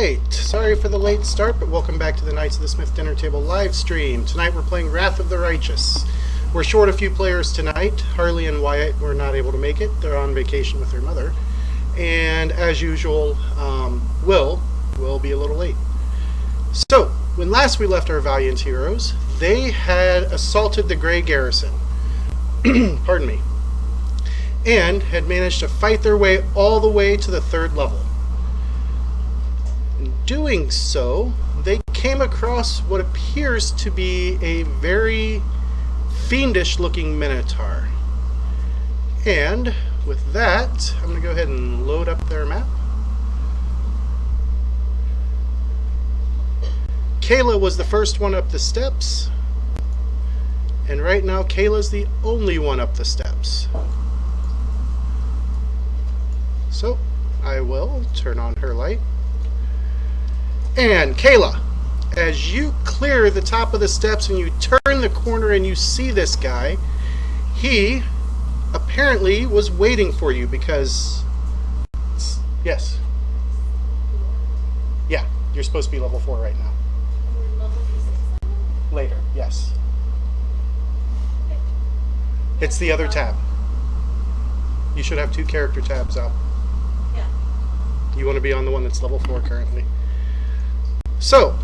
Alright, sorry for the late start, but welcome back to the Knights of the Smith Dinner Table live stream. Tonight we're playing Wrath of the Righteous. We're short a few players tonight. Harley and Wyatt were not able to make it. They're on vacation with their mother. And as usual, will be a little late. So, when last we left our valiant heroes, they had assaulted the Gray Garrison. Pardon me. And had managed to fight their way all the way to the 3rd level. In doing so, they came across what appears to be a very fiendish looking minotaur. And with that, I'm going to go ahead and load up their map. Kayla was the first one up the steps. And right now, Kayla's the only one up the steps. So, I will turn on her light. And Kayla, as you clear the top of the steps and you turn the corner and you see this guy, he apparently was waiting for you because... Yes. Yeah, you're supposed to be level 4 right now. Later, yes. It's the other tab. You should have 2 character tabs up. Yeah. You want to be on the one that's level 4 currently. So,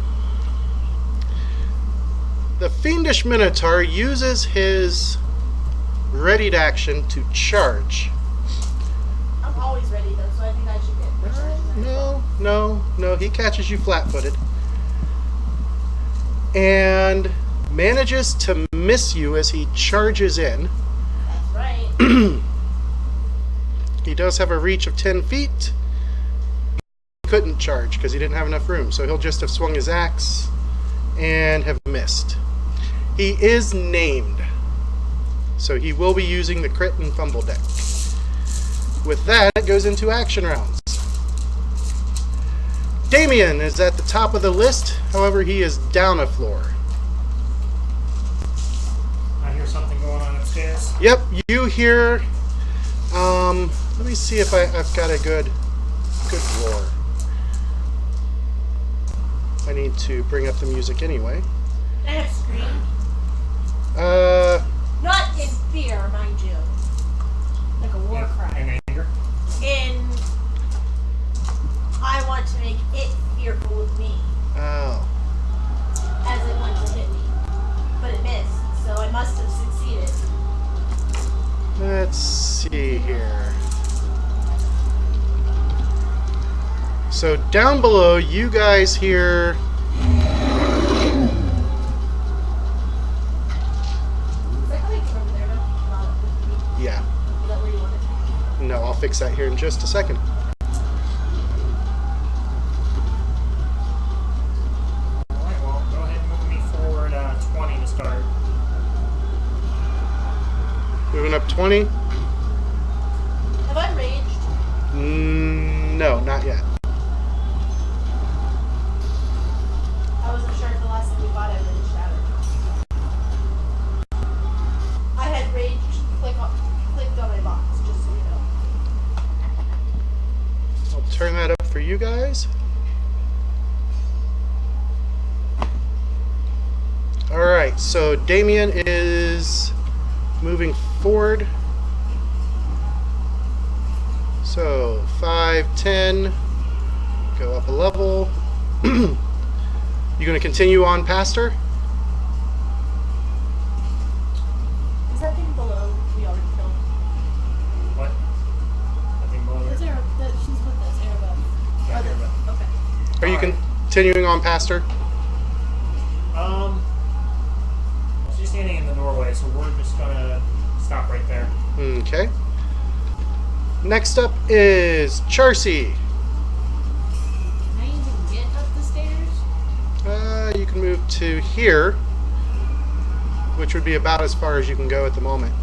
the Fiendish Minotaur uses his readied action to charge. I'm always ready though, so I think I should get No, he catches you flat-footed. And manages to miss you as he charges in. That's right. He does have a reach of 10 feet. He couldn't charge because he didn't have enough room, so he'll just have swung his axe and have missed. He is named, so he will be using the crit and fumble deck. With that, it goes into action rounds. Damien is at the top of the list, however, he is down a floor. I hear something going on upstairs. Yep, you hear... let me see if I've got a good roar. I need to bring up the music anyway. I have screamed. Not in fear, mind you. Like a war cry. In anger? I want to make it fearful of me. Oh. As it went to hit me. But it missed, so I must have succeeded. Let's see here. So down below, you guys hear... Is that coming from there, no? Yeah. Is that where you want it? No, I'll fix that here in just a second. Alright, well, go ahead and move me forward 20 to start. Moving up 20? Have I raged? No, not yet. I wasn't sure if the last time we fought I raged out or not. I had raged clicked on my box, just so you know. I'll turn that up for you guys. Alright, so Damien is moving forward. So 5, 10, go up a level. You going to continue on past her? Is that thing below we already killed? What? Nothing below Is there? there she's with us, air above. Yeah, here, but- Okay. Are you continuing on past her? She's standing in the doorway, so we're just gonna stop right there. Okay. Next up is Charcy. Can I even get up the stairs? You can move to here, which would be about as far as you can go at the moment,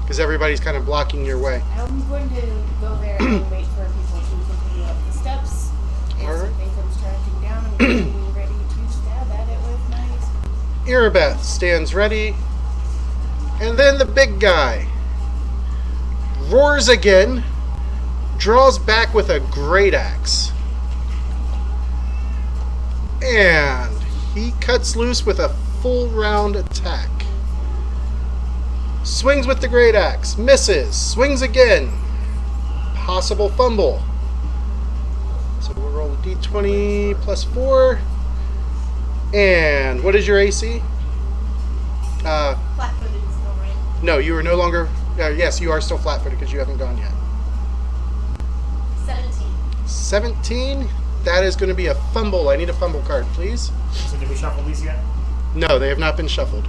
because everybody's kind of blocking your way. I'm going to go there and wait for people to continue up the steps. If Alright. something comes charging down, I'm going to be ready to stab at it with my... Irabeth stands ready, and then the big guy roars again, draws back with a great axe. And he cuts loose with a full round attack. Swings with the great axe. Misses. Swings again. Possible fumble. So we'll roll a d20 plus 4. And what is your AC? Flat-footed still, right? No, you are no longer... yes, you are still flat-footed because you haven't gone yet. 17. 17. That is going to be a fumble. I need a fumble card, please. So did we shuffle these yet? No, they have not been shuffled. I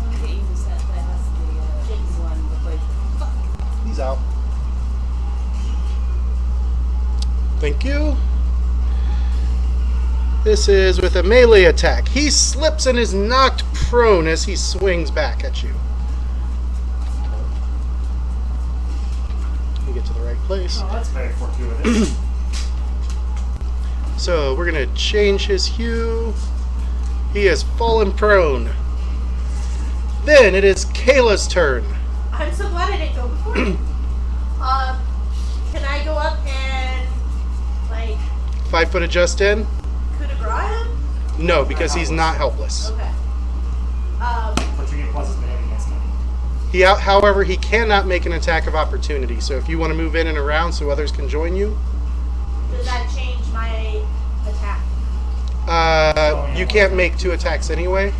want to get you the set that has the one with like, fuck. He's out. Thank you. This is with a melee attack. He slips and is knocked prone as he swings back at you. Let me get to the right place. Oh, that's very fortuitous. So we're going to change his hue. He has fallen prone. Then it is Kayla's turn. I'm so glad I didn't go before. Can I go up and, like, 5-foot adjust in? coup de grace him? No, because he's not helpless. Okay. But you get pluses to hit against him. However, he cannot make an attack of opportunity. So if you want to move in and around so others can join you, Does that change my attack? you can't make 2 attacks anyway.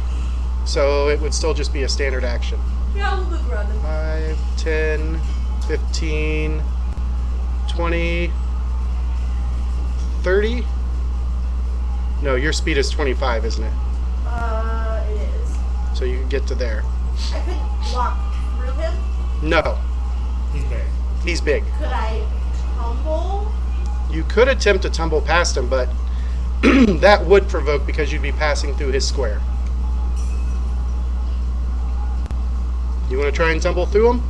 So it would still just be a standard action. Yeah, we'll move around him. 5, 10, 15, 20, 30. No, your speed is 25, isn't it? It is. So you can get to there. I couldn't walk through him. No, He's big. he's big. Could I tumble? You could attempt to tumble past him, but that would provoke because you'd be passing through his square. You want to try and tumble through him?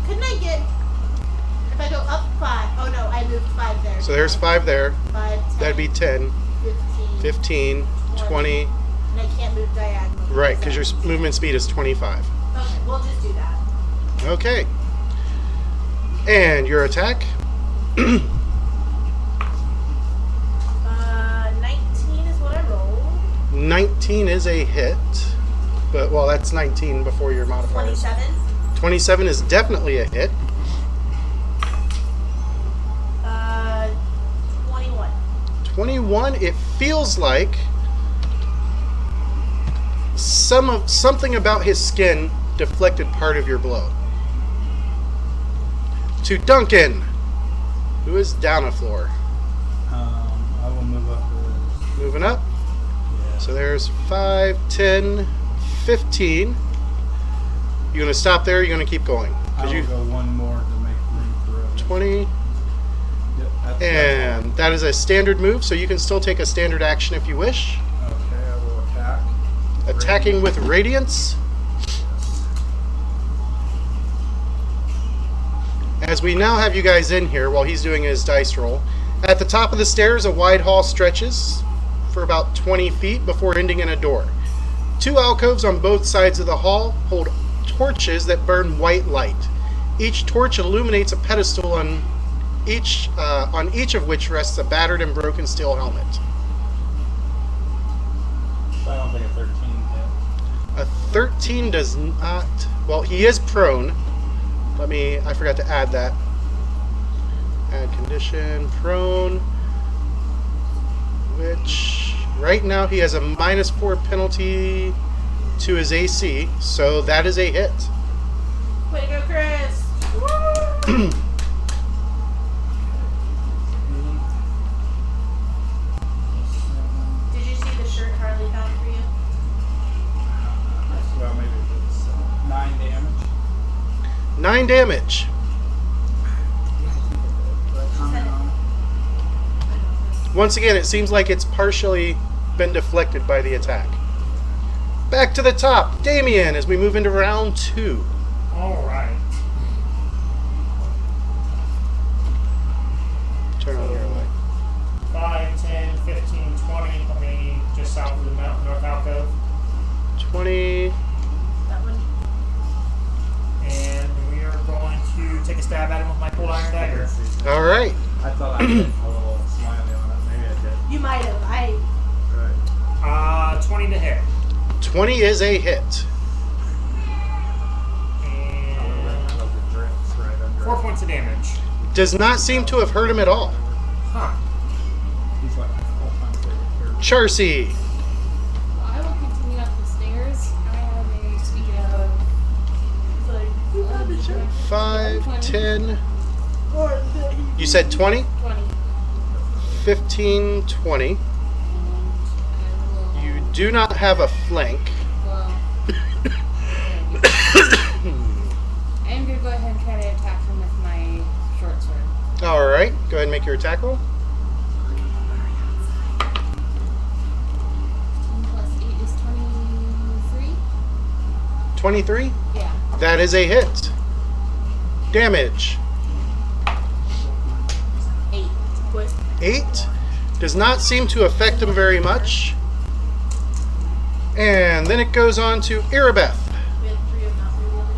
Couldn't I get, if I go up 5, oh no, I moved 5 there. So there's 5 there. 5, 10, That'd be 10, 15, 15, 20. and I can't move diagonally. Right, because your movement speed is 25. Okay, we'll just do that. Okay. And your attack? 19 is what I rolled. 19 is a hit. But, well, that's 19 before your modifiers. 27. 27 is definitely a hit. 21. 21, it feels like something about his skin deflected part of your blow. To Duncan, who is down a floor. I will move up to Moving up. yeah. So there's 5, 10, 15. You gonna stop there or you gonna keep going? I will go one more to make room for others. 20. Yep, that's And that is a standard move, so you can still take a standard action if you wish. okay, I will attack. Attacking with Radiance. As we now have you guys in here while he's doing his dice roll, at the top of the stairs, a wide hall stretches for about 20 feet before ending in a door. 2 alcoves on both sides of the hall hold torches that burn white light. Each torch illuminates a pedestal on each of which rests a battered and broken steel helmet. I don't think a 13 hit. A 13 does not... Well, he is prone. I forgot to add that. Add condition, prone. Which, right now he has a -4 penalty to his AC. So that is a hit. Way to go, Chris! Woo! Did you see the shirt Harley found for you? Well, maybe it's 9 damage. 9 damage. Once again, it seems like it's partially been deflected by the attack. Back to the top, Damien, as we move into round 2. Alright. Turn on your light. 5, 10, 15, 20. Let me just out little smiley on it. Maybe I did. You might have. Right. 20 to hit. 20 is a hit. And Love the drips right under 4 it. points of damage. Does not seem to have hurt him at all. Huh. He's like my all-time favorite character. Charcy. Well, I will continue up the stairs. I have a speed of It's like, who had the check? 5, 10. You said 20? 20. 15, 20. And I will. You do not have a flank. Well. I am going to go ahead and try to attack him with my short sword. Alright, go ahead and make your attack roll. 15 plus 8 is 23? 23? Yeah. That is a hit. Damage. 8. What? 8. Does not seem to affect him very much. And then it goes on to Irabeth. We had 3 of them out there the other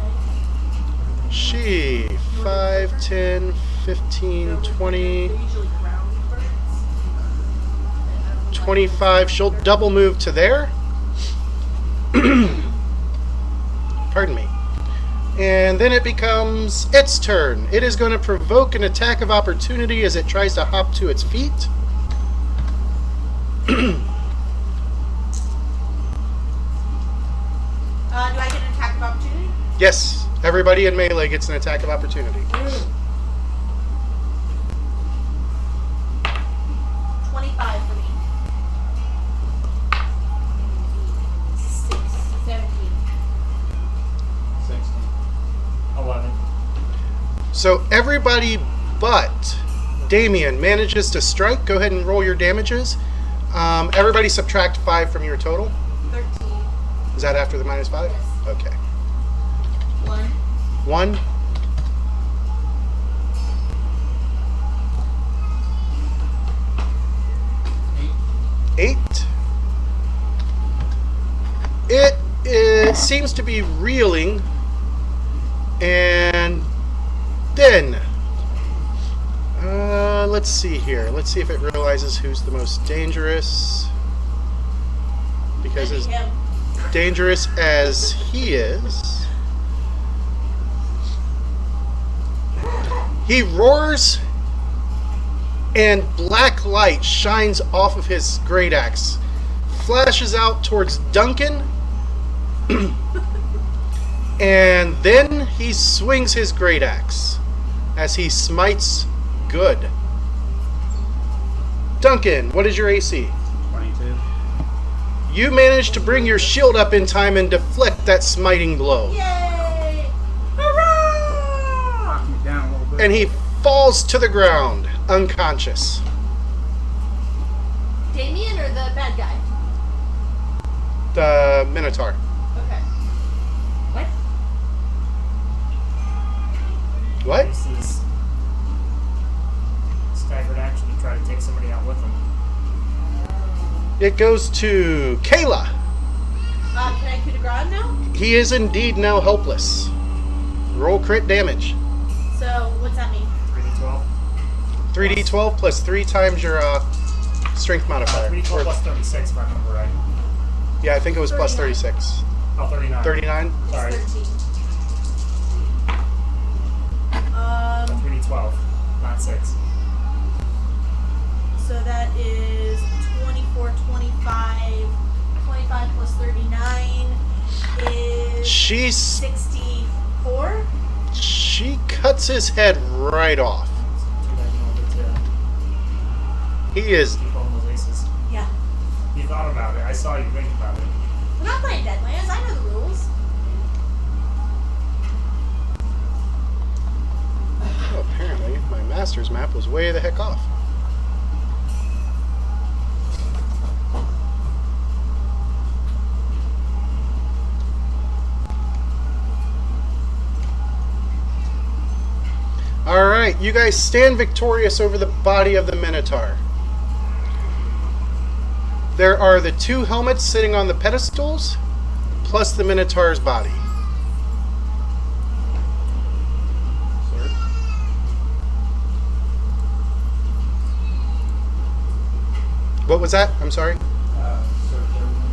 day. She, 5, 10, 15, 20, They're usually ground birds. And I don't know why. 25. She'll double move to there. Pardon me. And then it becomes its turn. It is going to provoke an attack of opportunity as it tries to hop to its feet. Do I get an attack of opportunity? Yes, everybody in melee gets an attack of opportunity. 25 for me. 6, 17. 16. 11. So everybody but Damien manages to strike. Go ahead and roll your damages. Everybody subtract 5 from your total. 13. Is that after the minus 5? Yes. Okay. 1. 1. 8. It seems to be reeling. And then, let's see here. Let's see if it realizes who's the most dangerous. Because as Him. dangerous as he is, he roars and black light shines off of his great axe, flashes out towards Duncan, and then he swings his great axe as he smites good. Duncan, what is your AC? 22. You managed to bring your shield up in time and deflect that smiting blow. Yay! Hurrah! Knocked me down a little bit. And he falls to the ground, unconscious. Damien or the bad guy? The Minotaur. Okay. What? What? This is staggered action to try to take somebody out with him. It goes to Kayla. Can I coup de grace now? He is indeed now helpless. Roll crit damage. So, what's that mean? 3d12. 3d12 plus 3 times your strength modifier. 3d12 Or- plus 36, if I remember right. yeah, I think it was plus 36. Oh, 39. 39? Sorry. It's 13. 3d12, not 6. So that is 24, 25. 25 plus 39 is She cuts his head right off. Too bad you don't get to He is keep all those aces. Yeah. You thought about it. I saw you think about it. We're not playing Deadlands. I know the rules. oh, apparently my master's map was way the heck off. Alright, you guys stand victorious over the body of the Minotaur. There are the 2 helmets sitting on the pedestals, plus the Minotaur's body. Sword. What was that? I'm sorry. Search everything.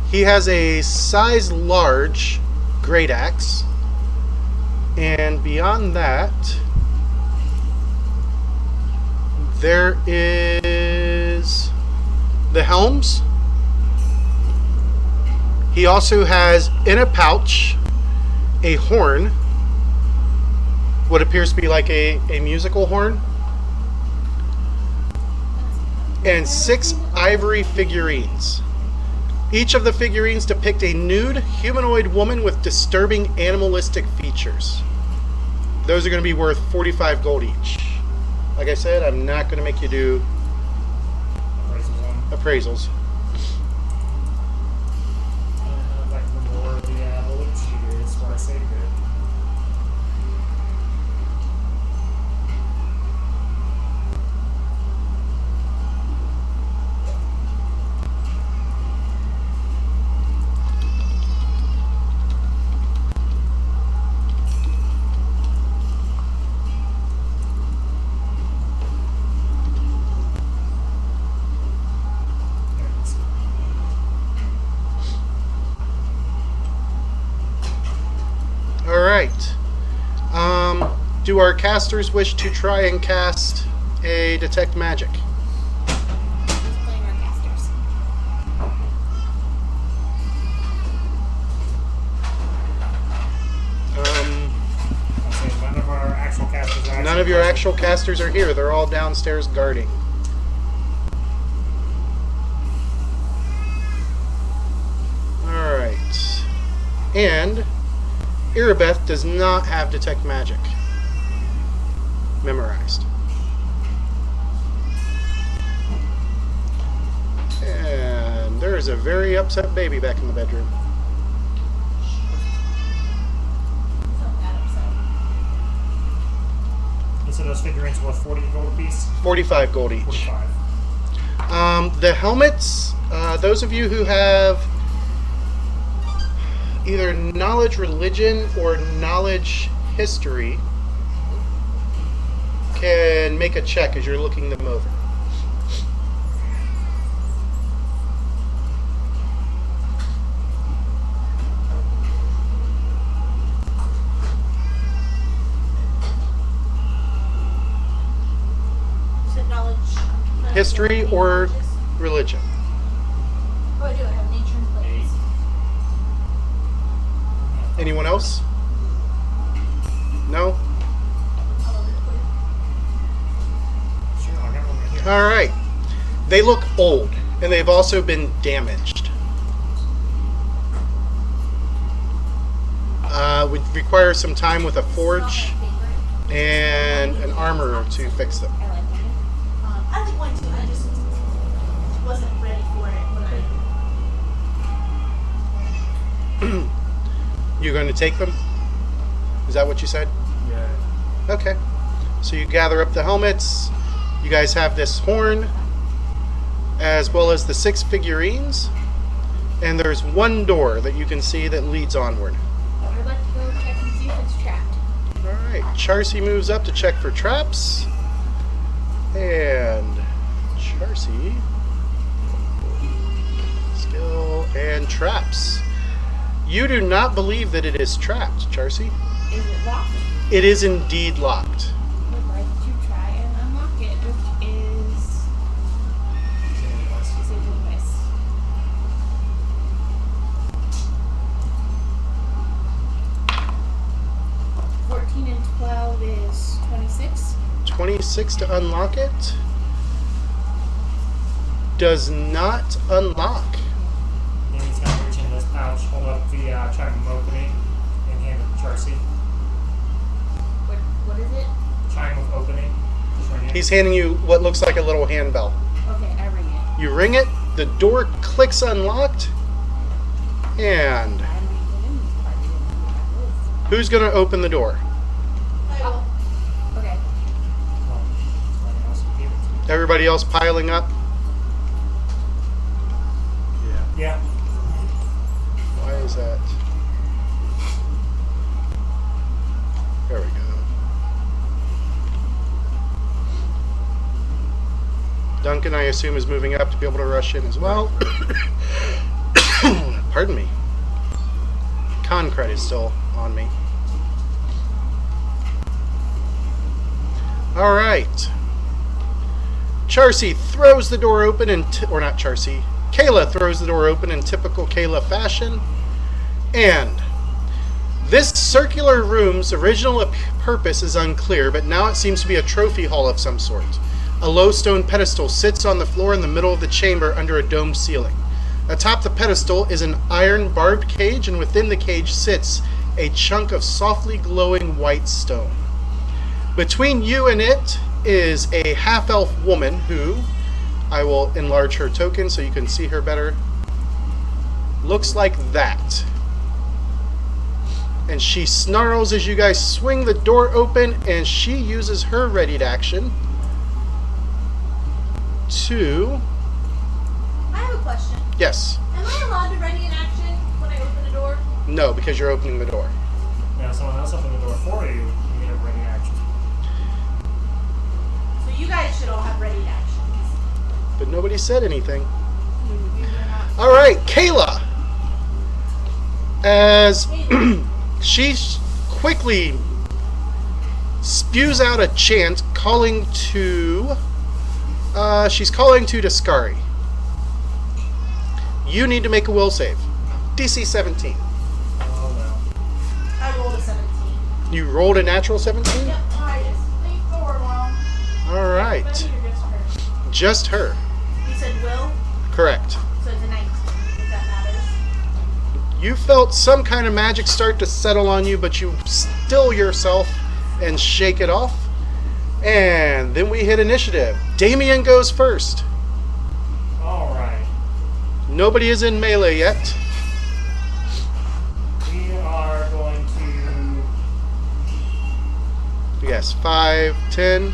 He has a size large great axe. And beyond that, there is the helms. He also has in a pouch a horn, what appears to be like a musical horn, and 6 ivory figurines. Each of the figurines depict a nude humanoid woman with disturbing animalistic features. Those are going to be worth 45 gold each. Like I said, I'm not going to make you do appraisals. Like the more the loot sheet is, where I saved it. Alright. Do our casters wish to try and cast a Detect Magic? Who's playing our casters? I'll say none of our actual casters are None of your actual casters are here. They're all downstairs guarding. Alright. And Irabeth does not have Detect Magic memorized. And there is a very upset baby back in the bedroom. So bad upset. And so those figurines worth 40 gold apiece? 45 gold each. 45. The helmets, those of you who have either knowledge religion or knowledge history can make a check as you're looking them over. You said knowledge. History or religion. Oh, I do. I have nature and plays. Anyone else? No? Sure, I got one right here. All right. They look old, and they've also been damaged. Would require some time with a forge and an armorer to fix them. I like them. I like one too. I just wasn't ready for it when I. You're going to take them? Is that what you said? Yeah. Okay. So you gather up the helmets. You guys have this horn, as well as the 6 figurines. And there's one door that you can see that leads onward. I'd like to go check and see if it's trapped. Alright, Charcy moves up to check for traps. And Charcy. Skill and traps. You do not believe that it is trapped, Charcy. Is it locked? It is indeed locked. I would like to try and unlock it, which is disabled device. $14 and 12 is 26. 26 to unlock it. Does not unlock. Then he's going to reach into his pouch, hold up the chime opening, and hand it to Charcy. What is it? Chime of opening. Just ring it. He's handing you what looks like a little handbell. Okay, I ring it. You ring it, the door clicks unlocked, and I'm gonna get in this party and see what who's going to open the door? I will. that is. Okay. Well, somebody else will give it to Everybody else piling up? Yeah. you. Yeah. Why is that? There we go. Duncan, I assume, is moving up to be able to rush in as well. Pardon me. Concrete is still on me. All right. Charcy throws the door open or not Charcy. Kayla throws the door open in typical Kayla fashion. And this circular room's original purpose is unclear, but now it seems to be a trophy hall of some sort. A low stone pedestal sits on the floor in the middle of the chamber under a domed ceiling. Atop the pedestal is an iron barbed cage, and within the cage sits a chunk of softly glowing white stone. Between you and it is a half-elf woman who, I will enlarge her token so you can see her better, looks like that. And she snarls as you guys swing the door open, and she uses her readied action to... I have a question. Yes. Am I allowed to ready an action when I open a door? No, because you're opening the door. Now, someone else open the door for you, you get a ready action. So you guys should all have ready actions. But nobody said anything. All right, Kayla. As she quickly spews out a chant calling to... she's calling to Daskari. You need to make a will save. DC 17. Oh no. I rolled a 17. You rolled a natural 17? Yep, I just leave forward one. All right. But I think you're just her. Just her. You said will, Correct. so it's a 19, if that matters. You felt some kind of magic start to settle on you, but you still yourself and shake it off. And then we hit initiative. Damien goes first. All right. Nobody is in melee yet. We are going to... Yes, 5, 10.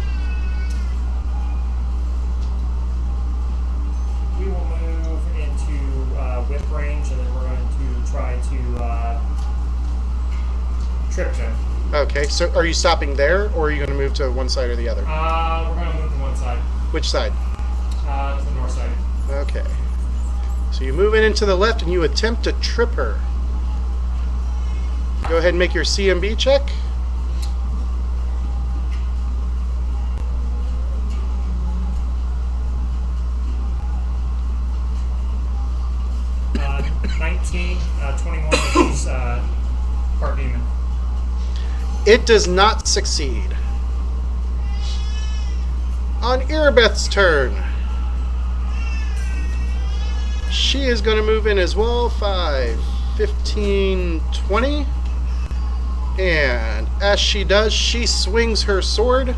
We will move into whip range, and then we're going to try to trip them. Okay, so are you stopping there, or are you going to move to one side or the other? We're going to move to one side. Which side? To the north side. Okay. So you move in into the left, and you attempt to trip her. Go ahead and make your CMB check. Uh, 19, 21, she's part demon. It does not succeed. On Irabeth's turn, she is going to move in as well. 5, 15, 20. And as she does, she swings her sword.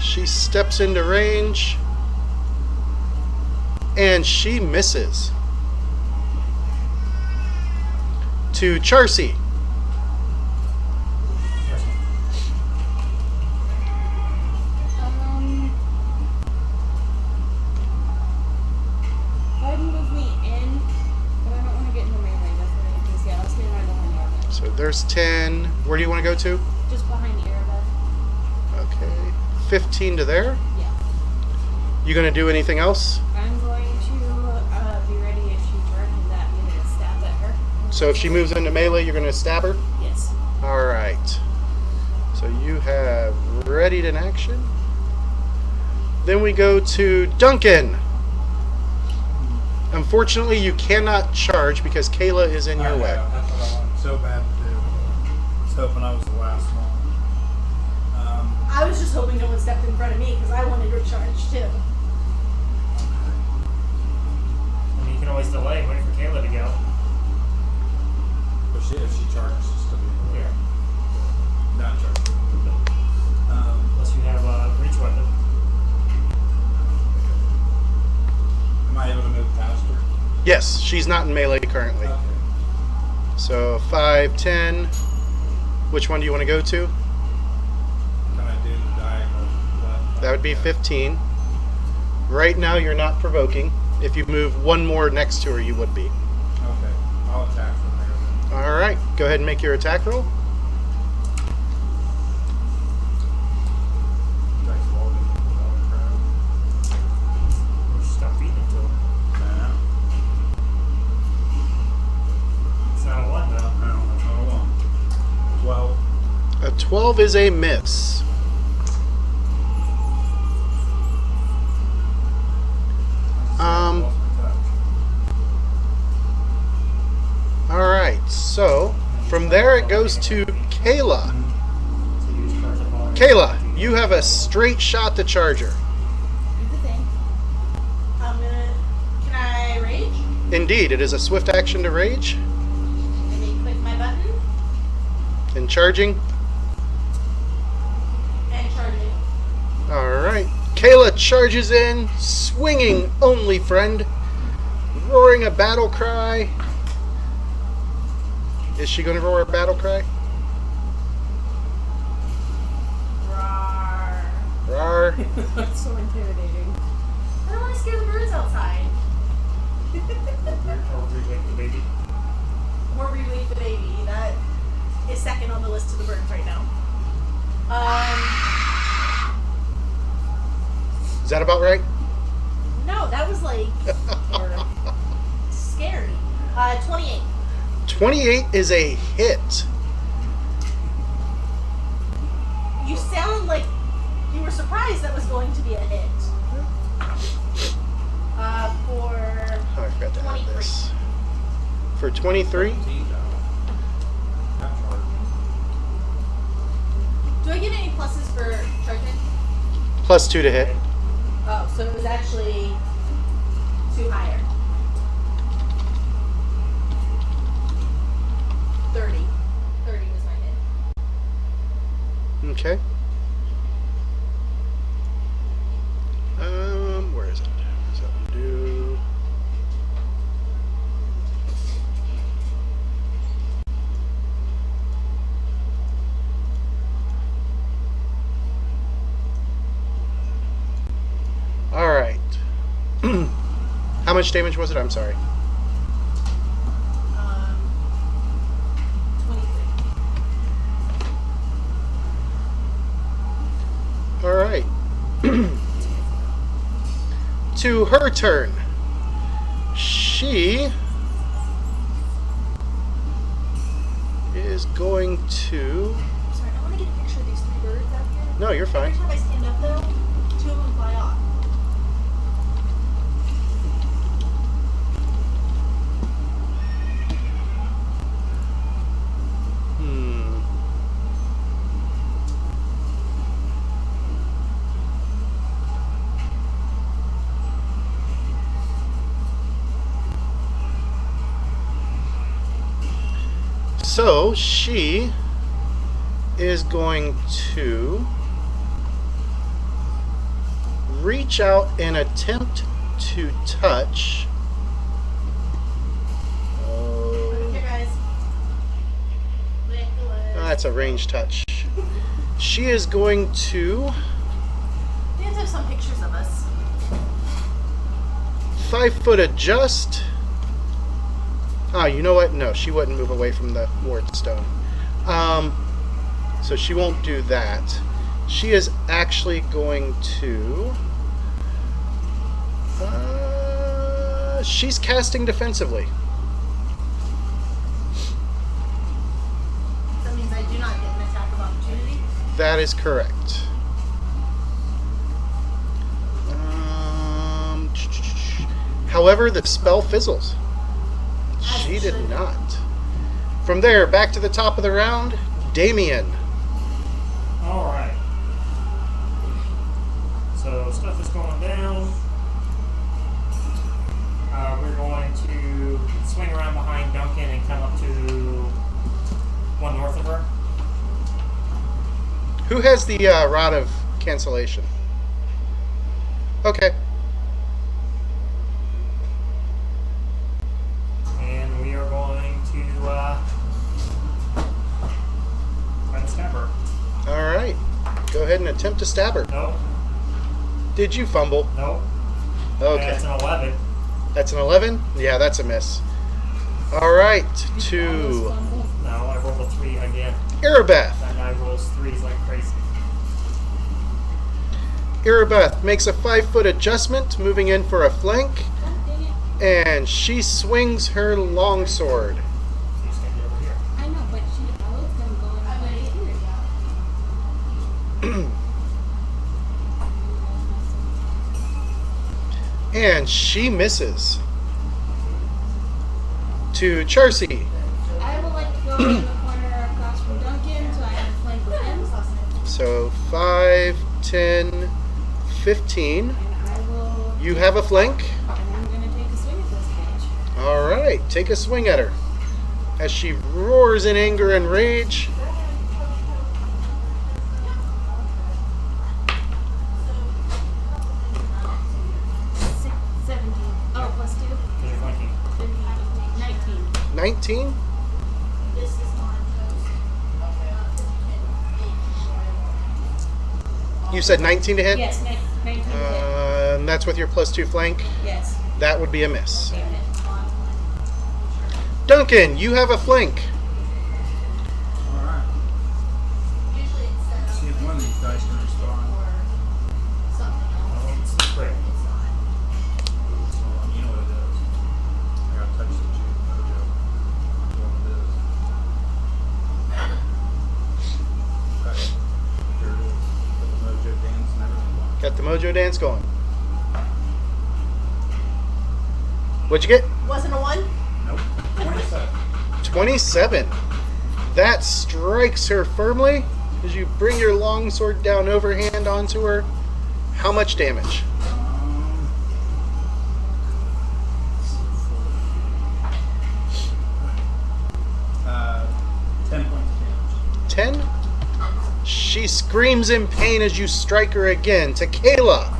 She steps into range. And she misses. To Charcy. Go ahead and move me in, but I don't want to get into melee. That's what I just, yeah, I'll stay right behind Arabeth. So there's 10. Where do you want to go to? Just behind Arabeth. Okay. 15 to there. Yeah. You going to do anything else? I'm going to be ready if she charges at me to stab at her. So if she moves into melee, you're going to stab her? Yes. All right. So you have readied in action. Then we go to Duncan. Unfortunately, you cannot charge because Kayla is in your way. That's what I wanted so bad to do. I was hoping I was the last one. I was just hoping no one stepped in front of me because I wanted to charge too. I mean, you can always delay and wait for Kayla to go. But if she charges, she'll still be in the way. Yeah. Not charging. Unless you have a reach weapon. Am I able to move past her? Yes, she's not in melee currently. Okay. So 5, 10. Which one do you want to go to? Can I do the diagonal left? That would be 15. Right now, you're not provoking. If you move one more next to her, you would be. Okay. I'll attack from there then. All right. Go ahead and make your attack roll. 12 is a miss. Alright, so from there it goes to Kayla. So you charge up all your- Kayla, you have a straight shot to Charger. Do the thing. Can I rage? Indeed, it is a swift action to rage. Let me click my button And charging. and charge it. Alright. Kayla charges in, swinging only, friend. Roaring a battle cry. Is she going to roar a battle cry? Roar. Roar. That's so intimidating. I don't want to scare the birds outside. Or re-wake the baby. Or re-wake the baby. That is second on the list of the birds right now. Is that about right? No, that was like scary. 28. 28 is a hit. You sound like you were surprised that was going to be a hit. For Oh, I forgot to add 23. this. For 23? Do I get any pluses for charging? Plus 2 to hit. Oh, so it was actually 2 higher. 30. 30 was my hit. Okay. Where is it? What does that one do? All right. How much damage was it? I'm sorry. 23. All right. To her turn. She is going to... Sorry, I want to get a picture of these 3 birds out here. No, you're fine. Every time I stand up, though, 2 of them fly off. So she is going to reach out and attempt to touch. Here, guys. Nicholas. That's a range touch. She is going to We have to have some pictures of us. 5-foot adjust. Oh, you know what? No, she wouldn't move away from the Wardstone. So she won't do that. She is actually going to... she's casting defensively. That means I do not get an attack of opportunity. That is correct. However, the spell fizzles. She did not. From there, back to the top of the round, Damien. Alright. So stuff is going down. We're going to swing around behind Duncan and come up to one north of her. Who has the rod of cancellation? Okay. And we are going to try to stab her. All right. Go ahead and attempt to stab her. Nope. Did you fumble? Nope. Okay. That's an 11. That's an 11? Yeah, that's a miss. All right. Almost To fumbled. No, I rolled a 3 again. Irabeth. That guy rolls 3s like crazy. Irabeth makes a 5-foot adjustment, moving in for a flank, Oh, dang it. and she swings her longsword. You stand over here. I know, but I was going to go in I'm right ready. here. And she misses. To Charcy. I would like to go in the corner across from Duncan so I can flank with him. So 5, 10, 15. And I will. You have a flank. And I'm going to take a swing at this bitch. Alright, take a swing at her. As she roars in anger and rage. Six, 17. Oh, plus 2. Because you're flanking. 19. 19. This is on toast. You said 19 to hit? Yes, 19. And that's with your +2 flank. Yes. That would be a miss. Damn it. Duncan, you have a flank. Alright. Usually it's set up See if one of these dice can respond. or something else. It's great. It's not. Hold on, you know what it is. I gotta touch the mojo. That's what it is. Okay. There it is. Got the mojo dance and everything going. Got the mojo dance going. What'd you get? Wasn't a 1? Nope. 27. 27. That strikes her firmly as you bring your longsword down overhand onto her. How much damage? 10 points of damage. 10. She screams in pain as you strike her again. To Kayla.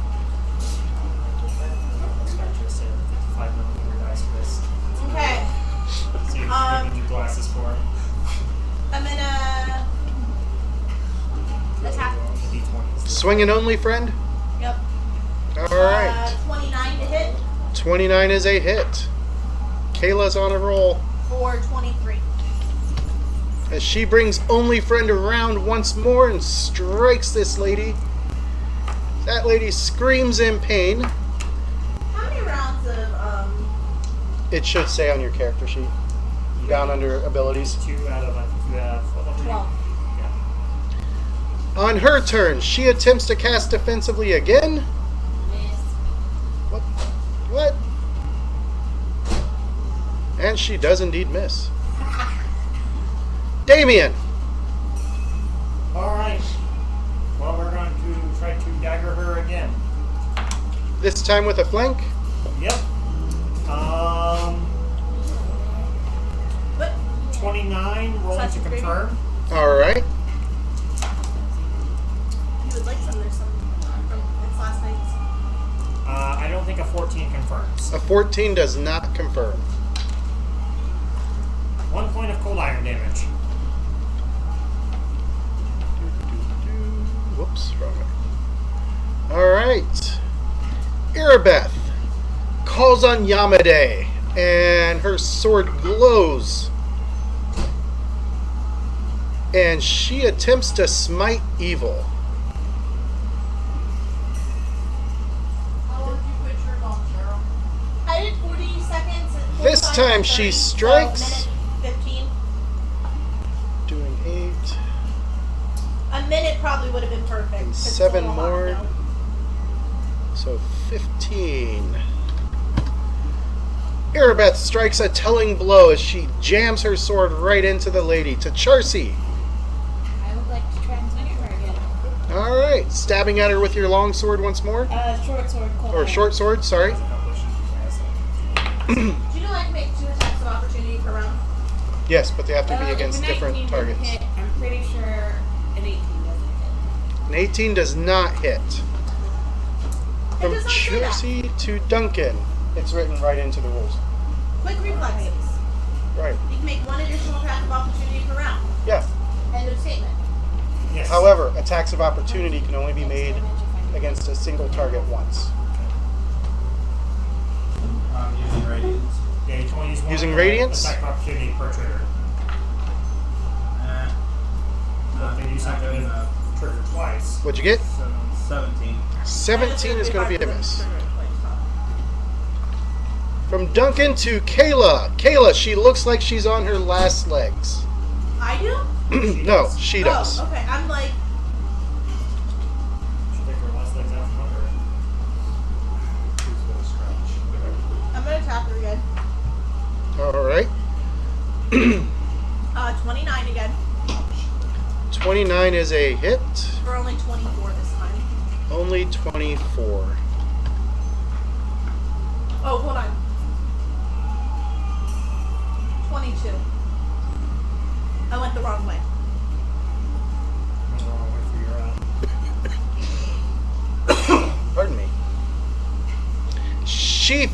Let's back to a set of 55mm dice for this. Okay. So you need glasses for him. I'm gonna attack. The D20s. Swinging only, friend? Yep. Alright. 29 to hit 29 is a hit. Kayla's on a roll. for 23. As she brings only friend around once more and strikes this lady. That lady screams in pain. How many rounds of It should say on your character sheet. Down under abilities. 2 out of, I think you have 12? Yeah. On her turn, she attempts to cast defensively again. Miss. What? What? And she does indeed miss. Damien! Alright. Well, we're going to try to dagger her again. This time with a flank. Yep. What? 29, rolling Such to a pretty- confirm. Alright. You would like some? There's some from it's last night's. I don't think a 14 confirms. A 14 does not confirm. 1 point of cold iron damage. Whoops, wrong way. Alright. Irabeth calls on Yamade, and her sword glows. And she attempts to smite evil. How long did you put yours on, Cheryl? I did 40 seconds. And This 45 time and she 30, strikes. So a minute 15. Doing 8. A minute probably would have been perfect. And 'cause it's 7 a little hot more. now. So 15. Irabeth strikes a telling blow as she jams her sword right into the lady. To Charcy. I would like to try and swing at her again. Alright. Stabbing at her with your long sword once more. Short sword. Cold Or iron. short sword, sorry. Do you know I can make 2 attacks of opportunity per round? Yes, but they have to be If against a different 19 doesn't targets. hit, I'm pretty sure an 18 doesn't hit. An 18 does not hit. It From does not say that. Charcy to Duncan. It's written right into the rules. Quick reflexes. Right. You can make 1 additional attack of opportunity per round. Yeah. End of statement. Yes. However, attacks of opportunity can only be made against a single target once. Using radiance. Yeah, you can only use one Using radiance? attack of opportunity per trigger. But if they do something trigger twice. What'd you get? 17. 17 is going to be a miss. From Duncan to Kayla. Kayla, she looks like she's on her last legs. I do? No, she does. Oh, okay. I'm like, 29 again. 29 is a hit. For only 24 this time. Only 24. Oh, hold on. 22. I went the wrong way. Pardon me. She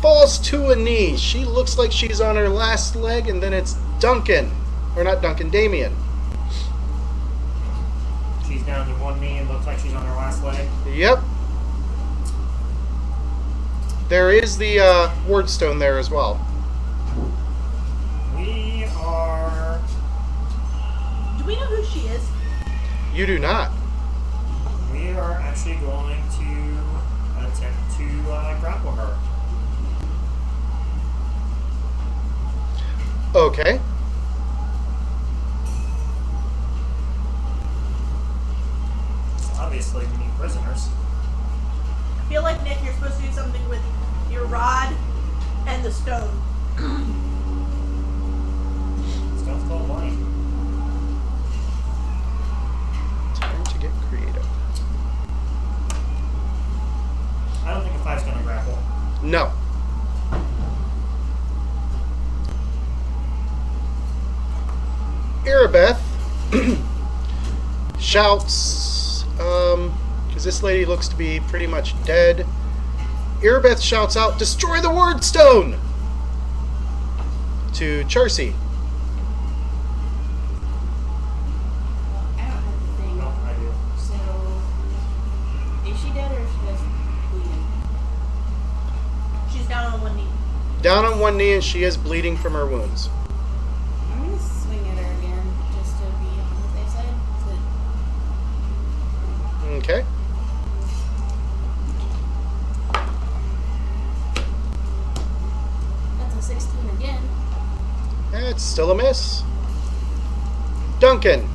falls to a knee. She looks like she's on her last leg, and then it's Duncan. Or not Duncan, Damien. She's down to one knee and looks like she's on her last leg. Yep. There is the Wardstone there as well. We are... Do we know who she is? You do not. We are actually going to attempt to grapple her. Okay. Obviously, we need prisoners. I feel like, Nick, you're supposed to do something with your rod and the stone. Stone's called money. Time to get creative. I don't think a 5's going to grapple. No. Irabeth shouts, because this lady looks to be pretty much dead. Irabeth shouts out, "Destroy the Wardstone!" to Charcy. I don't have the thing. No, I do. So, is she dead or is she just bleeding? She's down on one knee. Down on one knee, and she is bleeding from her wounds. I'm gonna swing at her again, just to be on the safe side. Okay. That's a 16 again. It's still a miss. Duncan.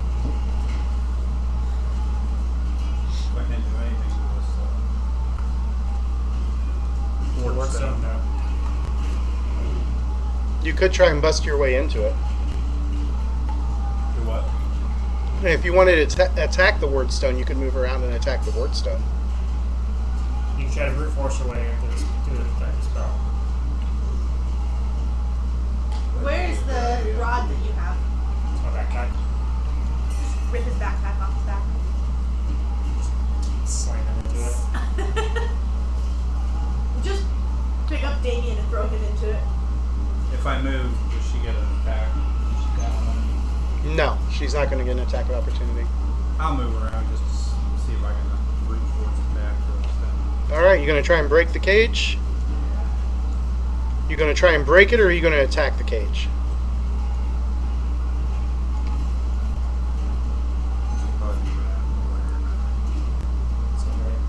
I can't do anything to this. Wardstone, no. You could try and bust your way into it. Do what? And if you wanted to attack the Wardstone, you could move around and attack the Wardstone. You can try to brute force your way into this spell. Where's the rod that you have? It's my backpack. Just rip his backpack off his back. Slam him into it. Just pick up Damien and throw him into it. If I move, does she get an attack? Is she down on me? No, she's not going to get an attack of opportunity. I'll move around just to see if I can brute force attack or something. All right, you going to try and break the cage? You going to try and break it, or are you going to attack the cage? Should probably do that later. Sunder it.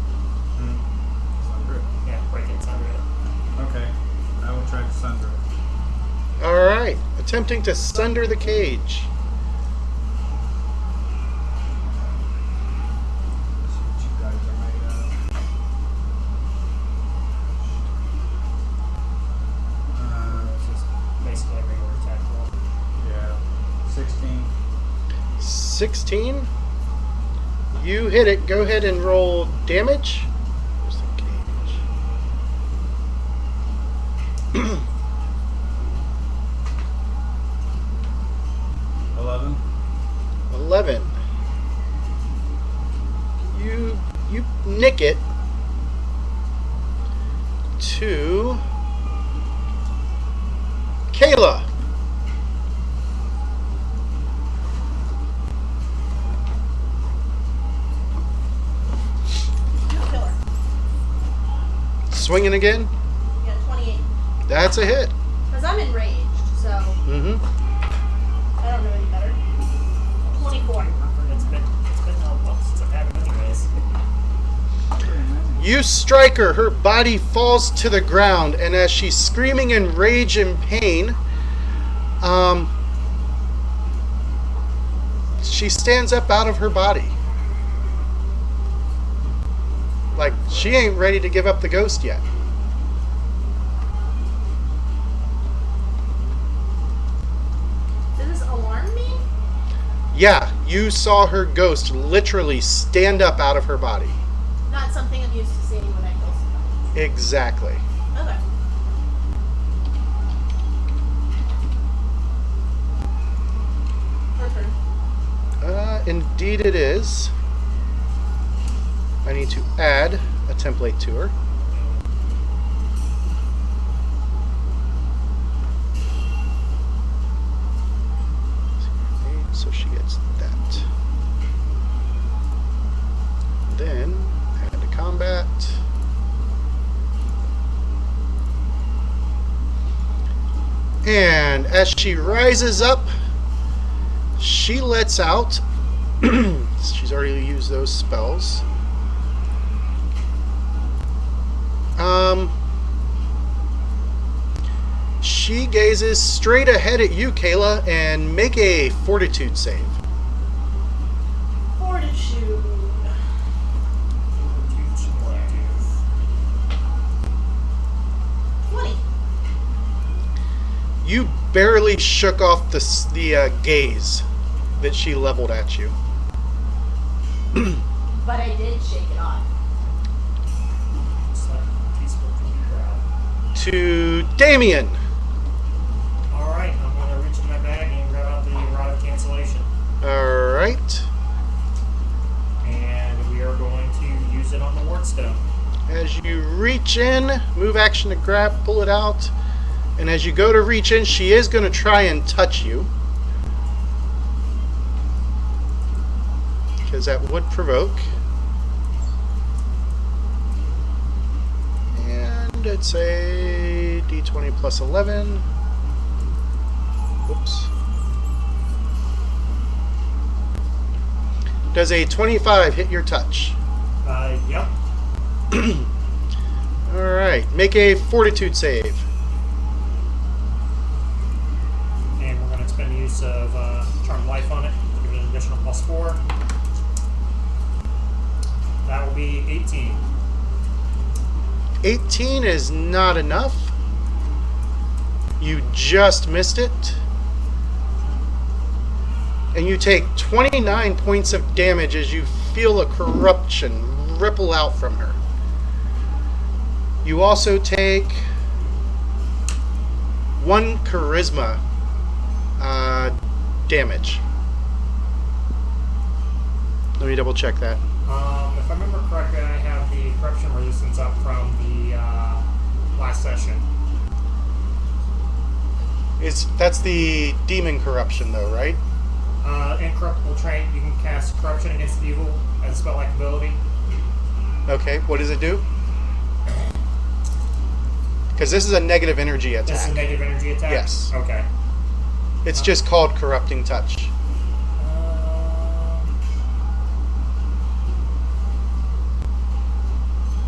Sunder it. Yeah, break it, sunder it. Okay. I will try to sunder it. All right, attempting to sunder the cage. Let's see what you guys are made of. It's just basically a regular attack roll. Yeah. 16. 16. You hit it. Go ahead and roll damage. Where's the cage? 11. 11. You nick it to Kayla. You kill her. Swinging again. Yeah, 28. That's a hit. Because I'm enraged, so Mm-hmm. I don't know any better. 24. It's been a month since I've had them anyways. You strike her. Her body falls to the ground, and as she's screaming in rage and pain, she stands up out of her body. Like, she ain't ready to give up the ghost yet. Yeah, you saw her ghost literally stand up out of her body. Not something I'm used to seeing when I kill somebody. Exactly. Okay. Her turn. Indeed it is. I need to add a template to her. So she gets that. Then add to combat. And as she rises up, she lets out. She's already used those spells. She gazes straight ahead at you, Kayla, and make a fortitude save. Fortitude. 20. You barely shook off the gaze that she leveled at you. But I did shake it off. It's like a teaspoon from the crowd. To Damien. Alright, I'm going to reach in my bag and grab out the Rod of Cancellation. Alright. And we are going to use it on the Wardstone. As you reach in, move action to grab, pull it out. And as you go to reach in, she is going to try and touch you. Because that would provoke. And it's a d20 plus 11. Whoops. Does a 25 hit your touch? Yep. Alright, make a fortitude save. And we're going to expend the use of Charm Life on it. Give it an additional +4. That will be 18. 18 is not enough. You just missed it. And you take 29 points of damage as you feel a corruption ripple out from her. You also take 1 charisma damage. Let me double check that. If I remember correctly, I have the corruption resistance up from the last session. That's the demon corruption though, right? Incorruptible trait, you can cast corruption against evil as a spell-like ability. Okay, what does it do? Because this is a negative energy attack. This is a negative energy attack? Yes. Okay. It's just called Corrupting Touch.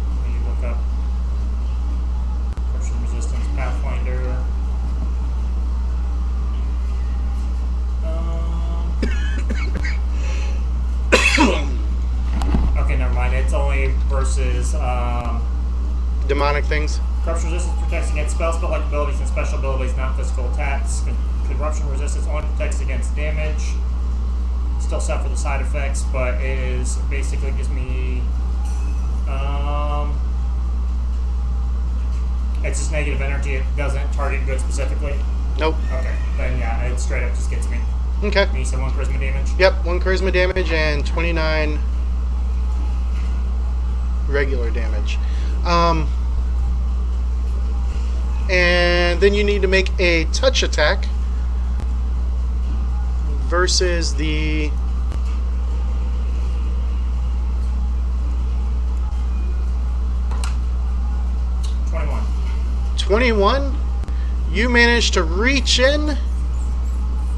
Let me look up corruption resistance Pathfinder. Okay, never mind. It's only versus Demonic things? corruption resistance protects against spell-like abilities and special abilities, not physical attacks. Corruption resistance only protects against damage. Still suffer the side effects, but it is basically gives me it's just negative energy. It doesn't target good specifically. Nope. Okay, then yeah, it straight up just gets me. Okay. And you said 1 charisma damage? Yep, 1 charisma damage and 29 regular damage. And then you need to make a touch attack versus the 21. You manage to reach in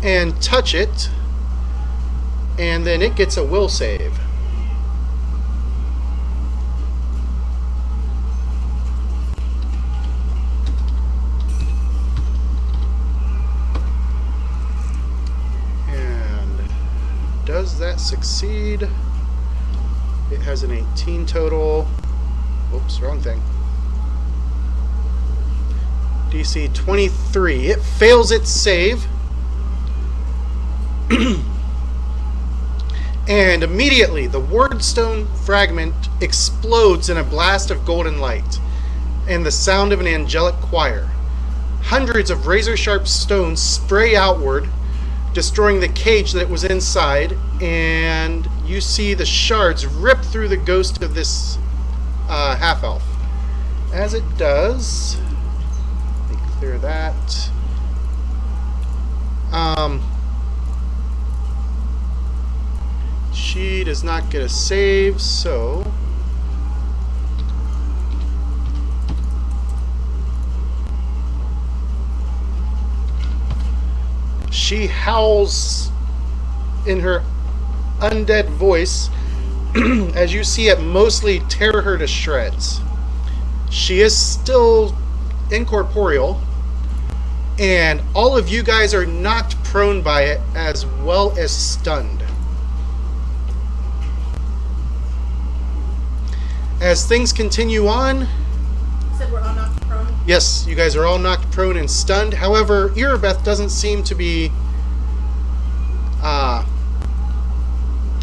and touch it, and then it gets a will save. And does that succeed? It has an 18 total. Oops, wrong thing. DC 23. It fails its save. And immediately, the Wardstone fragment explodes in a blast of golden light and the sound of an angelic choir. Hundreds of razor-sharp stones spray outward, destroying the cage that it was inside, and you see the shards rip through the ghost of this half-elf. As it does, let me clear that. She does not get a save, so she howls in her undead voice as you see it mostly tear her to shreds. She is still incorporeal, and all of you guys are knocked prone by it as well as stunned. As things continue on, You said we're all knocked prone. yes, you guys are all knocked prone and stunned. However, Irabeth doesn't seem to be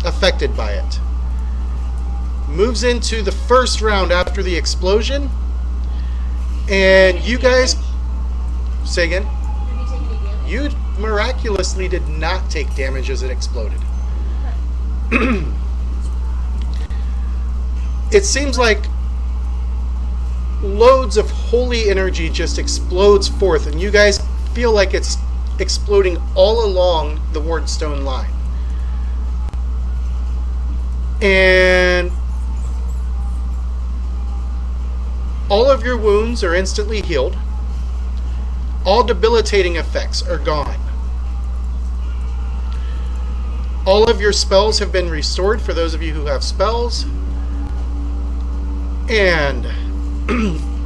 affected by it. Moves into the first round after the explosion, and you guys say again. Did we take any damage? You miraculously did not take damage as it exploded. It seems like loads of holy energy just explodes forth, and you guys feel like it's exploding all along the Wardstone line. And all of your wounds are instantly healed. All debilitating effects are gone. All of your spells have been restored for those of you who have spells. And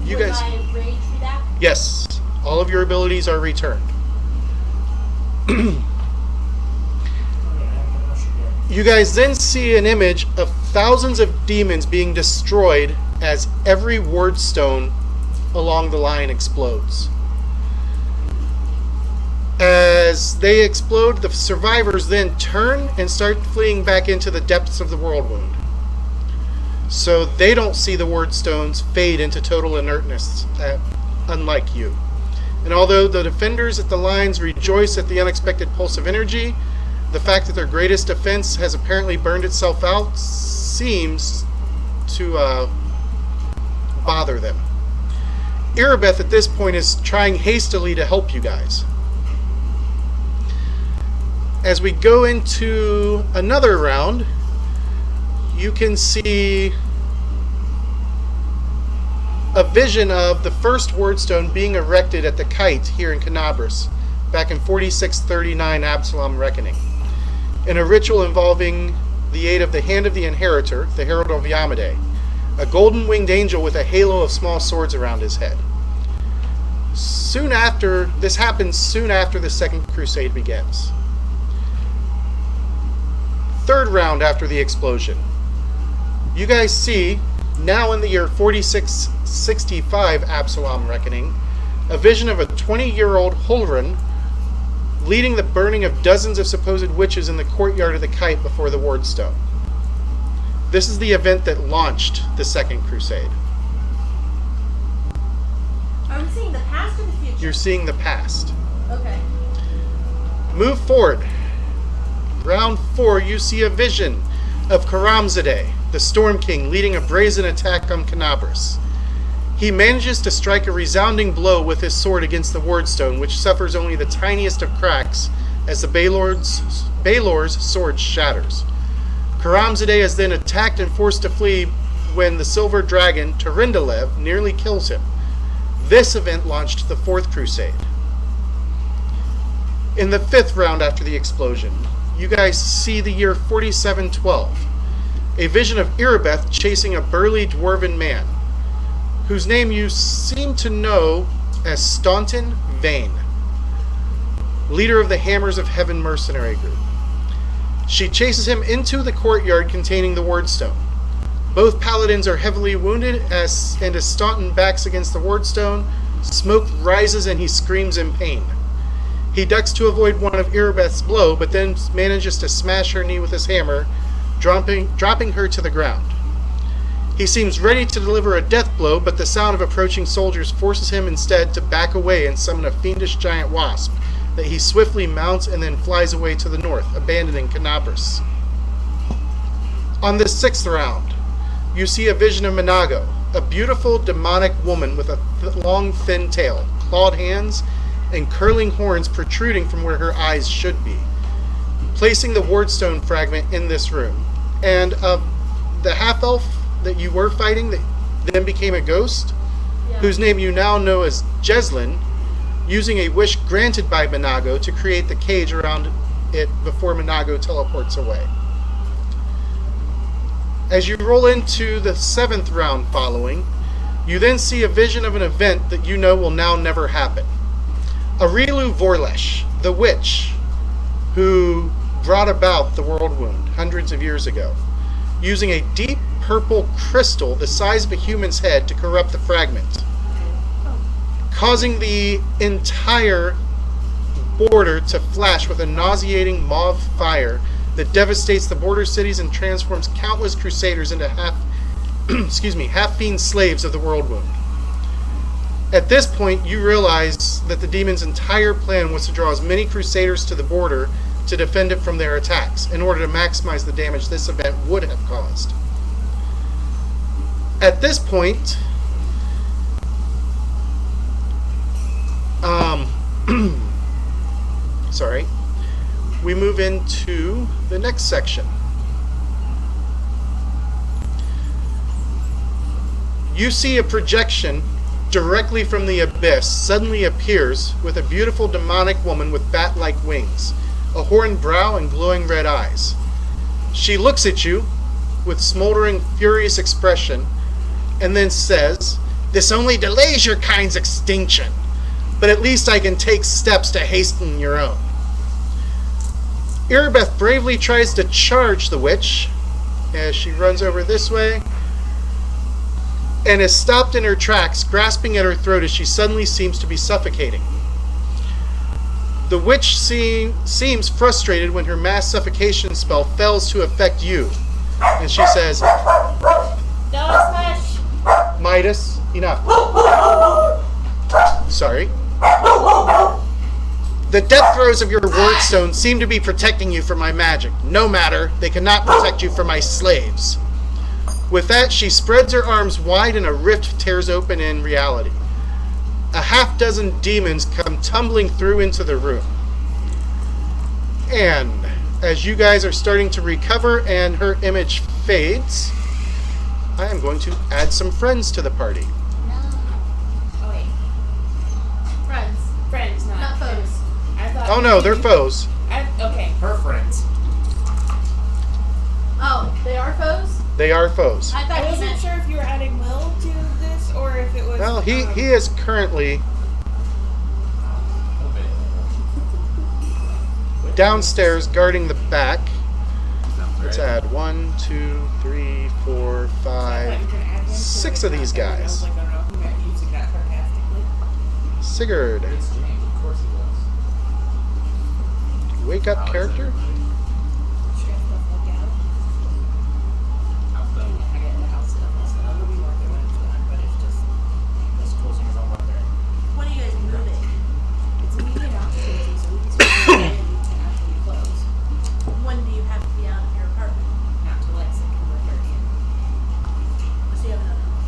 you Would guys, my rage be back? yes, all of your abilities are returned. You guys then see an image of thousands of demons being destroyed as every Wardstone along the line explodes. As they explode, the survivors then turn and start fleeing back into the depths of the World Wound. So they don't see the Wardstones fade into total inertness, unlike you. And although the defenders at the lines rejoice at the unexpected pulse of energy, the fact that their greatest defense has apparently burned itself out seems to bother them. Irabeth at this point is trying hastily to help you guys. As we go into another round, you can see a vision of the first Wardstone being erected at the Kite here in Canabras back in 4639 Absalom Reckoning, in a ritual involving the aid of the Hand of the Inheritor, the Herald of Yamade, a golden winged angel with a halo of small swords around his head. This happens soon after the Second Crusade begins. Third round after the explosion. You guys see, now in the year 4665 Absalom Reckoning, a vision of a 20-year-old Hulrun leading the burning of dozens of supposed witches in the courtyard of the Kite before the Wardstone. This is the event that launched the Second Crusade. Are we seeing the past or the future? You're seeing the past. Okay. Move forward. Round 4, you see a vision of Karamzadeh, the Storm King, leading a brazen attack on Canabras. He manages to strike a resounding blow with his sword against the Wardstone, which suffers only the tiniest of cracks as the Baelor's sword shatters. Karamzadeh is then attacked and forced to flee when the Silver Dragon, Terindalev, nearly kills him. This event launched the Fourth Crusade. In the 5th round after the explosion, you guys see the year 4712. A vision of Irabeth chasing a burly dwarven man, whose name you seem to know as Staunton Vane, leader of the Hammers of Heaven mercenary group. She chases him into the courtyard containing the Wardstone. Both paladins are heavily wounded, and as Staunton backs against the Wardstone, smoke rises and he screams in pain. He ducks to avoid one of Irabeth's blow, but then manages to smash her knee with his hammer, dropping her to the ground. He seems ready to deliver a death blow, but the sound of approaching soldiers forces him instead to back away and summon a fiendish giant wasp that he swiftly mounts and then flies away to the north, abandoning Canabras. On the 6th round, you see a vision of Minago, a beautiful demonic woman with a long thin tail, clawed hands, and curling horns protruding from where her eyes should be, placing the Wardstone fragment in this room. And the half-elf that you were fighting that then became a ghost, Yeah. whose name you now know as Jeslyn, using a wish granted by Minago to create the cage around it before Minago teleports away. As you roll into the 7th round following, you then see a vision of an event that you know will now never happen. Arilu Vorlesh, the witch who brought about the world wound hundreds of years ago, using a deep purple crystal the size of a human's head to corrupt the fragment, causing the entire border to flash with a nauseating mauve fire that devastates the border cities and transforms countless crusaders into half-fiend slaves of the world wound. At this point, you realize that the demon's entire plan was to draw as many crusaders to the border to defend it from their attacks, in order to maximize the damage this event would have caused. At this point, sorry, we move into the next section. You see a projection directly from the abyss suddenly appears with a beautiful demonic woman with bat-like wings, a horned brow and glowing red eyes. She looks at you with smoldering, furious expression and then says, "This only delays your kind's extinction, but at least I can take steps to hasten your own." Irabeth bravely tries to charge the witch as she runs over this way and is stopped in her tracks, grasping at her throat as she suddenly seems to be suffocating. The witch seems frustrated when her mass suffocation spell fails to affect you, and she says, Dog hush. "Midas, enough." Sorry. "The death throes of your Wardstone seem to be protecting you from my magic. No matter, they cannot protect you from my slaves." With that, she spreads her arms wide and a rift tears open in reality. A half-dozen demons come tumbling through into the room. And as you guys are starting to recover and her image fades, I am going to add some friends to the party. No. Oh wait. Friends. Friends, Not foes. I thought. Oh no, they're foes. Okay. Her friends. Oh, they are foes? They are foes. I thought I you wasn't meant... sure if you were adding Will to this or if it was. Well, he is currently downstairs guarding the back. Let's add 1, 2, 3, 4, 5, 6 of these guys. I was like, I don't know if you meant using that sarcastically. Sigurd, It's James, of course he was. wake up character. Should I stuff look out? How's that? I get the house stuff also. It'll be worth it when it's done, but it's just. Those cool things on one there. When are you guys moving? It's immediate occupancy, so we can start and actually close. When do you have to be out of your apartment? Not till like September 30th. So you have another month.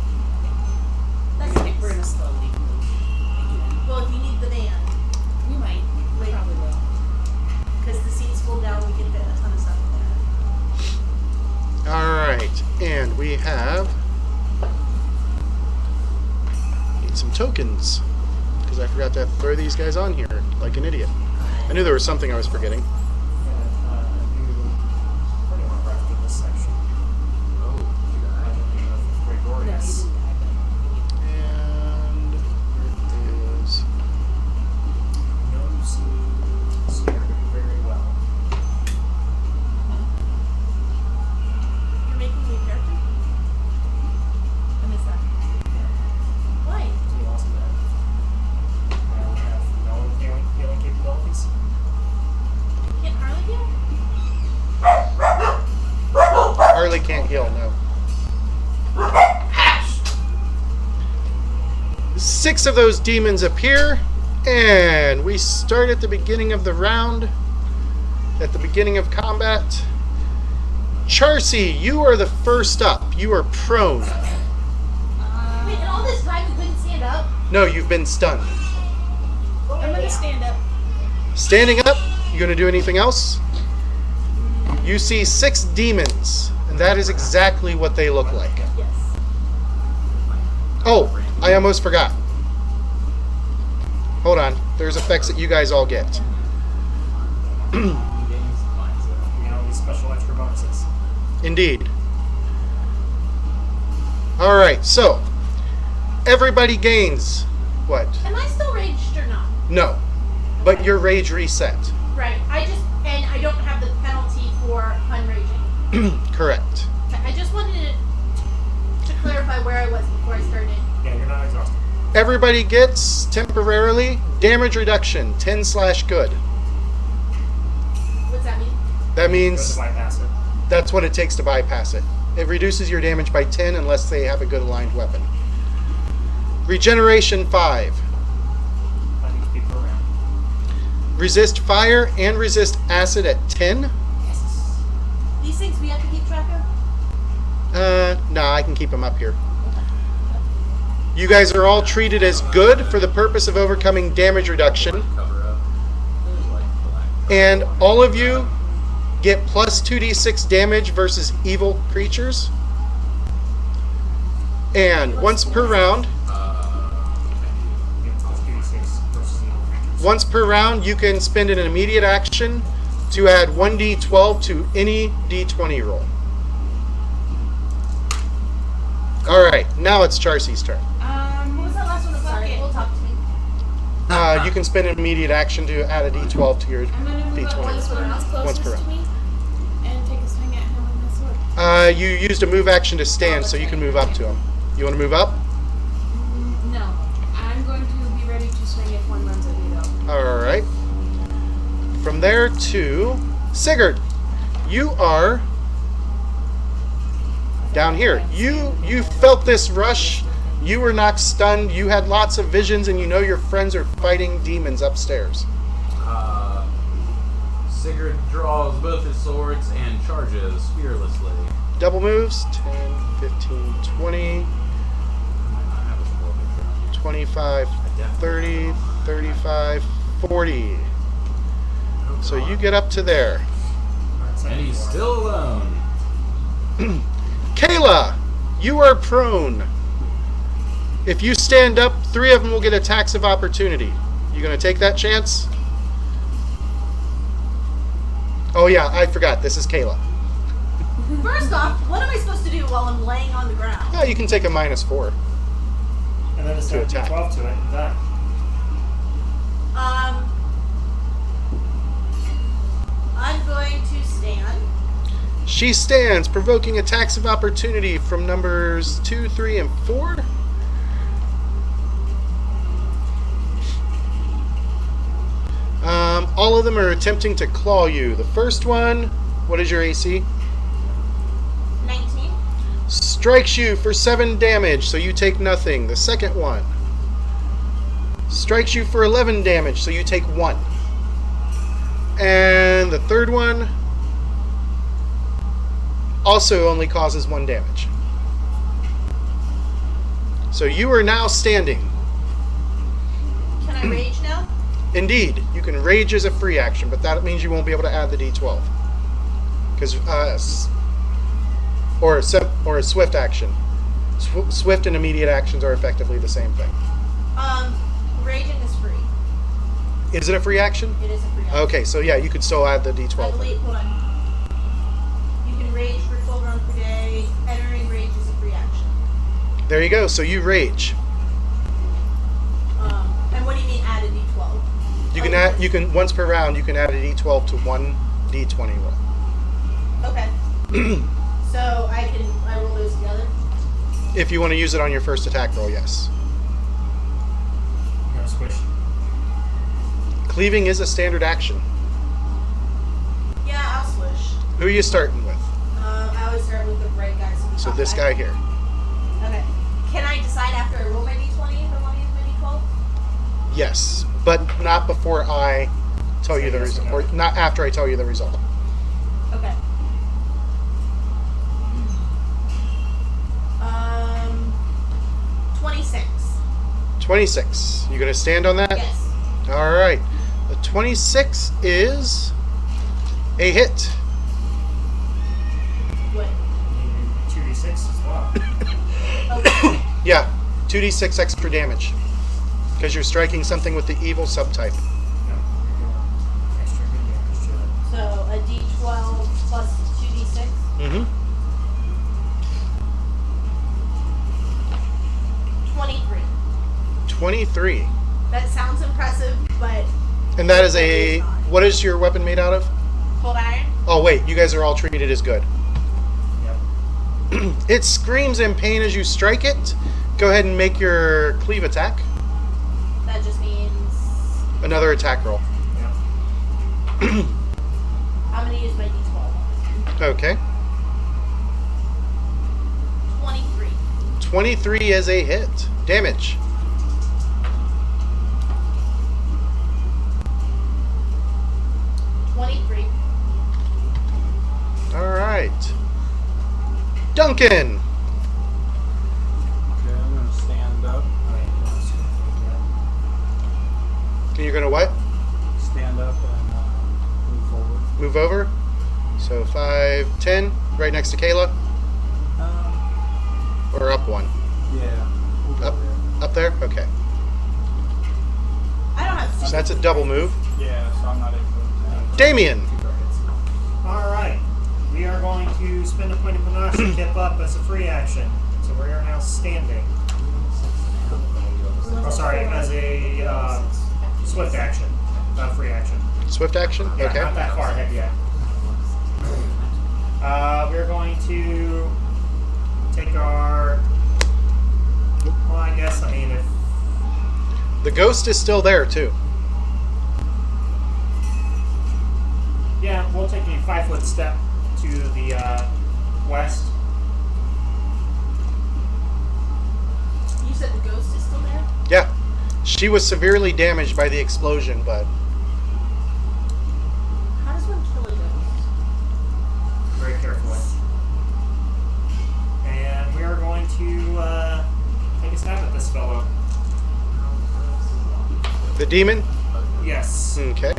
That's We're gonna nice. slowly move again. Well, if you need the van, We might. We probably will. because the seats fold down, we can fit a ton of stuff in there. Alright, and we have... need some tokens. Because I forgot to throw these guys on here like an idiot. I knew there was something I was forgetting. You pretty much after this section. Oh, you I got don't know if No, you Gregorius. didn't die, but And where is... Knows Sierra very well. You're making me a character? I missed that. Why? He lost that. Now we have no healing capabilities. 6 of those demons appear, and we start at the beginning of the round, at the beginning of combat. Charcy, you are the first up. You are prone. Wait, and all this time you couldn't stand up? No, you've been stunned. I'm gonna stand up. Standing up, you going to do anything else? You see 6 demons, and that is exactly what they look like. Yes. Oh, I almost forgot. Hold on. There's effects that you guys all get. You know, these special extra bonuses. Indeed. Alright, so everybody gains what? Am I still raged or not? No. But your rage reset. Right. And I don't have the penalty for unraging. Correct. Okay, I just wanted to clarify where I was before I started. Yeah, you're not exhausted. Everybody gets temporarily damage reduction 10/good. What's that mean? That Goes means to bypass it. that's what it takes to bypass it. It reduces your damage by 10 unless they have a good aligned weapon. Regeneration 5. I think it's per round. Resist fire and resist acid at 10. Yes. These things we have to keep track of? Nah, I can keep them up here. You guys are all treated as good for the purpose of overcoming damage reduction. Cover up. There's like black. And all of you get plus 2d6 damage versus evil creatures. And once per round, It's plus 36 versus evil creatures. once per round, you can spend an immediate action to add 1d12 to any d20 roll. Alright, now it's Charcy's turn. What was that last one about? Sorry, we'll talk to me. You can spend an immediate action to add a d12 to your I'm gonna move up to this one that's Once per closest to round. me and take a swing at him with my sword. You used a move action to stand, so you can move up to him. You want to move up? No. I'm going to be ready to swing if one runs at me though. Alright. From there to Sigurd. You are down here. You felt this rush. You were knocked stunned. You had lots of visions, and you know your friends are fighting demons upstairs. Sigurd draws both his swords and charges fearlessly. Double moves 10, 15, 20, I might not have a spell picture on you. 25, 30, 35, 40. Oh, So God. you get up to there. And he's still alone. Kayla, you are prone. If you stand up, 3 of them will get attacks of opportunity. You gonna take that chance? Oh yeah, I forgot. This is Kayla. First off, what am I supposed to do while I'm laying on the ground? Oh, you can take a -4. And then it's To attack. 12 to it and die. I'm going to stand. She stands, provoking attacks of opportunity from numbers 2, 3, and 4. All of them are attempting to claw you. The first one, what is your AC? 19. Strikes you for 7 damage, so you take nothing. The second one strikes you for 11 damage, so you take 1. And the third one also only causes 1 damage. So you are now standing. Can I rage now? Indeed, you can rage as a free action, but that means you won't be able to add the d12. Because, or a swift action. Swift and immediate actions are effectively the same thing. Raging is free. Is it a free action? It is a free action. Okay, so yeah, you could still add the I d12. believe, hold on. You can rage for 12 rounds per day. Entering rage is a free action. There you go, so you rage. And what do you mean add a d12? You can add, you can, once per round, you can add a d12 to 1 d20 roll. Okay. So I roll those together? If you want to use it on your first attack roll, yes. You're gonna squish. Cleaving is a standard action. Yeah, I'll swish. Who are you starting with? I always start with the bright guy. So top this guy here. decide after I roll my d20 if I want to use my d12? Yes, but not before I tell you the Yes or result, no. or not after I tell you the result. Okay. 26. 26. You gonna stand on that? Yes. All right. The 26 is a hit. What? 2d6 as well. Okay. Yeah, 2d6 extra damage because you're striking something with the evil subtype. No. Extra good damage to it. So a d12 plus 2d6. Mm-hmm. 23. 23. That sounds impressive, but And that is It a. is not. What is your weapon made out of? cold iron. Oh wait, you guys are all treated as good. Yep. It screams in pain as you strike it. Go ahead and make your cleave attack. That just means Another attack roll. Yep. I'm gonna use my d12. Okay. 23. 23 is a hit. Damage. All right. Duncan. Okay, I'm gonna stand up. You're gonna what? Stand up and move forward. Move over. So 5, 10, right next to Kayla, or up one. Yeah. We'll go Up, there. up there. Okay. I don't have So that's a double move. Yeah, so I'm not able to. Damien. Alright. We are going to spend a point of panache to tip up as a free action. So we are now standing. Oh, sorry, as a swift action, not a free action. Swift action. Yeah, Okay. not that far ahead yet. We're going to take our. Well, I guess, I mean, if. The ghost is still there too. Yeah, we'll take a 5-foot step to the west. You said the ghost is still there? Yeah. She was severely damaged by the explosion, but How does one kill a ghost? Very carefully. And we are going to take a stab at this fellow. the demon. Yes. Okay.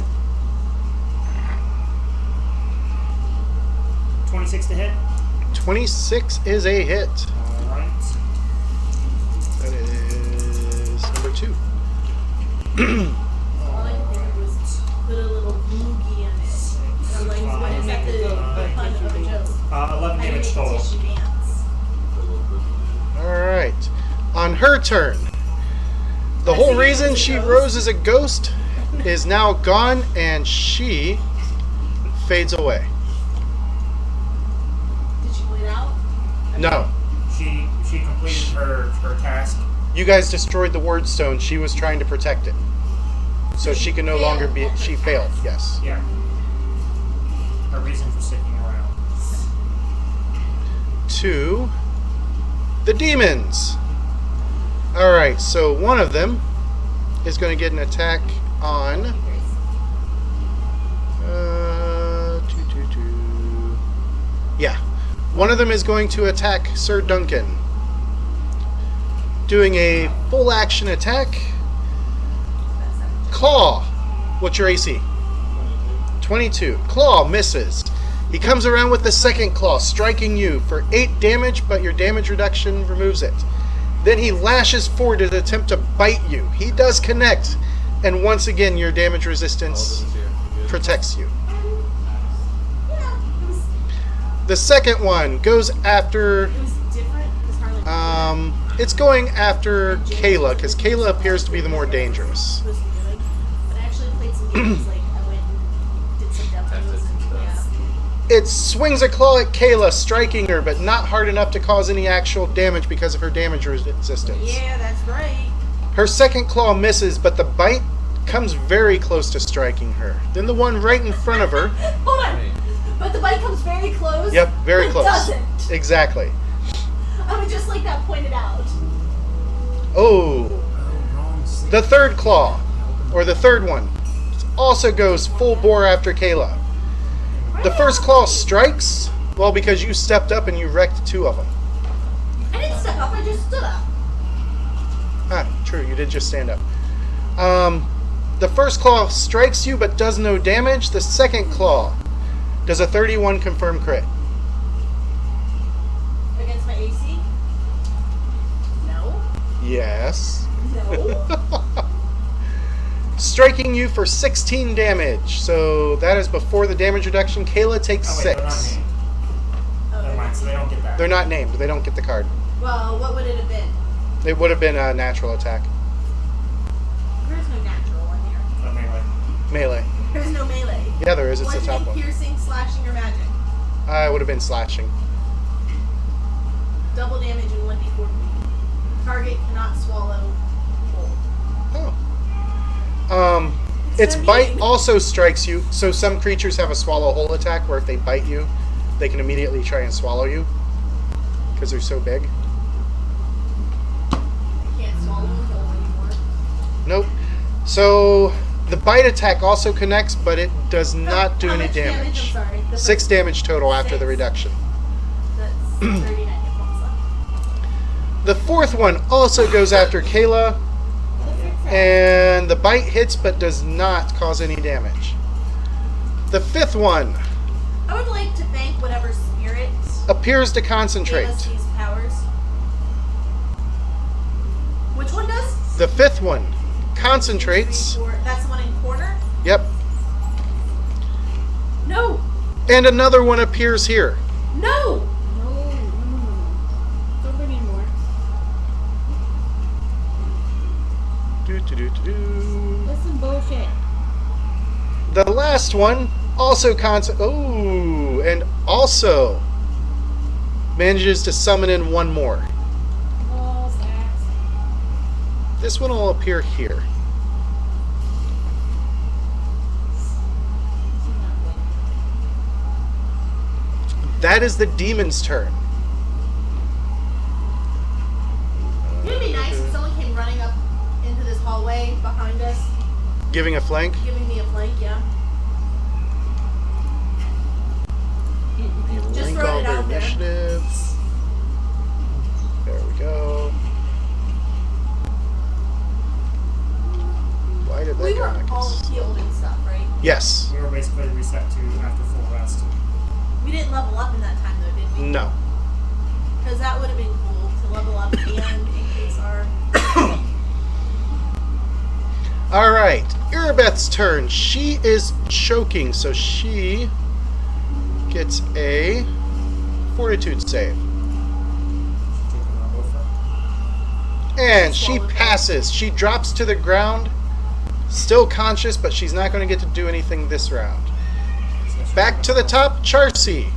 26 to hit. 26 is a hit. Alright. That is number 2. All I could think of was put a little boogie in it. And I'm like, what is that the pun of a joke? 11 I didn't damage get total. tissue dance. All right. On her turn, the I whole see reason it as a she ghost. rose as a ghost is now gone, and she fades away. Did she bleed out? No. She completed her task. You guys destroyed the Wardstone. She was trying to protect it. So she can no longer be... She failed, yes. Yeah. Her reason for sticking around. To the demons. All right, so one of them is going to get an attack on... Yeah. One of them is going to attack Sir Duncan. Doing a full action attack. Claw. What's your AC? 22. Claw misses. He comes around with the second claw, striking you for 8 damage, but your damage reduction removes it. Then he lashes forward to attempt to bite you. He does connect, and once again your damage resistance protects you. Yeah, The second one goes after... it was different because Harley It's going after Kayla, because Kayla appears to be the more dangerous. was good. But I actually played some games, like I went and did some demos and yeah. It swings a claw at Kayla, striking her, but not hard enough to cause any actual damage because of her damage resistance. Yeah, that's right. Her second claw misses, but the bite comes very close to striking her. Then the one right in front of her. Hold on. But the bite comes very close. Yep, very but close. Doesn't. Exactly. I would just like that pointed out. Oh, wrong seat. the third claw, or the third one, also goes full bore after Kayla. The first claw strikes, well, because you stepped up and you wrecked 2 of them. I didn't step up, I just stood up. Ah, true, you did just stand up. The first claw strikes you but does no damage. The second claw does a 31 confirm crit. Against my AC? No. Yes. No. Striking you for 16 damage. So that is before the damage reduction. Kayla takes Oh, wait, they're not 6. named. Never mind, so they don't get that. They're not named. They don't get the card. Well, what would it have been? It would have been a natural attack. There's no natural one here. Melee. Melee. There's no melee. Yeah, there is. It's the top Bludgeoning, one. piercing, slashing, or magic. It would have been slashing. Double damage in 1d4. Target cannot swallow whole. Oh. Its so bite mean. also strikes you. So some creatures have a swallow whole attack where if they bite you, they can immediately try and swallow you because they're so big. I can't swallow a whole anymore. Nope. So the bite attack also connects, but it does not do How any much damage. I'm sorry. The 6 first- damage total after the 6. reduction. That's 39 hit points left. The fourth one also goes after Kayla, and the bite hits but does not cause any damage. The fifth one I would like to thank whatever spirit appears to gave concentrate. us these powers. Which one does? The fifth one concentrates. 3, 4. That's the one in corner? Yep. No! And another one appears here. No! No. Don't bring any more. That's some bullshit. The last one also and also manages to summon in one more. Balls, ass. This one will appear here. She's not good. That is the demon's turn. It'd be nice if someone came running up into this hallway behind us, Giving a flank. giving me a flank, yeah. Just Link throwing all it their out there. initiatives. There we go. Why did that We go were like all this? healed and stuff, right? Yes. We were basically reset to after full rest. We didn't level up in that time though, did we? No. Because that would have been cool to level up and increase our... All right. Irabeth's turn. She is choking, so she gets a fortitude save. And she passes. She drops to the ground, still conscious, but she's not going to get to do anything this round. Back to the top, Charcy. She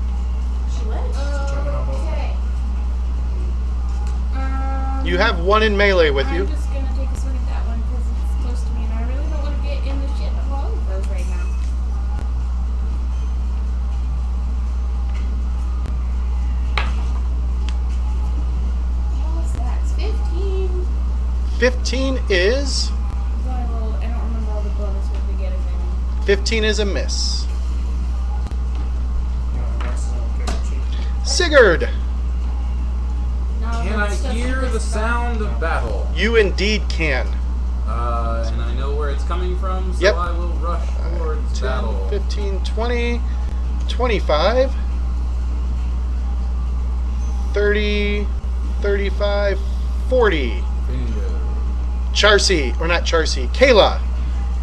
what? Okay. You have one in melee with you. I'm just gonna take a swing at that one because it's close to me, and I really don't want to get in the shit of all of those right now. What's that? It's 15. 15 is... I don't remember all the bonuses we get if any. 15 is a miss. Sigurd, No, Can I it's just hear this the stuff. sound of battle? you indeed can. And I know where it's coming from, so Yep. I will rush towards 10, battle. 15, 20, 25, 30, 35, 40. Bingo. Charcy, or not Charcy, Kayla,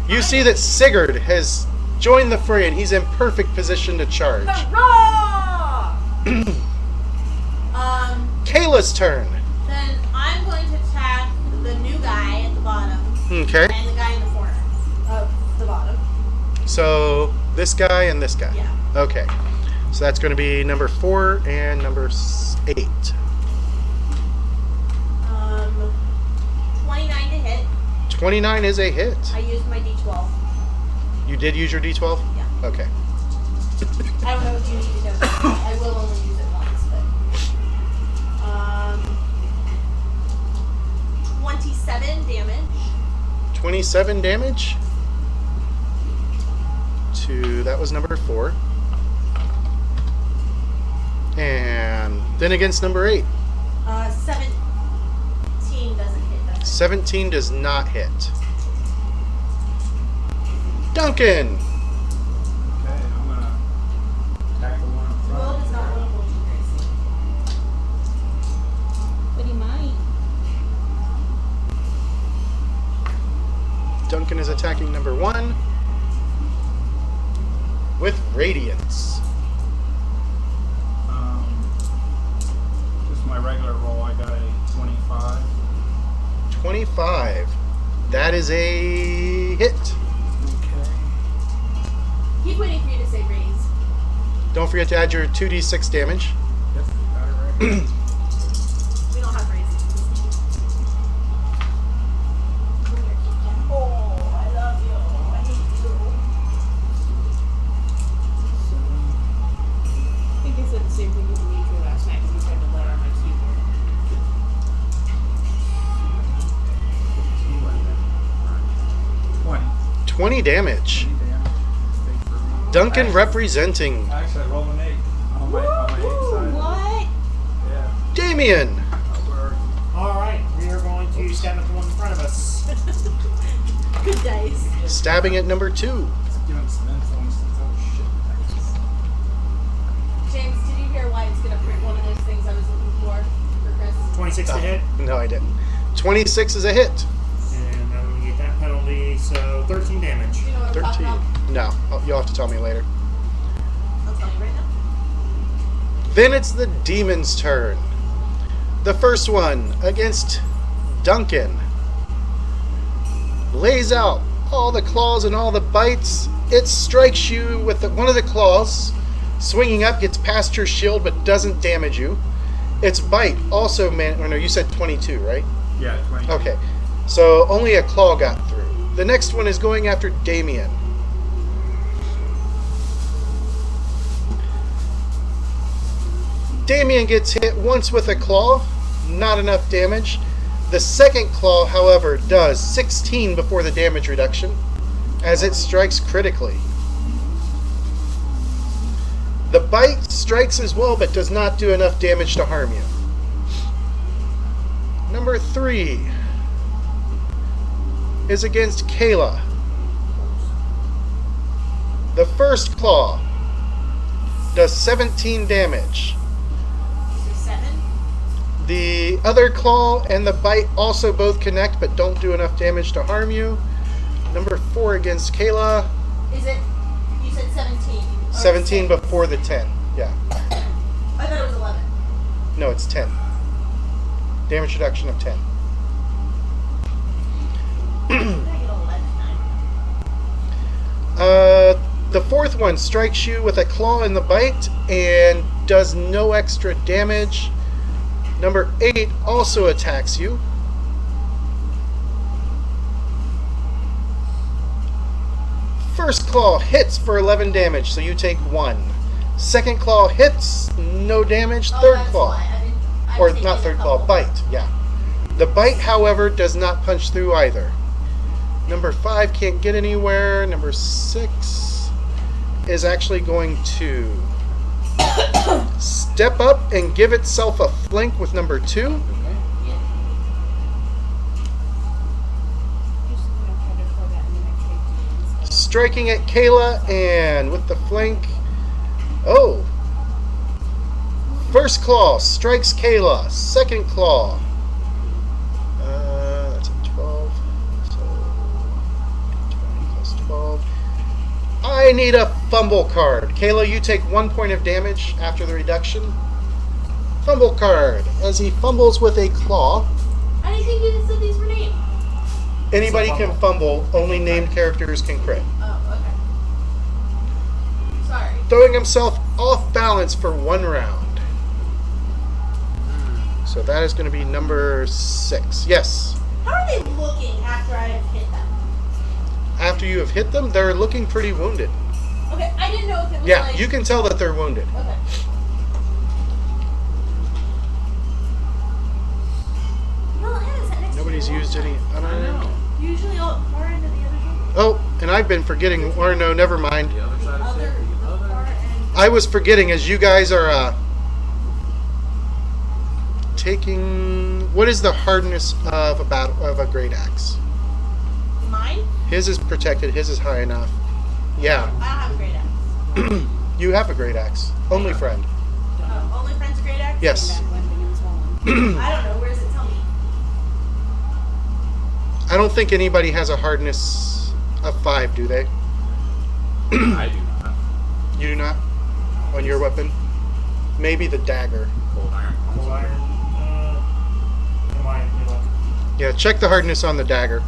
you see that Sigurd has joined the fray and he's in perfect position to charge. Hurrah! Kayla's turn. Then I'm going to attack the new guy at the bottom Okay, and the guy in the corner of the bottom. so this guy and this guy. Yeah. Okay, so that's going to be number 4 and number 8. 29 to hit. 29 is a hit. I used my D12. You did use your D12? Yeah. Okay. I don't know if you need to know that. I will only use it once, but 26 27 damage to, that was number 4. And then against number 8. 17 doesn't hit. Does it? 17 does not hit. Duncan! Okay, I'm gonna attack the one in Will front. does not want to hold you, Gracie. But he might. Duncan is attacking number 1 with Radiance. Just my regular roll, I got a 25. 25. That is a hit. Okay. He's waiting for you to say raise. Don't forget to add your 2d6 damage. Yep, got it right. We don't have raise. Oh, I love you. I hate you. I think I said the same thing to Dimitri last night when he tried to let on my keyboard. 20. 20 damage. 20 damage. Big for me. Duncan representing Actually, I rolled an 8 on my 8 side. What? Yeah. Damien. Where are you? Alright, we are going to stab at the one in front of us. Good dice. Stabbing at number 2. Let's give him some influence. Oh, shit. James, did you hear why it's going to print one of those things I was looking for Chris? 26 to hit. No, I didn't. 26 is a hit. And I'm going to get that penalty, so 13 damage. Do you know what I'm 13. talking about? No, you'll have to tell me later. I'll tell you right now. Then it's the demon's turn. The first one against Duncan. Lays out all the claws and all the bites. It strikes you with one of the claws. Swinging up, gets past your shield, but doesn't damage you. Its bite also, no, you said 22, right? Yeah, 20. Okay, so only a claw got through. The next one is going after Damien. Damien gets hit once with a claw, not enough damage. The second claw, however, does 16 before the damage reduction, as it strikes critically. The bite strikes as well, but does not do enough damage to harm you. Number 3 is against Kayla. The first claw does 17 damage. So 7? The other claw and the bite also both connect, but don't do enough damage to harm you. Number 4 against Kayla. Is it? You said 17. 17 before the 10. Yeah. I thought it was 11. No, it's 10. Damage reduction of 10. I get 11 The fourth one strikes you with a claw in the bite and does no extra damage. Number 8 also attacks you. First claw hits for 11 damage, so you take 1. Second claw hits, no damage. Oh, Third that's claw. why. I Or think not it's a third claw, couple. bite, yeah. The bite, however, does not punch through either. Number 5 can't get anywhere. Number 6 is actually going to step up and give itself a flank with number 2. Just gonna try to throw that in the next week. Striking at Kayla, and with the flank. Oh! First claw strikes Kayla. Second claw. That's a 12. So 20 plus 12. I need a fumble card. Kayla, you take 1 point of damage after the reduction. Fumble card. As he fumbles with a claw. I didn't think you said these were named. Anybody can fumble. Only named characters can crit. Oh, okay. Sorry. Throwing himself off balance for 1 round. So that is going to be number 6. Yes. How are they looking after I have hit them? After you have hit them, they're looking pretty wounded. Okay, I didn't know if it was Yeah, like... you can tell that they're wounded. Okay. Well, Anna's at next to Nobody's you. used any unarmed. Usually far into the other shoulder. Oh, and I've been forgetting, or no, never mind. The other side of Other, safety. the Other. far end. I was forgetting as you guys are taking. What is the hardness of a great axe? Mine? His is protected. His is high enough. Yeah, I don't have a great axe. you have a great axe. Only friend. Only friend's a great axe? Yes. That blending and swollen. I don't know. Where does it tell me? I don't think anybody has a hardness of 5, do they? I do not. You do not? On your weapon? Maybe the dagger. Cold iron. Cold iron. Am I? Let me look. Yeah, check the hardness on the dagger.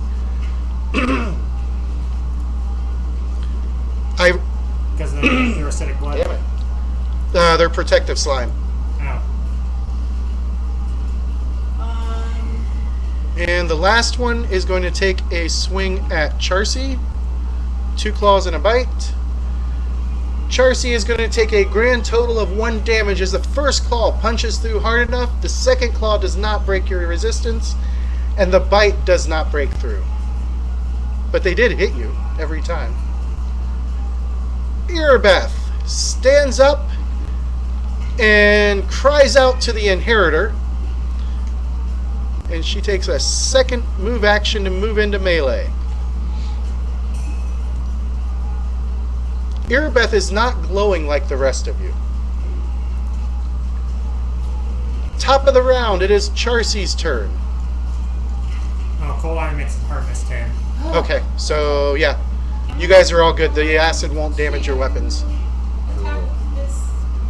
Because of their acidic blood. Damn it. They're protective slime. Oh. And the last one is going to take a swing at Charcy. 2 claws and a bite. Charcy is going to take a grand total of 1 damage as the first claw punches through hard enough. The second claw does not break your resistance. And the bite does not break through. But they did hit you every time. Erebeth stands up and cries out to the inheritor. And she takes a second move action to move into melee. Erebeth is not glowing like the rest of you. Top of the round, it is Charcy's turn. Oh, cold iron makes it hardness 10. Okay, so yeah. You guys are all good. The acid won't damage your weapons. Attack this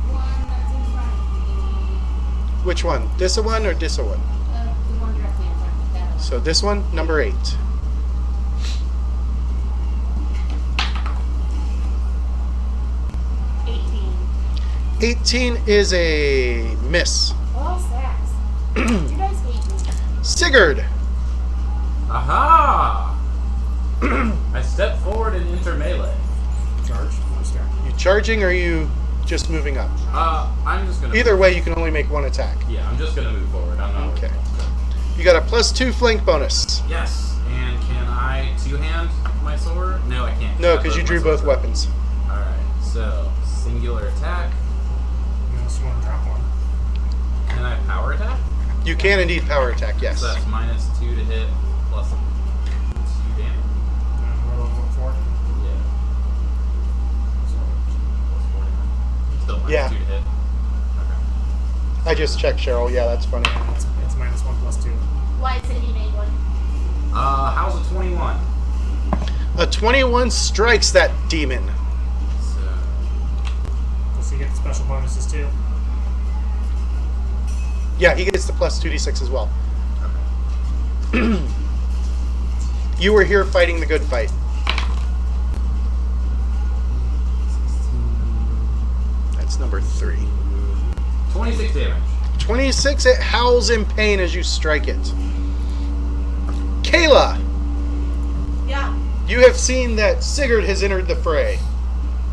one that's in front of me. Which one? This one or this one? The one directly in front of me. That one. So this one, number 8. 18 is a miss. Oh, stacks. You guys hate me. Sigurd. Aha! I step forward and enter melee. Charge. You charging or are you just moving up? I'm just gonna. Either way, you can only make 1 attack. Yeah, I'm just gonna move forward. I'm not. Okay. You got a +2 flank bonus. Yes, and can I two-hand my sword? No, I can't. No, I because you my drew sword. both weapons. All right, so singular attack. Unless you want to drop one. Can I power attack? You can indeed power attack, yes. So that's -2 to hit, plus 2 damage. Roll over 4. Yeah. So plus 4 damage. Still -2 Yeah. to hit. Okay. I just checked, Cheryl. Yeah, that's funny. It's -1 +2. Why said he made one? How's a 21? A 21 strikes that demon. So So you get the special bonuses too. Yeah, he gets the +2d6 as well. okay. You were here fighting the good fight. That's number 3. 26 damage. 26, it howls in pain as you strike it. Kayla, Yeah. you have seen that Sigurd has entered the fray.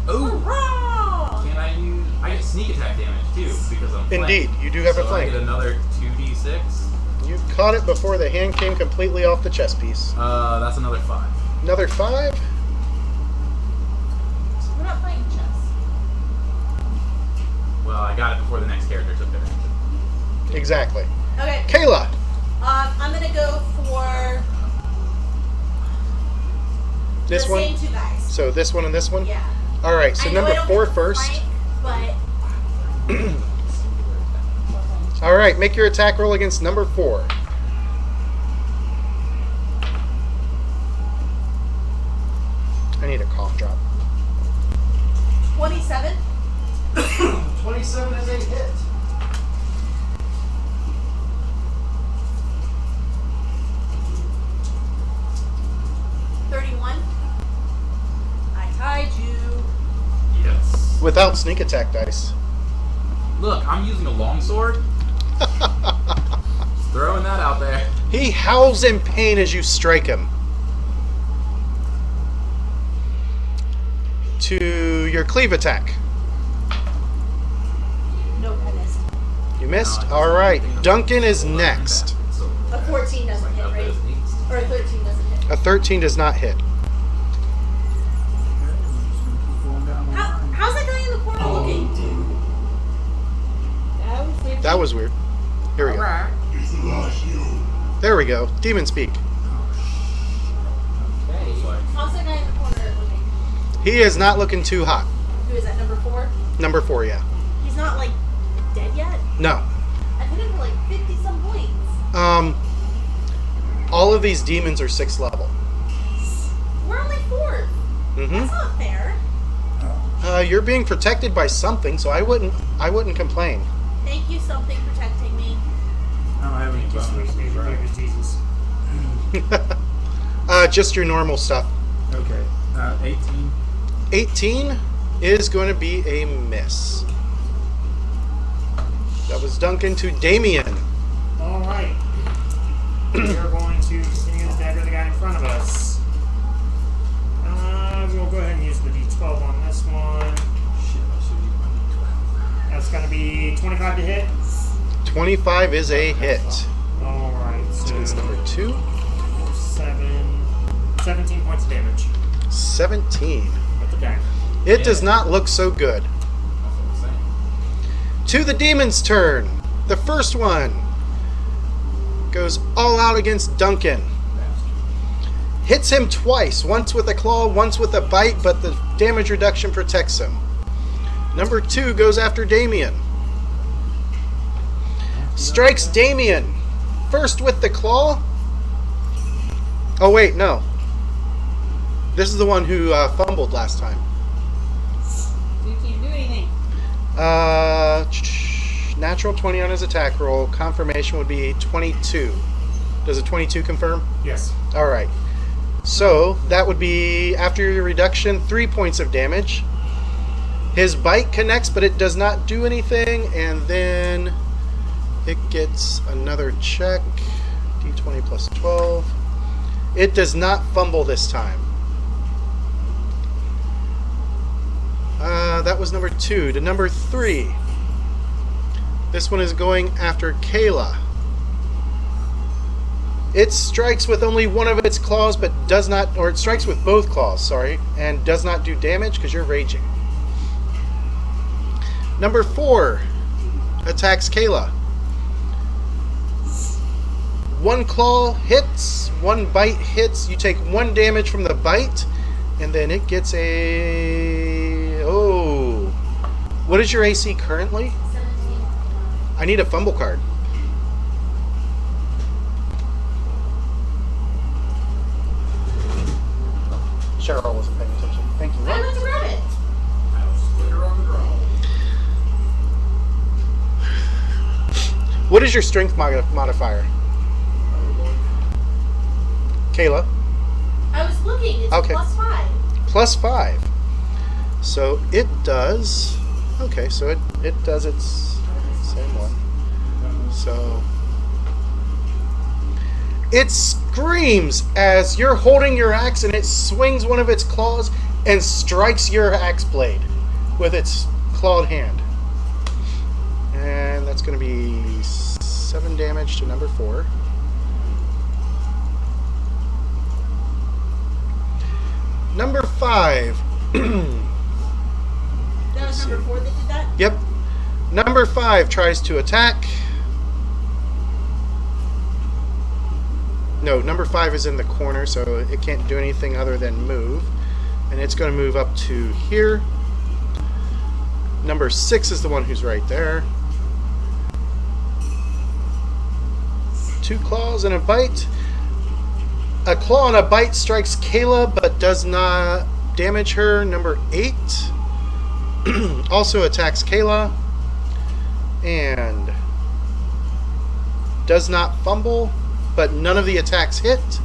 Ooh. Hurrah! Can I use? I get sneak attack damage too because I'm flanked. Indeed, you do have so a flank. I get another 2d6. You caught it before the hand came completely off the chess piece. That's another 5. Another 5. We're not playing chess. Well, I got it before the next character took their action. Exactly. Okay. Kayla, I'm gonna go for this the one. same 2 guys. So this one and this one? Yeah. All right, so I know number I don't 4 get the first. flank, but All right, make your attack roll against number 4. I need a cough drop. 27. 27 is a hit. I tied you. Yes. Without sneak attack dice. Look, I'm using a longsword. Just throwing that out there. He howls in pain as you strike him. To your cleave attack. Nope, I missed. You missed? No, I All right. think I'm- Duncan is Hold on, I'm next. back. So, A 14 doesn't hit, up right? those knees. Or a 13 doesn't hit. A 13 does not hit. Okay, we're just gonna keep going down the line. How's that guy in the corner looking? That was weird. That was weird. Here we go. Alright. There we go. Demon speak. It's like, How's that guy in the corner looking? He is not looking too hot. Who is that, number 4? Number 4, yeah. He's not, like, dead yet? No. I hit him for, like, 50-some points. All of these demons are 6th level. We're only 4. That's Mm-hmm. not fair. You're being protected by something, so I wouldn't complain. Thank you, something protecting me. I don't have any Just bonuses, wait, right? Jesus. Just your normal stuff. Okay. 18. 18 is going to be a miss. That was Duncan to Damien. All right. We are going to continue to dagger the guy in front of us. We'll go ahead and use the D12 on this one. Shit, I should use my D12. That's going to be 25 to hit. 25 is a hit. All right. So It's number 2. 17 points of damage 17. with the dagger. It does not look so good. That's what I'm saying. To the demon's turn. The first one goes all out against Duncan. Hits him twice, once with a claw, once with a bite, but the damage reduction protects him. Number 2 goes after Damien. Strikes Damien. First with the claw. Oh wait, no. This is the one who fumbled last time. You can't do anything. Natural 20 on his attack roll. Confirmation would be 22. Does a 22 confirm? Yes. All right. So that would be, after your reduction, 3 points of damage. His bite connects, but it does not do anything. And then it gets another check. D20 plus 12. It does not fumble this time. That was number 2. To number 3. This one is going after Kayla. It strikes with only one of its claws, but does not, or it strikes with both claws, sorry, and does not do damage because you're raging. Number 4 attacks Kayla. One claw hits, one bite hits. You take 1 damage from the bite, and then it gets a... Oh. What is your AC currently? 17. I need a fumble card. Cheryl wasn't paying attention. Thank you. I went to grab it. What is your strength modifier? Kayla? I was looking. It's Okay. +5. Plus 5. So it does... Okay, so it does its same one. So... It screams as you're holding your axe and it swings one of its claws and strikes your axe blade with its clawed hand. And that's going to be 7 damage to number 4. Number 5. That was number 4 that did that? Yep. Number 5 tries to attack. No, number 5 is in the corner, so it can't do anything other than move. And it's going to move up to here. Number 6 is the one who's right there. 2 claws and a bite. A claw and a bite strikes Kayla, but does not damage her. Number 8 also attacks Kayla. And does not fumble, but none of the attacks hit.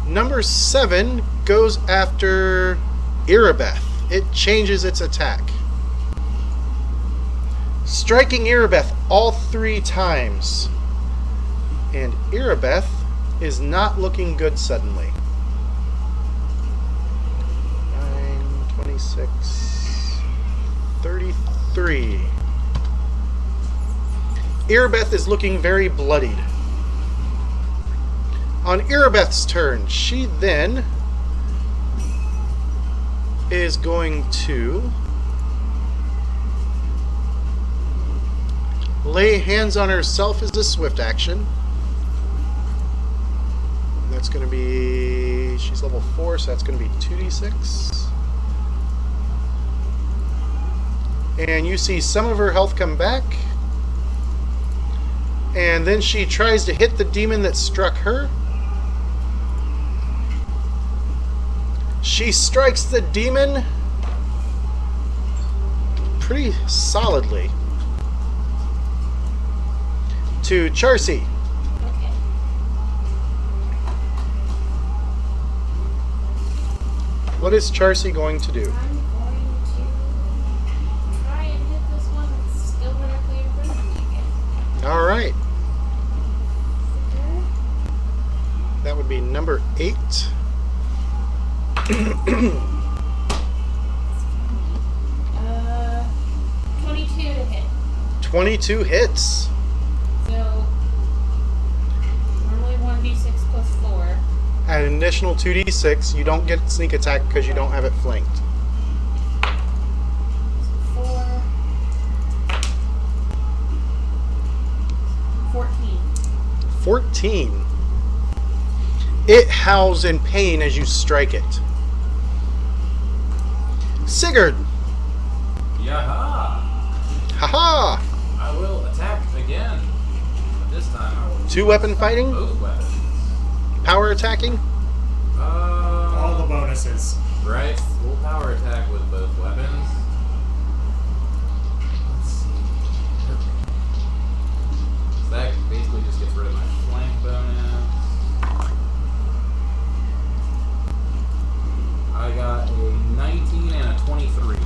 Number 7 goes after Irabeth. It changes its attack, striking Irabeth all 3 times. And Irabeth is not looking good suddenly. 9, 26, 33. Irabeth is looking very bloodied. On Irabeth's turn, she then is going to lay hands on herself as a swift action. That's going to be, she's level 4, so that's going to be 2d6. And you see some of her health come back. And then she tries to hit the demon that struck her. She strikes the demon pretty solidly. To Charcy. Okay. What is Charcy going to do? I'm going to try and hit this one that's still directly in front of me again. All right. There. That would be number 8. 22 to hit. 22 hits. So, normally 1d6 plus 4. At an additional 2d6, you don't get sneak attack because you don't have it flanked. 4. 14. 14. It howls in pain as you strike it. Sigurd. Yaha! Haha! I will attack again. But this time I will 2-weapon fighting? both weapons. Power attacking? All the bonuses. Right, full power attack with both weapons. Let's see. So that basically just gets rid of my flank bonus. I got a 19 and a 23.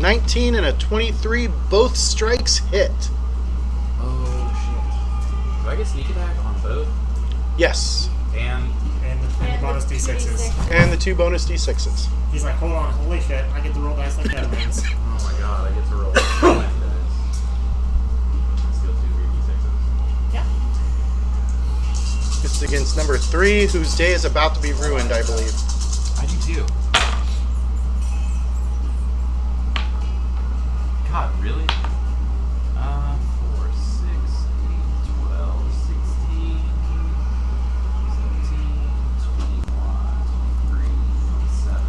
19 and a 23, both strikes hit. Oh shit. Do I get sneak attack on both? Yes. And And the bonus D6s. And the 2 bonus d6s. He's like, hold on, holy shit, I get to roll dice like that means. oh my god, I get to roll 20 dice. Let's go 2 3d6s. Yeah. This is against number 3, whose day is about to be ruined, I believe. I do too. God, really? 4, 6, 8, 12, 16, 17, 21, 23, 27,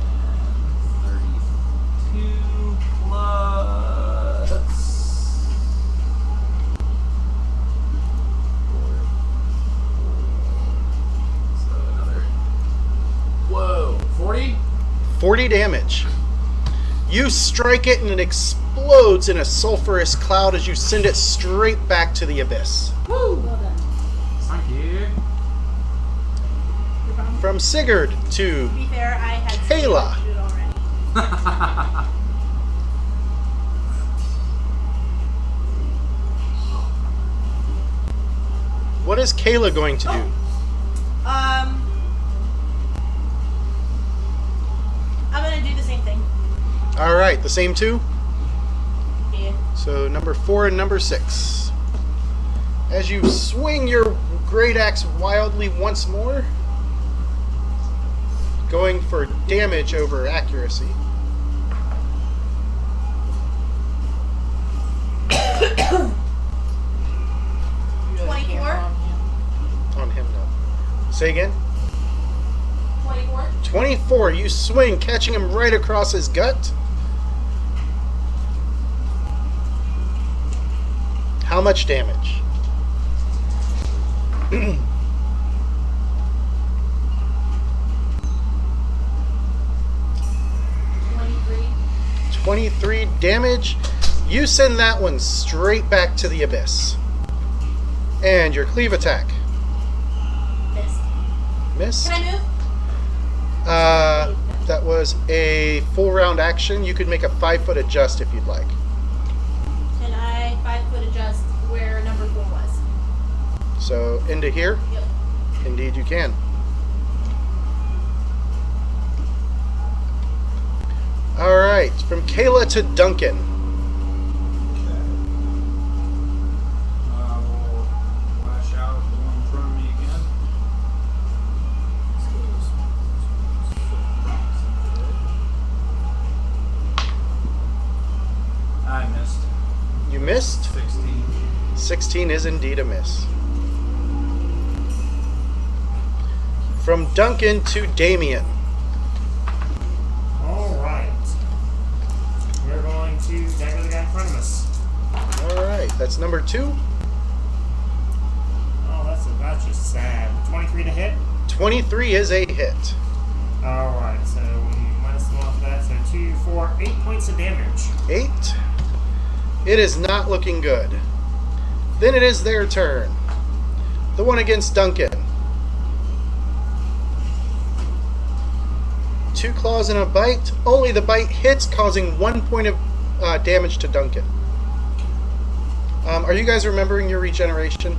32 plus 4. So another. Whoa, 40? 40 damage. You strike it and it explodes in a sulfurous cloud as you send it straight back to the abyss. Well done. Thank you. From Sigurd to To be fair, I had Kayla. it already. What is Kayla going to do? I'm gonna do the same thing. All right, the same 2. Yeah. So number 4 and number 6. As you swing your great axe wildly once more, going for damage over accuracy. You 24. On him now. Say again. 24. 24. You swing, catching him right across his gut. How much damage? 23 damage. You send that one straight back to the abyss. And your cleave attack. Missed. Miss. Can I move? That was a full round action. You could make a 5-foot adjust if you'd like. Can I 5-foot adjust where number 4 was? So into here? Yep. Indeed you can. Alright, from Kayla to Duncan. I will lash out at the one in front of me again. 16 is indeed a miss. From Duncan to Damien. Alright. We're going to dagger the guy in front of us. Alright, that's number 2. Oh, that's just sad. 23 to hit? 23 is a hit. Alright, so we minus the 1 off that. So 2, 4, 8 points of damage. 8. It is not looking good. Then it is their turn. The one against Duncan. 2 claws and a bite. Only the bite hits, causing 1 point of damage to Duncan. Are you guys remembering your regeneration?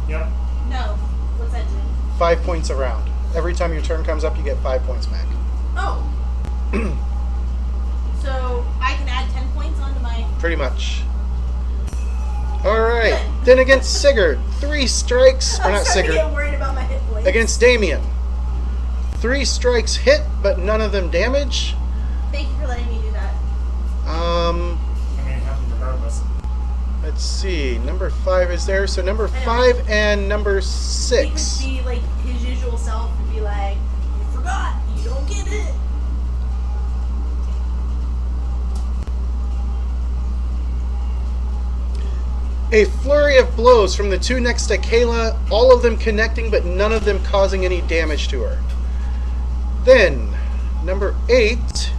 Yep. No. What's that do? 5 points a round. Every time your turn comes up, you get 5 points back. Oh. So I can add 10 points onto my. Pretty much. Alright. Then against Sigurd. 3 strikes. Or I'm not starting Sigurd. to get worried about my hit points. Against Damien. 3 strikes hit, but none of them damage. Thank you for letting me do that. I mean, it happens regardless. Let's see. Number 5 is there. So number 5 and number He 6. could be like his usual self and be like, "You forgot. You don't get it." A flurry of blows from the 2 next to Kayla, all of them connecting, but none of them causing any damage to her. Then, number 8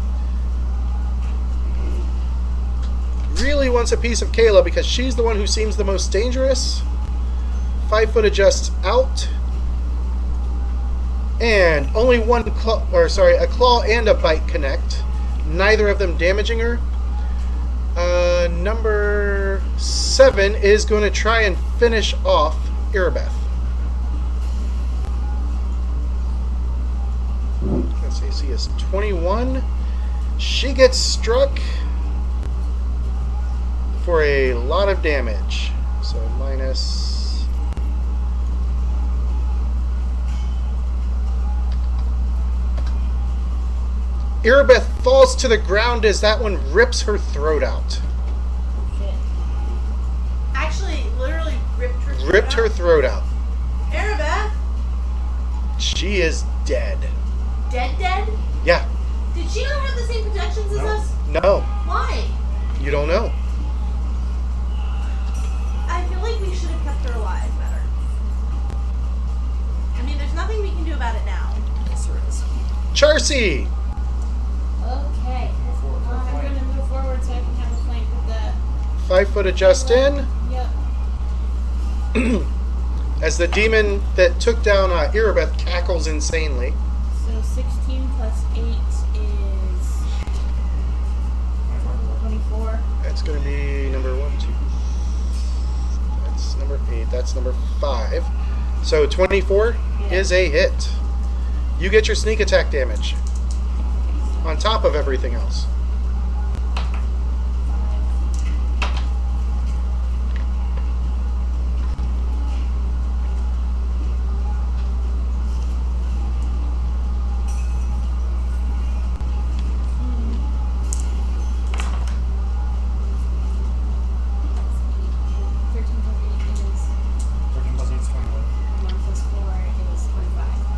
really wants a piece of Kayla because she's the one who seems the most dangerous. 5 foot adjusts out. And only one claw, a claw and a bite connect. Neither of them damaging her. Number 7 is going to try and finish off Irabeth. Let's see, she is 21. She gets struck for a lot of damage. So minus... Irabeth falls to the ground as that one rips her throat out. Shit. Actually, literally Ripped her throat out. Arabeth, She is dead. dead? Yeah. Did she not have the same protections as No. us? No. Why? You don't know. I feel like we should have kept her alive better. I mean, there's nothing we can do about it now. Yes, there is. Charcy! Okay. Move forward for a I'm flank. gonna move forward so I can have a flank with that. 5 foot adjust in. Yep. As the demon that took down Irabeth cackles insanely. So 16 plus 8 is 24. That's going to be number 1, 2. That's number 8. That's number 5. So 24 is a hit. You get your sneak attack damage on top of everything else.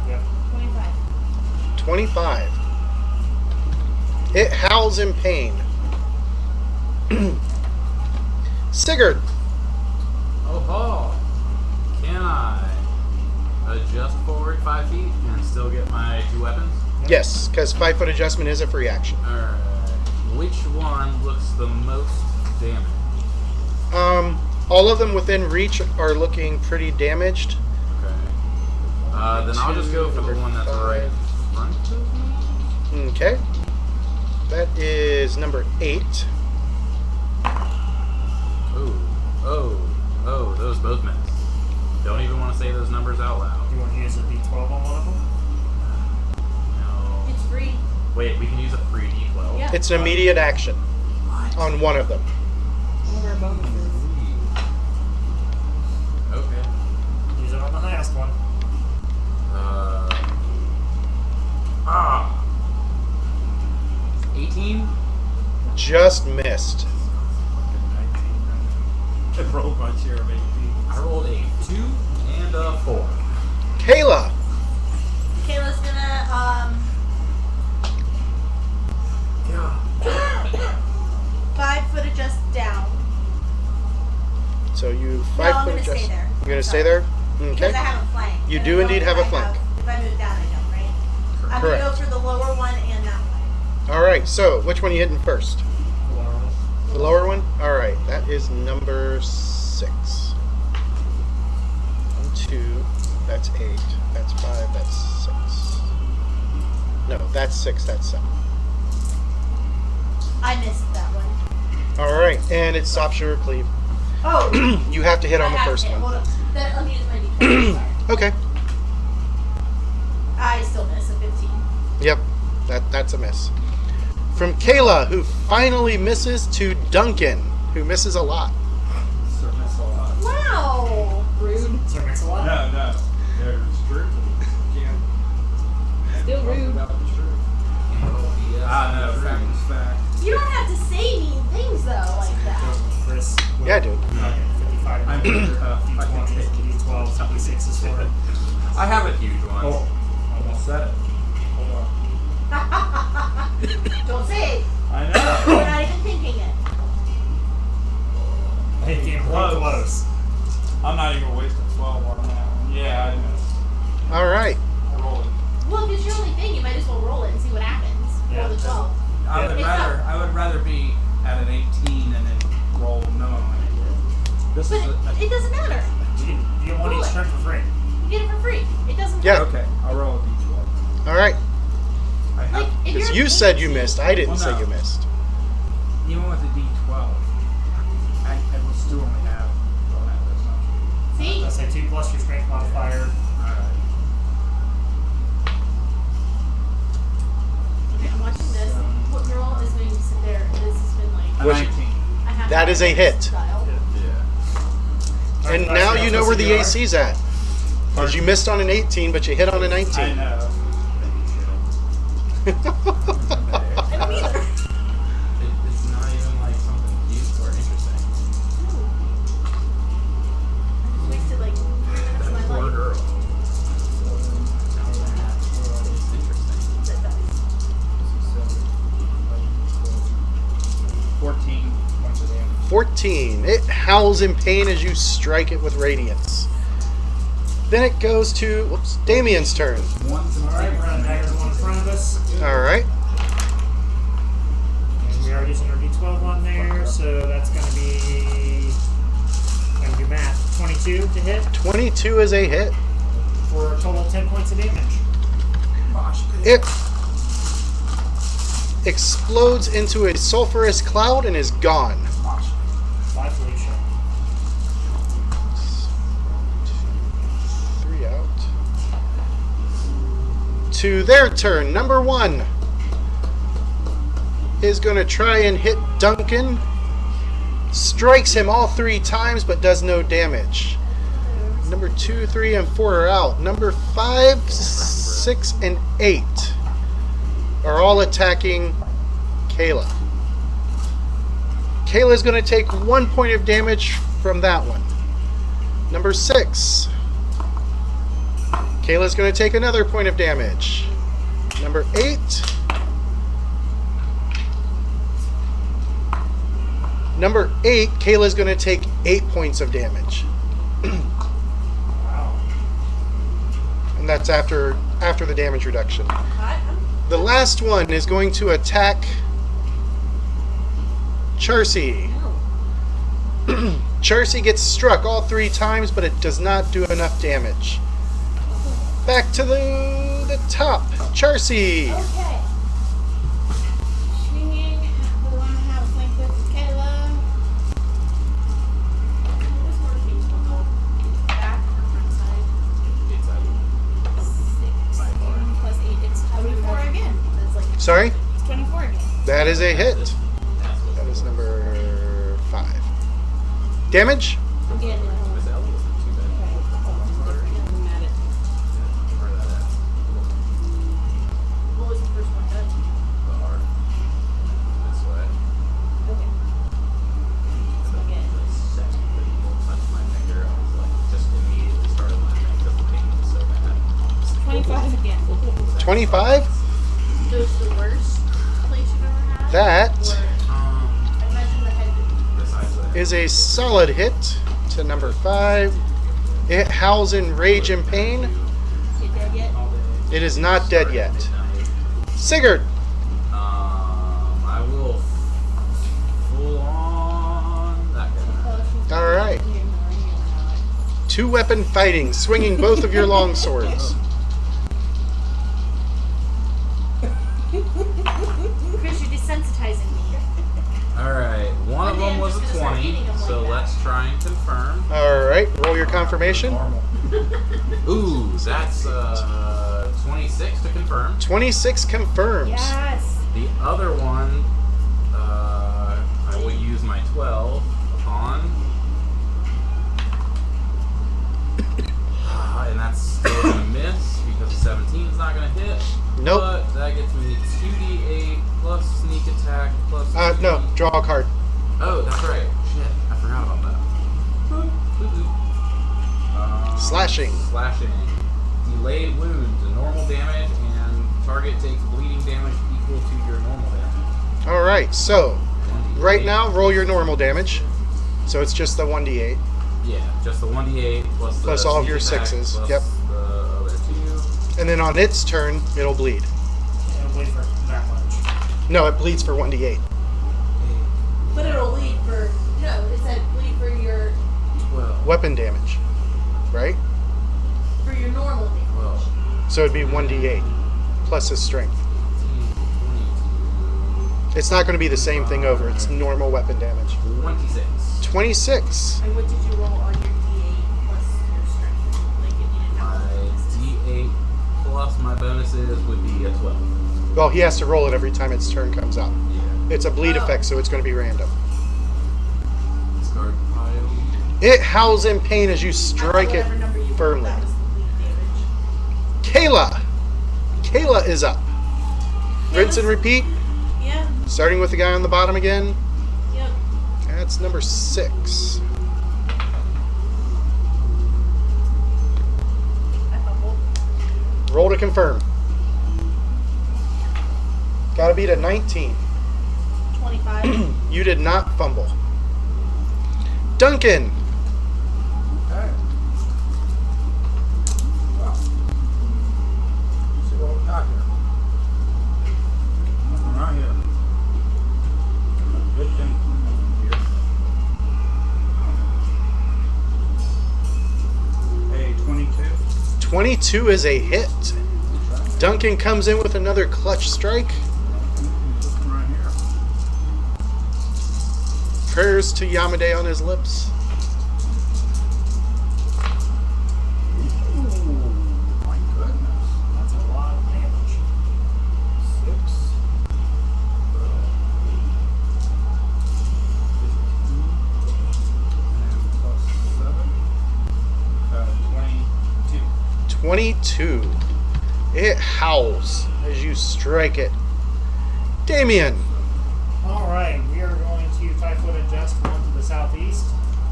Yep. 25. It howls in pain. Sigurd. Oh ho! Can I adjust forward 5 feet and still get my 2 weapons? Yes, because 5 foot adjustment is a free action. Alright. Which one looks the most damaged? All of them within reach are looking pretty damaged. Okay. Then I'll just go for the one that's right in front of me. Okay. That is number 8. Oh, those both miss. Don't even want to say those numbers out loud. You want to use a D12 on one of them? No. It's free. Wait, we can use a free D12? Yeah. It's an immediate action What? on one of them. One of our bonuses. Okay. Use it on the highest one. 18? Just missed. It rolled rolled my share of 18. I rolled a 2 and a 4. Kayla. Kayla's gonna 5 foot adjust down. So you No, 5 I'm foot gonna stay adjust. there. You're gonna I'm stay sorry. there? Because Okay. I have a flank. You and do I don't indeed know have if a flank. If I move down, I don't, right? I'm Correct. gonna go for the lower one and that one. All right. So which one are you hitting first? Laurel. The lower one? All right. That is number 6. 1, 2. That's 8. That's 5. That's 6. No, that's 6. That's 7. I missed that one. All right. And it stops your cleave. Oh. You have to hit on I the have first to hit. one. Hold on. Let me use my D20. Sorry. Okay. I still miss a 15. Yep. That's a miss. From Kayla, who finally misses, to Duncan, who misses a lot. Sir Mix-a-Lot. Wow. Rude. Sir Mix-a-Lot? No. There's truth. Can't. Still rude. About the truth. Yes. No, fact is fact. You don't have to say mean things though like that. Chris. Yeah, I do. Okay, 55. I'm tough. I can D20, take it. D12, D6 is for it. I have a huge one. Oh, almost said it. Hold on. Don't say it. I We're know. not even thinking it. I think game close. I'm not even wasting 12 on that one. Yeah, I missed. All right. I rolled it. Well, if it's your only thing, you might as well roll it and see what happens. Yeah. Roll the 12. I would It's rather. not- I would rather be at an 18 and then roll knowing when it is. This But is. it doesn't matter. You get one each turn for free. You get it for free. It doesn't Yeah. Okay, I'll roll a d12. All right. I have. Like, if Because you're you said you 18 missed. I didn't Well, say no. you missed. Even with a d12, I will still only have. Well, that's not true. See? I say 2 plus your strength modifier. Alright. Okay, I'm watching this. What girl is going to sit there? This has been like A Was- 19. I have That is a hit. style. Yeah. And now you know where the AC's at. Because you missed on an 18, but you hit on a I 19. know. I don't either. It's not even like something cute or interesting. I just wasted like 3 minutes of That my poor life. girl. It's interesting. That dies. 14 points of damage. 14. It howls in pain as you strike it with radiance. Then it goes to Damien's turn. Ones and Alright, we're gonna dagger the one in front of us. All right. And we are using our D12 on there, so that's gonna be. Gonna do math. 22 to hit 22 is a hit. for a total of 10 points of damage. It explodes into a sulfurous cloud and is gone. Bye, Felicia. 3 out. To their turn. Number 1 is going to try and hit Duncan. Strikes him all 3 times but does no damage. Number 2, 3, and 4 are out. Number 5, 6, and 8 are all attacking Kayla. Kayla's going to take 1 point of damage from that one. Number 6. Kayla's going to take another point of damage. Number 8. Number 8, Kayla's going to take 8 points of damage. Wow. And that's after the damage reduction. The last one is going to attack Charcy. Charcy gets struck all 3 times, but it does not do enough damage. Back to the top. Charcy. Okay. Swinging. The one I have a flank with is Kayla. Where's Marquise? We'll go back or front side. It's 16 plus 8. It's 24 again. It's like Sorry? It's 24 again. That is a hit. That's what That is number 5. Damage? Again, Miss Ellie wasn't too bad. I'm at it. Where that at? what was the first one done? The heart. This way. Okay. And then again. the second. 25? So it's the worst place you've ever had? That Or, I imagine the head. Besides that. is a solid hit to number 5. It howls in rage and pain. Is it dead yet? It is not dead yet. Sigurd, I will full on that guy. all right. 2-weapon fighting, swinging both of your long swords. Chris, you're desensitizing me. Alright, one of One day them I'm was a just gonna start 20, eating 'em so like that. let's try and confirm. All right, roll your confirmation. Normal. Ooh, that's 26 to confirm. 26 confirms. Yes. The other one, I will use my 12 upon. And that's still going to miss because 17 is not going to hit. Nope. But that gets me 2d8 plus sneak attack plus. No, draw a card. Oh, that's right. Shit, I forgot about that. Slashing. Slashing. Delayed wounds, a normal damage, and target takes bleeding damage equal to your normal damage. All right, so 1d8. right now, roll your normal damage. So it's just the 1d8. Yeah, just the 1d8 plus the Plus all of sneak your attack, sixes, plus yep. the other 2. And then on its turn, it'll bleed. It'll bleed for that much. No, it bleeds for 1d8. But it'll bleed for, no, it said bleed for your 12. Weapon damage, right? normal damage. 12, So it'd be 1d8 plus his strength. 22, It's not going to be the same thing over. It's normal weapon damage. 26. 26. And what did you roll on your D8 plus your strength? Like if you didn't My have D8 plus my bonuses would be a 12. Well, he has to roll it every time its turn comes up. Yeah. It's a bleed Oh. effect, so it's going to be random. Discard pile. It howls in pain as you strike it whatever number you rolled, firmly. that was the bleed damage. Kayla! Kayla is up. Rinse and repeat, Yeah. starting with the guy on the bottom again. Yep. That's number 6. I fumbled. Roll to confirm. Gotta beat a 19. 25. You did not fumble. Duncan! Okay. Well, let's see what we got here. Nothing right here. Good thing here. A 22. 22 is a hit. Duncan comes in with another clutch strike. This one right here. Prayers to Yamade on his lips. Ooh, my goodness. That's a lot of damage. 6. 15. And plus 7. 22. 22. It howls as you strike it. Damien! Alright, we are going to 5-foot adjust one to the southeast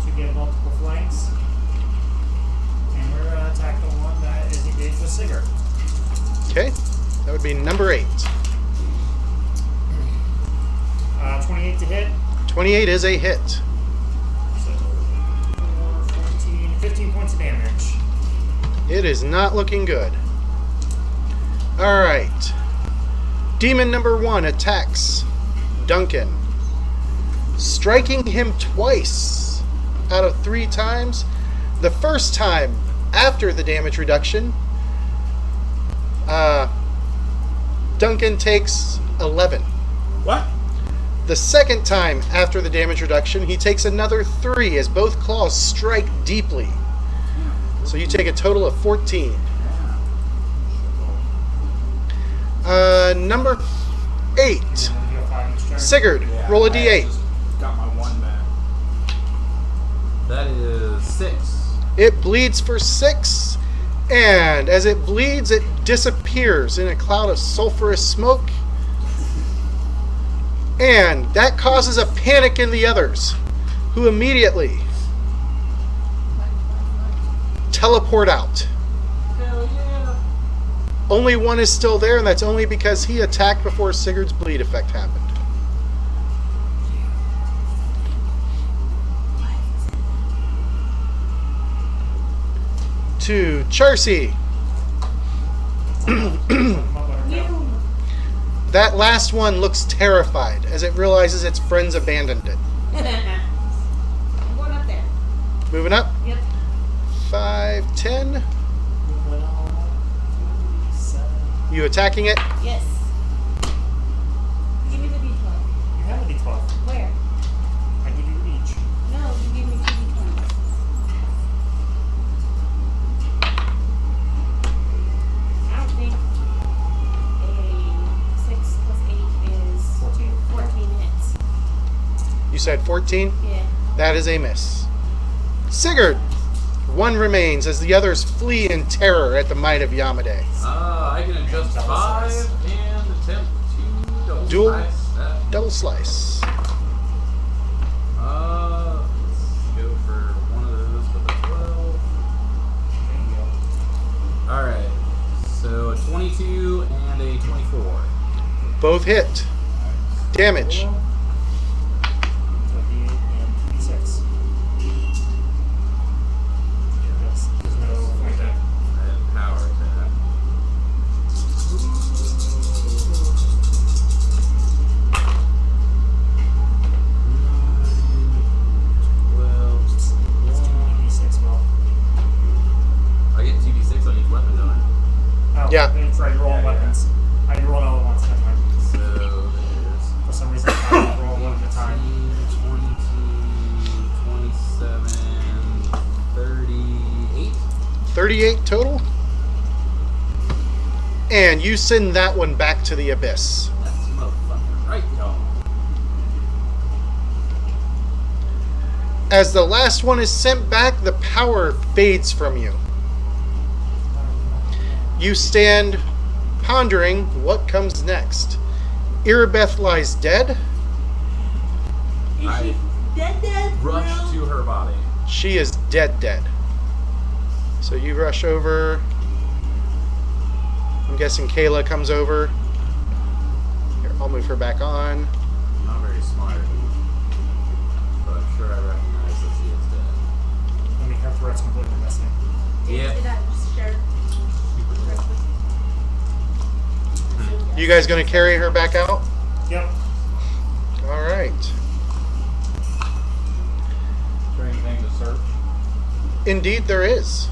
to get multiple flanks. And we're going to attack the one that is engaged with Sigurd. Okay, that would be number 8. 28 to hit. 28 is a hit. So 4, 14, 15 points of damage. It is not looking good. Alright. Demon number 1 attacks Duncan, striking him twice out of 3 times. The first time after the damage reduction, Duncan takes 11. What? The second time after the damage reduction, he takes another 3 as both claws strike deeply. So you take a total of 14. Number 8. And then you'll find each turn. Sigurd, roll a I d8. just got my 1 back. That is 6. It bleeds for 6, and as it bleeds, it disappears in a cloud of sulfurous smoke. And that causes a panic in the others, who immediately teleport out. Hell yeah. Only one is still there, and that's only because he attacked before Sigurd's bleed effect happened. To Charcy. You. That last one looks terrified as it realizes its friends abandoned it. I'm going up there. Moving up. Yep. 5, 10. You attacking it? Yes. Give me the D12. You have a D12. Where? I give you each. No, you gave me 2 D20s. I don't think a 6 plus 8 is 14. 14 hits. You said 14? Yeah. That is a miss. Sigurd! One remains as the others flee in terror at the might of Yamade. I can adjust Double 5 slice. and attempt to Dual- slice that. Double slice. Let's go for one of those with a 12. There you go. Alright, so a 22 and a 24. Both hit. Damage. So D8 and D6. Yes, there's no point there. I have power attack. 12. It's 2d6, well. I get 2d6 on each weapon, don't I? Oh, Yeah. That's right, you're rolling weapons. I roll all at once, never mind. So there's For some reason, I roll one at a time. 22, 27, 38. 38 total. And you send that one back to the abyss. That's motherfucker right, y'all. As the last one is sent back, the power fades from you. You stand pondering what comes next. Irabeth lies dead. Is I she dead? Rush No. to her body. She is dead. So you rush over. I'm guessing Kayla comes over. Here, I'll move her back on. Not very smart, but I'm sure I recognize that she is dead. I mean, her threat's completely missing. Yeah. Did that just share? You guys gonna carry her back out? Yep. All right. Is there anything to search? Indeed, there is.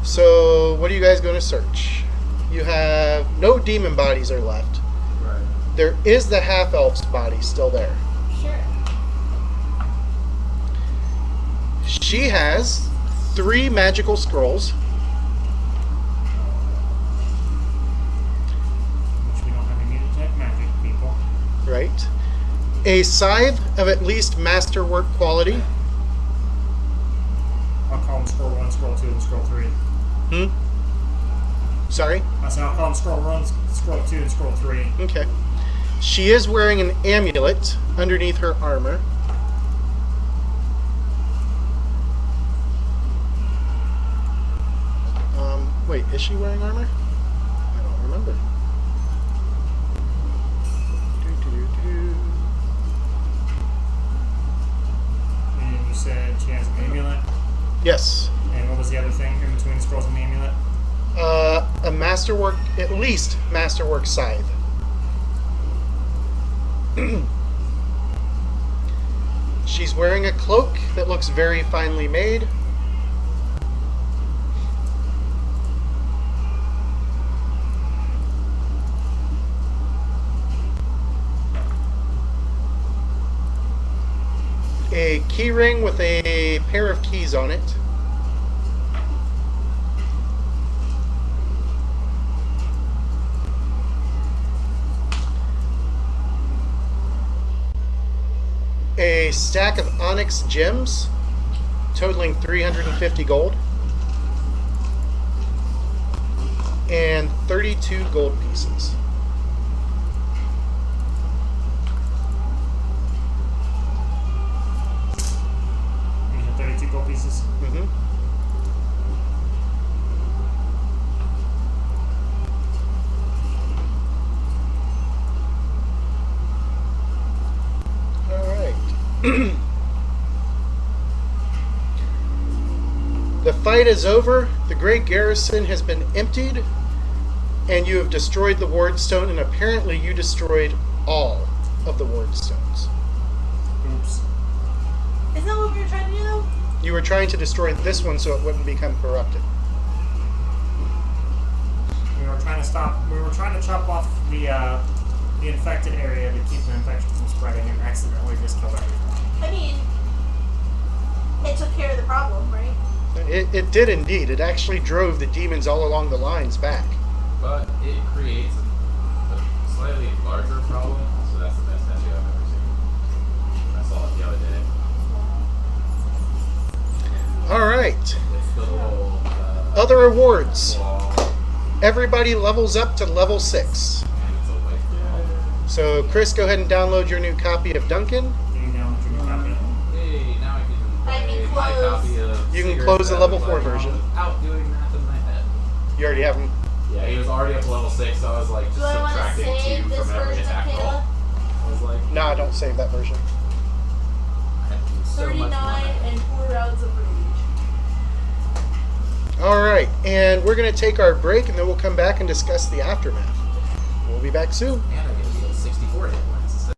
So, what are you guys going to search? You have no demon bodies are left. Right. There is the half elf's body still there. Sure. She has 3 magical scrolls, Which we don't have any detect magic people. right? A scythe of at least masterwork quality. I'll call them scroll 1, scroll 2, and scroll 3. Sorry? I said I'll call them scroll 1, scroll 2, and scroll 3. Okay. She is wearing an amulet underneath her armor. Wait, is she wearing armor? I don't remember. Do-do-do-do. And you said she has an amulet. Yes. And what was the other thing in between the scrolls and the amulet? A masterwork, at least masterwork scythe. She's wearing a cloak that looks very finely made. A key ring with a pair of keys on it. A stack of onyx gems totaling 350 gold. And 32 gold pieces. You have 32 gold pieces. Mm-hmm. The fight is over. The Gray Garrison has been emptied, and you have destroyed the Wardstone, and apparently you destroyed all of the Wardstones. Oops. Isn't that what we were trying to do though? You were trying to destroy this one so it wouldn't become corrupted. We were trying to stop. We were trying to chop off the infected area to keep the infection from spreading, and accidentally just killed everything. I mean, it took care of the problem, right? It did indeed. It actually drove the demons all along the lines back. But it creates a slightly larger problem, so that's the best statue I've ever seen. I saw it the other day. All right. It's the little Other awards. wall, Everybody levels up to level 6. and it's a white wall. So, Chris, go ahead and download your new copy of Duncan. Can you download your new copy? Hey, now I can I play can my close- copy of You can Cigarettes close the Out level of 4 Life version. Without doing math in my head. You already have them. Yeah, he was already up to level 6, so I was like just Do I want to subtracting save 2 this from every version of attack roll. Kayla? I was like, No, don't save that version. I have to do so much 39 more. and 4 rounds of rage. All right, and we're going to take our break, and then we'll come back and discuss the aftermath. We'll be back soon. And I get to be at 64 hit points instead.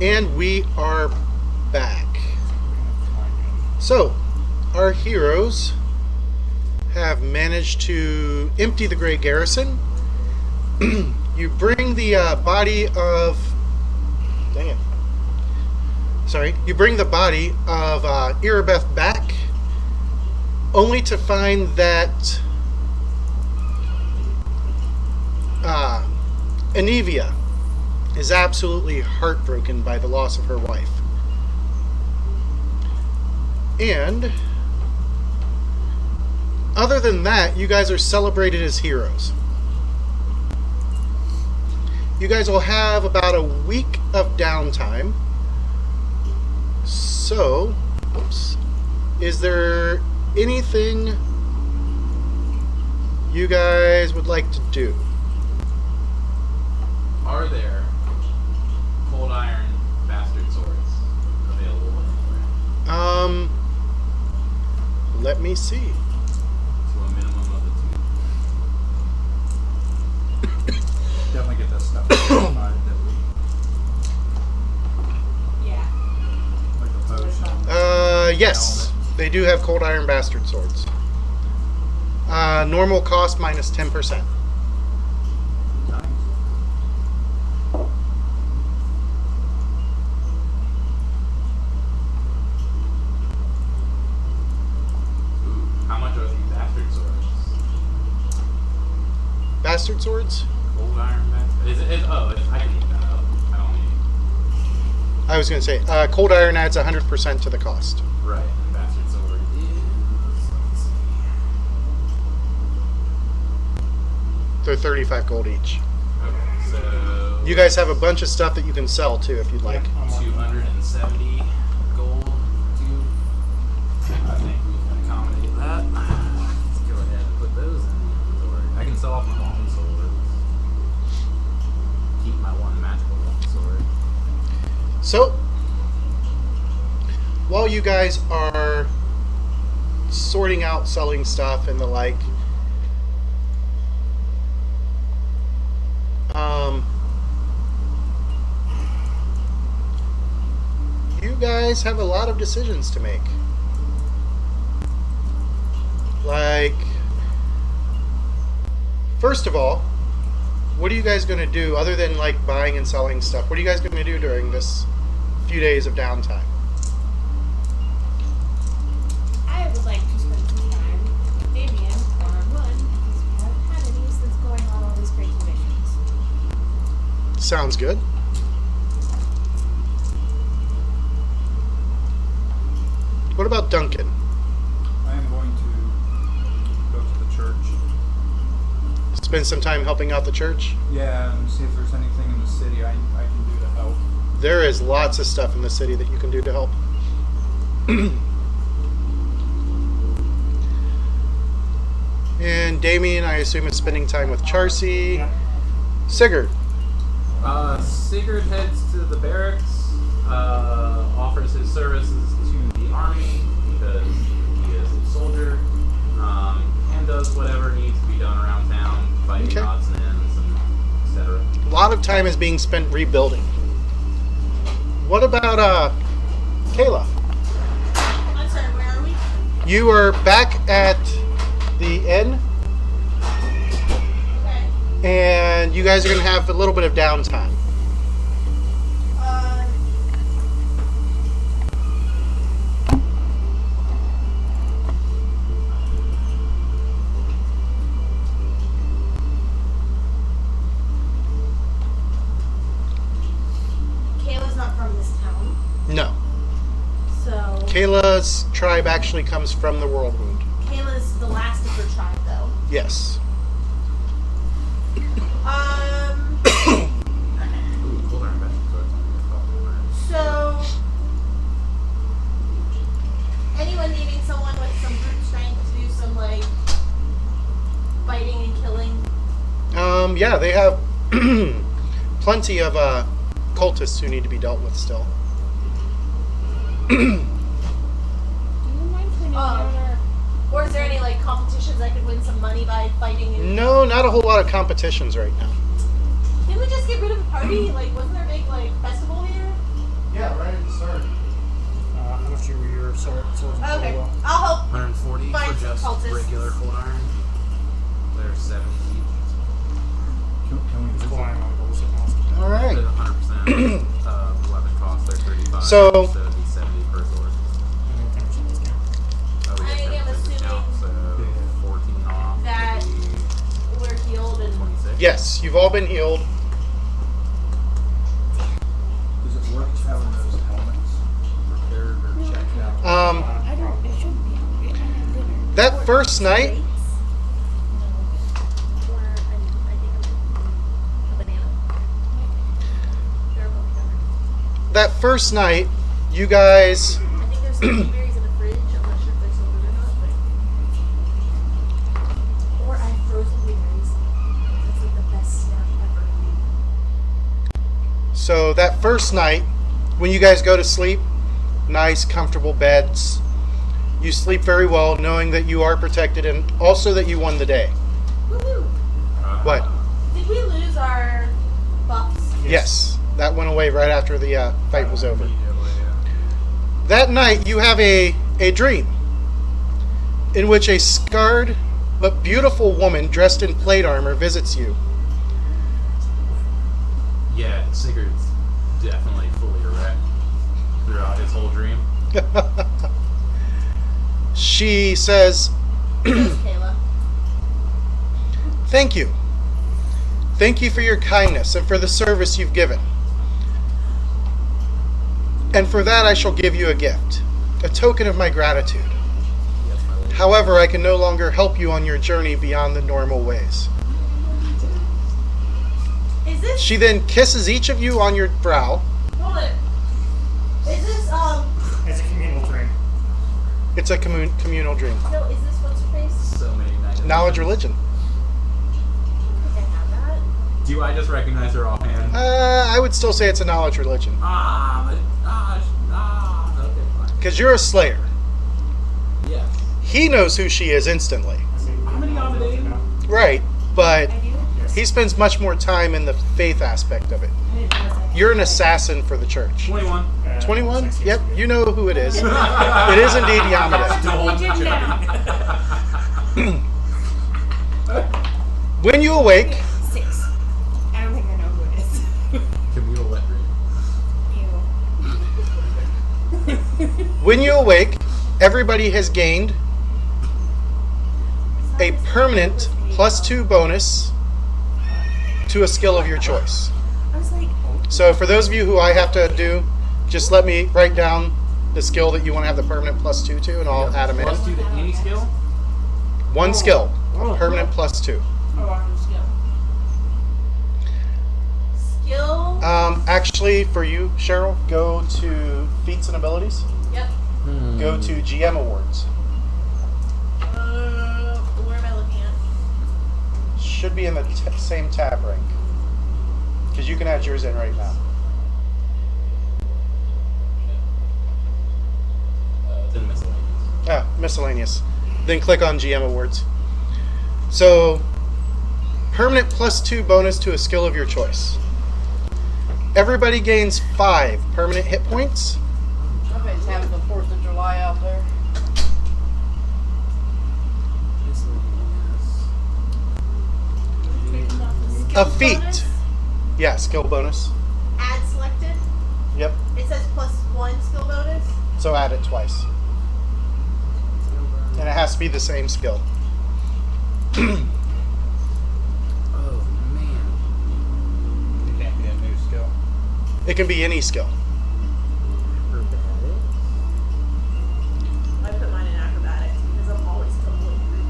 And we are back. So, our heroes have managed to empty the Gray Garrison. You bring the body of... Dang it. Sorry. You bring the body of Irabeth back, only to find that Anivia is absolutely heartbroken by the loss of her wife. And other than that, you guys are celebrated as heroes. You guys will have about a week of downtime. So, oops, is there anything you guys would like to do? Are there cold iron bastard swords available anywhere? Let me see. To a minimum of a 2. Definitely get that stuff. That Yeah. like the potion. Yes, they do have cold iron bastard swords. Normal cost minus 10%. Nice. Ooh, how much are these bastard swords? Bastard swords? Cold iron bastard? I can look that up. I don't need. I was going to say, cold iron adds 100% to the cost. Right, and bastard sword is. Let's see. They're 35 gold each. Okay, so. You guys have a bunch of stuff that you can sell too if you'd like. I'm working on it. 270 gold too. I think we can accommodate that. Let's go ahead and put those in the inventory. I can sell off my long swords. Keep my one magical long sword. So, while you guys are sorting out selling stuff and the like, you guys have a lot of decisions to make. Like, first of all, what are you guys going to do other than like buying and selling stuff? What are you guys going to do during this few days of downtime? I would like to spend some time with Damien one-on-one because we haven't had any since going on all these crazy missions. Sounds good. What about Duncan? I am going to go to the church. Spend some time helping out the church? Yeah, and see if there's anything in the city I can do to help. There is lots of stuff in the city that you can do to help. And Damien, I assume, is spending time with Charcy. Yeah. Sigurd. Sigurd heads to the barracks, offers his services to the army because he is a soldier, and does whatever needs to be done around town, fighting Okay. odds and ends, and etc. A lot of time is being spent rebuilding. What about Kayla? I'm sorry, where are we? You are back at the inn, Okay. and you guys are going to have a little bit of downtime. Kayla's not from this town, No. so Kayla's tribe actually comes from the Whirlwind. Kayla's the last of her tribe, though. Yes. Ooh, cool iron bastard swords. So anyone needing someone with some brute strength to do some like fighting and killing? Yeah, they have plenty of cultists who need to be dealt with still. Do you mind turning down our... Or is there any like competitions I could win some money by fighting? And No, not a whole lot of competitions right now. didn't we just get rid of a party? Like, wasn't there a big like festival here? Yeah, right at the start. How much were your swords and Okay, well? I'll help. 140 Find for some just cultists. regular cold iron. There's 70 each. Can we It's visit? cool iron only goes at most. All right. There's 100% of weapon cost. They're 35. So- it'd be 70 per sword. And then 10% discount. Oh, we I get am 10% discount, so Yeah. 14 off. that would be we're healed and 26. Yes, you've all been healed. Does it work having those helmets repaired or checked out? I don't. It should be. I had dinner. That first night, or I think a banana. They're both covered. that first night, you guys, I think there's some blueberries in the fridge. I'm not sure if they're still good or not, but. Or I have frozen blueberries. That's like the best snack ever. so that first night, when you guys go to sleep, nice, comfortable beds, you sleep very well, knowing that you are protected and also that you won the day. Woohoo! What? Did we lose our buffs? Yes, that went away right after the fight was over. Immediately, yeah. That night, you have a dream in which a scarred but beautiful woman dressed in plate armor visits you. Yeah, Sigurd's definitely fully erect throughout his whole dream. She says, Kayla. "Thank you. Thank you for your kindness and for the service you've given. And for that I shall give you a gift, a token of my gratitude. Yes, my lady. However, I can no longer help you on your journey beyond the normal ways." Is this? She then kisses each of you on your brow. Hold it. Is this It's a communal dream. It's a communal dream. No, is this what's her face? So many night Knowledge visions. religion. I think I have that. Do I just recognize her offhand? I would still say it's a knowledge religion. Okay, fine. Because you're a slayer. Yes. He knows who she is instantly. How many Amadeus? Right, but I do. he spends much more time in the faith aspect of it. I didn't realize I You're an assassin for the church. 21. 21? Yep, you know who it is. It is indeed Yamada. Don't did When you awake, 6. I don't think I know who it is. Communal wet dream. when you awake, everybody has gained a permanent +2 bonus to a skill of your choice. I was like, So for those of you who I have to do, just let me write down the skill that you want to have the permanent +2 to, and I'll add them in. Plus 2 to any skill? One skill, a permanent +2. oh, I'm skill. Skill. Actually, for you, Cheryl, go to feats and abilities. Yep. Go to GM awards. Where am I looking at? Should be in the same tab rank. Because you can add yours in right now. It's in miscellaneous. Miscellaneous. Then click on GM awards. So, permanent +2 bonus to a skill of your choice. Everybody gains 5 permanent hit points. Somebody's having the 4th of July out there. A feat. Yeah, skill bonus. Add selected. Yep. It says +1 skill bonus. So add it twice. And it has to be the same skill. Oh, man. It can't be a new skill. It can be any skill. I put mine in acrobatics because I'm always tumbling through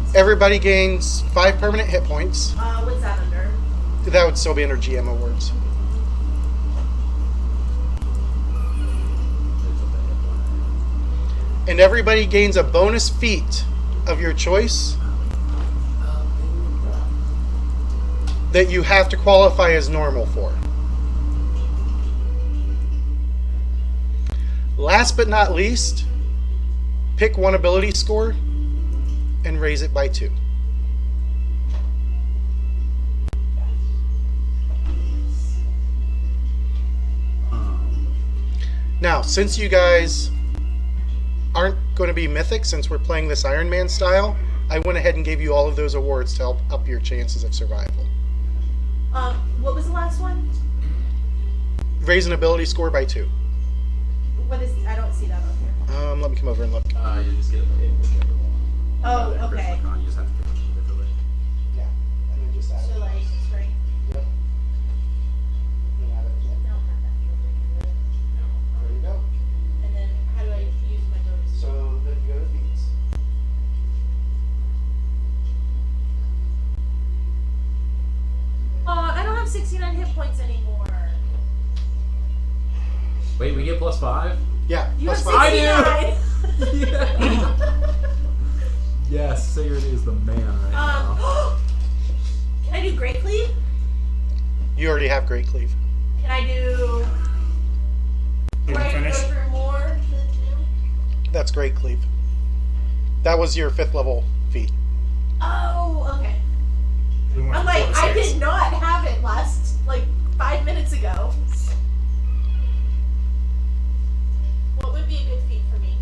people. Everybody gains 5 permanent hit points. What's that under? That would still be under GM awards. And everybody gains a bonus feat of your choice that you have to qualify as normal for. Last but not least, pick one ability score and raise it by 2. Now, since you guys aren't going to be mythic, since we're playing this Iron Man style, I went ahead and gave you all of those awards to help up your chances of survival. What was the last one? Raise an ability score by 2. What is? I don't see that on here. Let me come over and look. You just get a hit whichever one. Oh, Critical okay. con, you just have to pick it individually. Yeah, and then just add So like strength. Yep. And add it again. I don't have that over here. There you go. And then how do I use my bonus? So then you go to feats. I don't have 69 hit points anymore. Wait, we get +5? Yeah, You plus have 5. I 69. Yeah. Yes, Sigurd is the man right now. Can I do Great Cleave? You already have Great Cleave. Can I do? Did Do we I have to finish? go through more than 2? That's Great Cleave. That was your 5th level feat. Oh, okay. We went I'm from like, 4 to I 6. did not have it last, like, 5 minutes ago. What would be a good feat for me?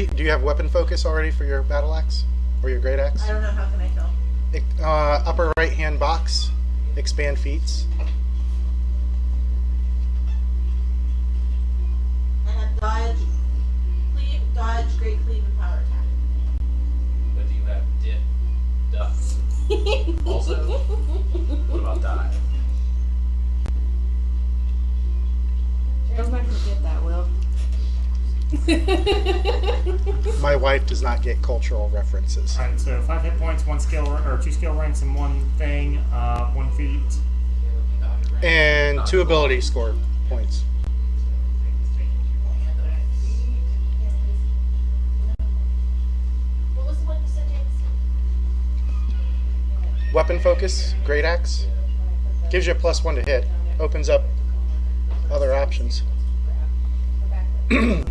Do you have weapon focus already for your battle axe? Or your great axe? I don't know, how can I tell? Upper right hand box, expand feats. I have dodge, cleave, dodge, great cleave, and power attack. But do you have dip, duff? Also, what about dive? I'm not gonna get that, Will. My wife does not get cultural references. Alright, so 5 hit points, 1 skill, or 2 skill ranks, and 1 thing, 1 feat. And 2 ability score points. What was the one you said, James? Weapon focus, great axe. Gives you a +1 to hit. Opens up other options. You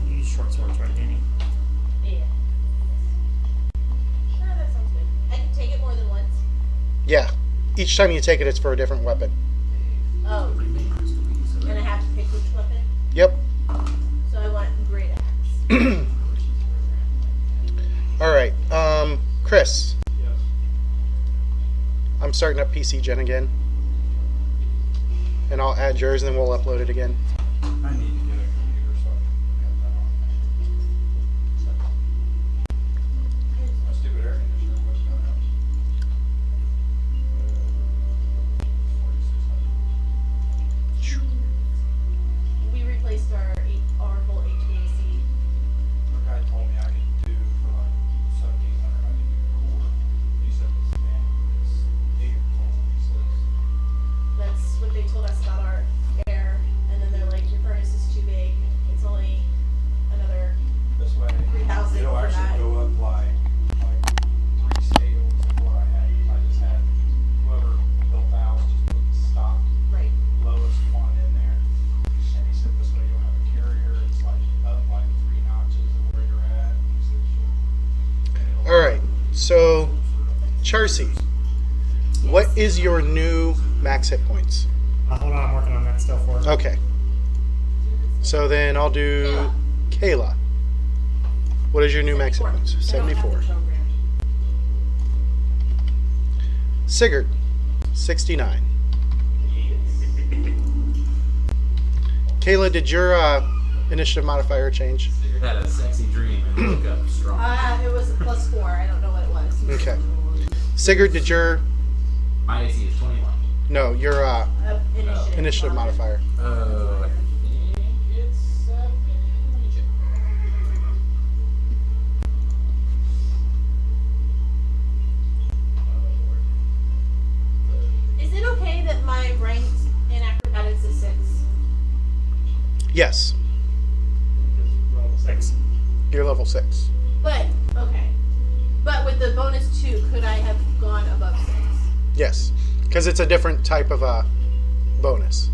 use short swords, right, Danny? Yeah. Sure, that sounds good. I can take it more than once. Yeah. Each time you take it, it's for a different weapon. Oh, and I have to pick which weapon? Yep. So I want great axe. All right. Chris. I'm starting up PC Gen again. And I'll add yours and then we'll upload it again. I need to get a computer so I can get that on. My stupid air conditioner was going out. 4600. We replaced our whole HVAC. The guy told me I could do for like 1700. I could do the core. He said this fan is 8 That's what they told us about our air. And then they're like, your furnace is too big. It's only another This way, 3,000 it'll for actually that. go up like 3 scales of what I had. I just had whoever built the house just put the stock Right. lowest one in there. And he said this way you'll have a carrier. It's like up like 3 notches of where you're at. He said she'll. All right. So, Charcy, what is your new max hit points? Hold on, I'm working on that still for us. Okay. So then I'll do Kayla. What is your new max hit 74. points? I don't have 74. the program. Sigurd, 69. Kayla, did your initiative modifier change? Sigurd had a sexy dream and woke up strong. It was a +4. I don't know what it was. Okay. Sigurd, did your My AC is 21. no your Initiative. initiative modifier? I think it's 7. Let me check. Is it okay that my ranked in acrobatics is 6? Yes, Level 6. you're level 6. But, okay. But with the bonus 2, could I have gone above 6? Yes, because it's a different type of bonus.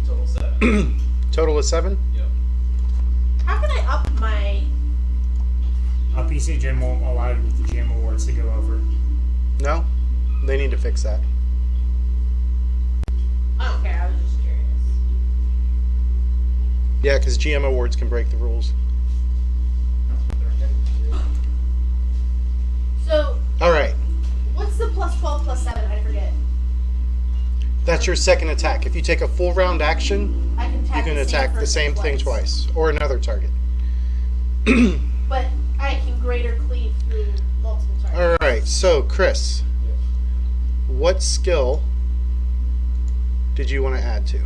Total 7. Total is 7. Yep. How can I up my... PC Gen won't allow you with the GM awards to go over. No. They need to fix that. I don't care. I was just curious. Yeah, because GM awards can break the rules. That's what they're intended to do. So, All right. what's the plus 12 plus 7? I forget. That's your second attack. If you take a full round action, I can you attack can attack the same thing twice. Or another target. But I can greater cleave through multiple targets. All right. So, Chris, Yes. what skill did you want to add to?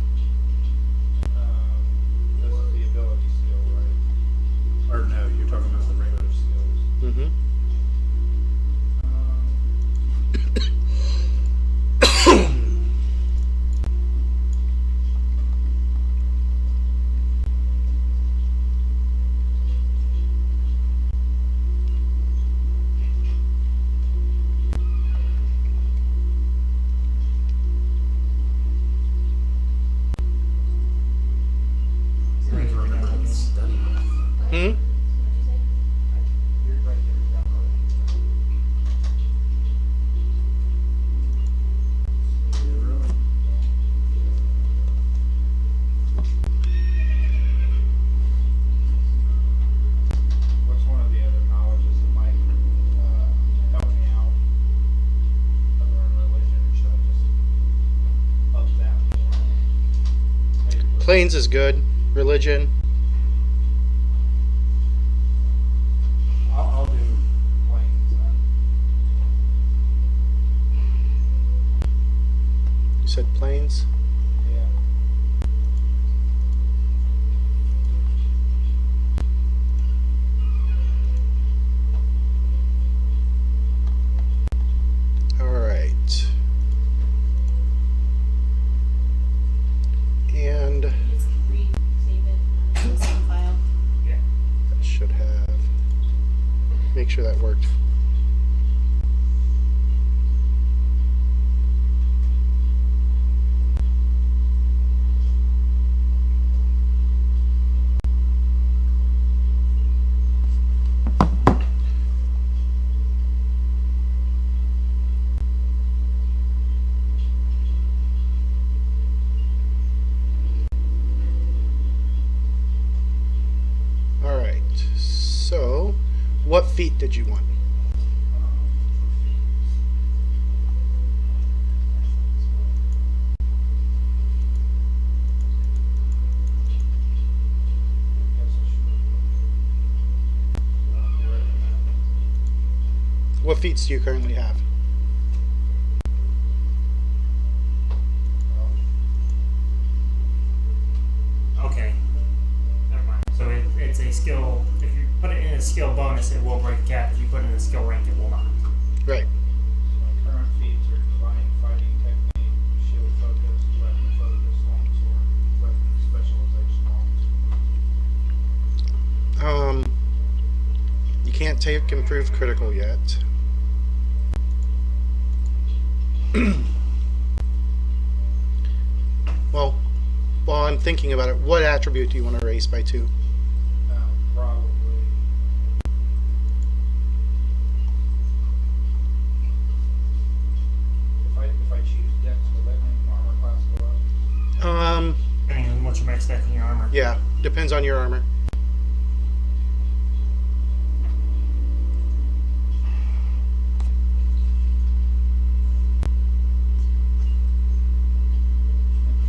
This is the ability skill, right? Or no, you're talking about the regular skills. Mm-hmm. I can remember I can study with. Hmm? You're right there, download. What's one of the other knowledges that might help me out? Other than religion, or should I just up that more? Maybe with- Planes is good. Religion. I'll do planes then. You said planes? Yeah. All right. And Just re-save it on the same file. Yeah. that should have. Make sure that worked. All right. So, what feat did you want? What feats do you currently have? Okay. Never mind. So it's a skill. If you put it in a skill bonus, it will break a cap. If you put it in a skill rank, it will not. Right. My current feats are divine fighting technique, shield focus, weapon focus, longsword, weapon specialization, longsword. You can't take improved critical yet. Well, while I'm thinking about it, what attribute do you want to raise by 2? Probably. If I choose Dex, will that make my armor class go up? Depending on what your max stack in your armor. Yeah, depends on your armor.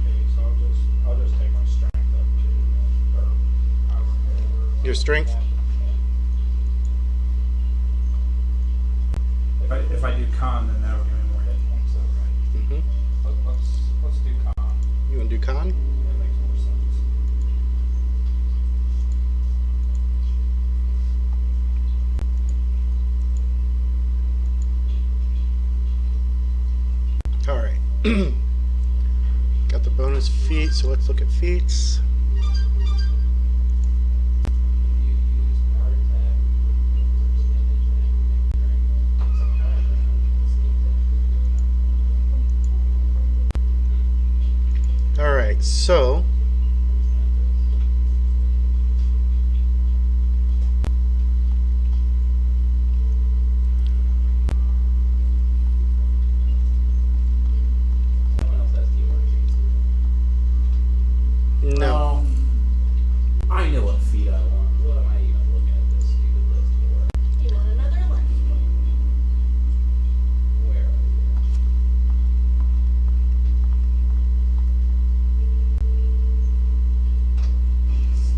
Okay, so I'll just take my strength up to, or however. Your strength? If I do con, then that'll give me more hit points, though, right? Mm-hmm. Let's do con. You want to do con? That makes more sense. All right. Got the bonus feat, so let's look at feats. All right, so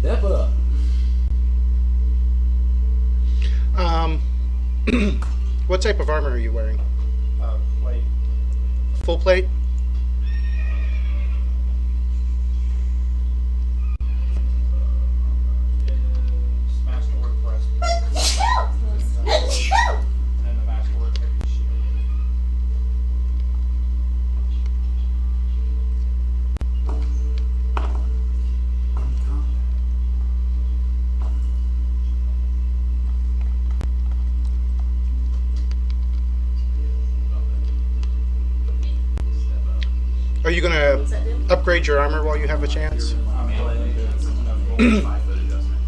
Step up. What type of armor are you wearing? Plate. Full plate? Is Masterwork breastplate. And the Masterwork heavy shield. Are you gonna upgrade your armor while you have a chance?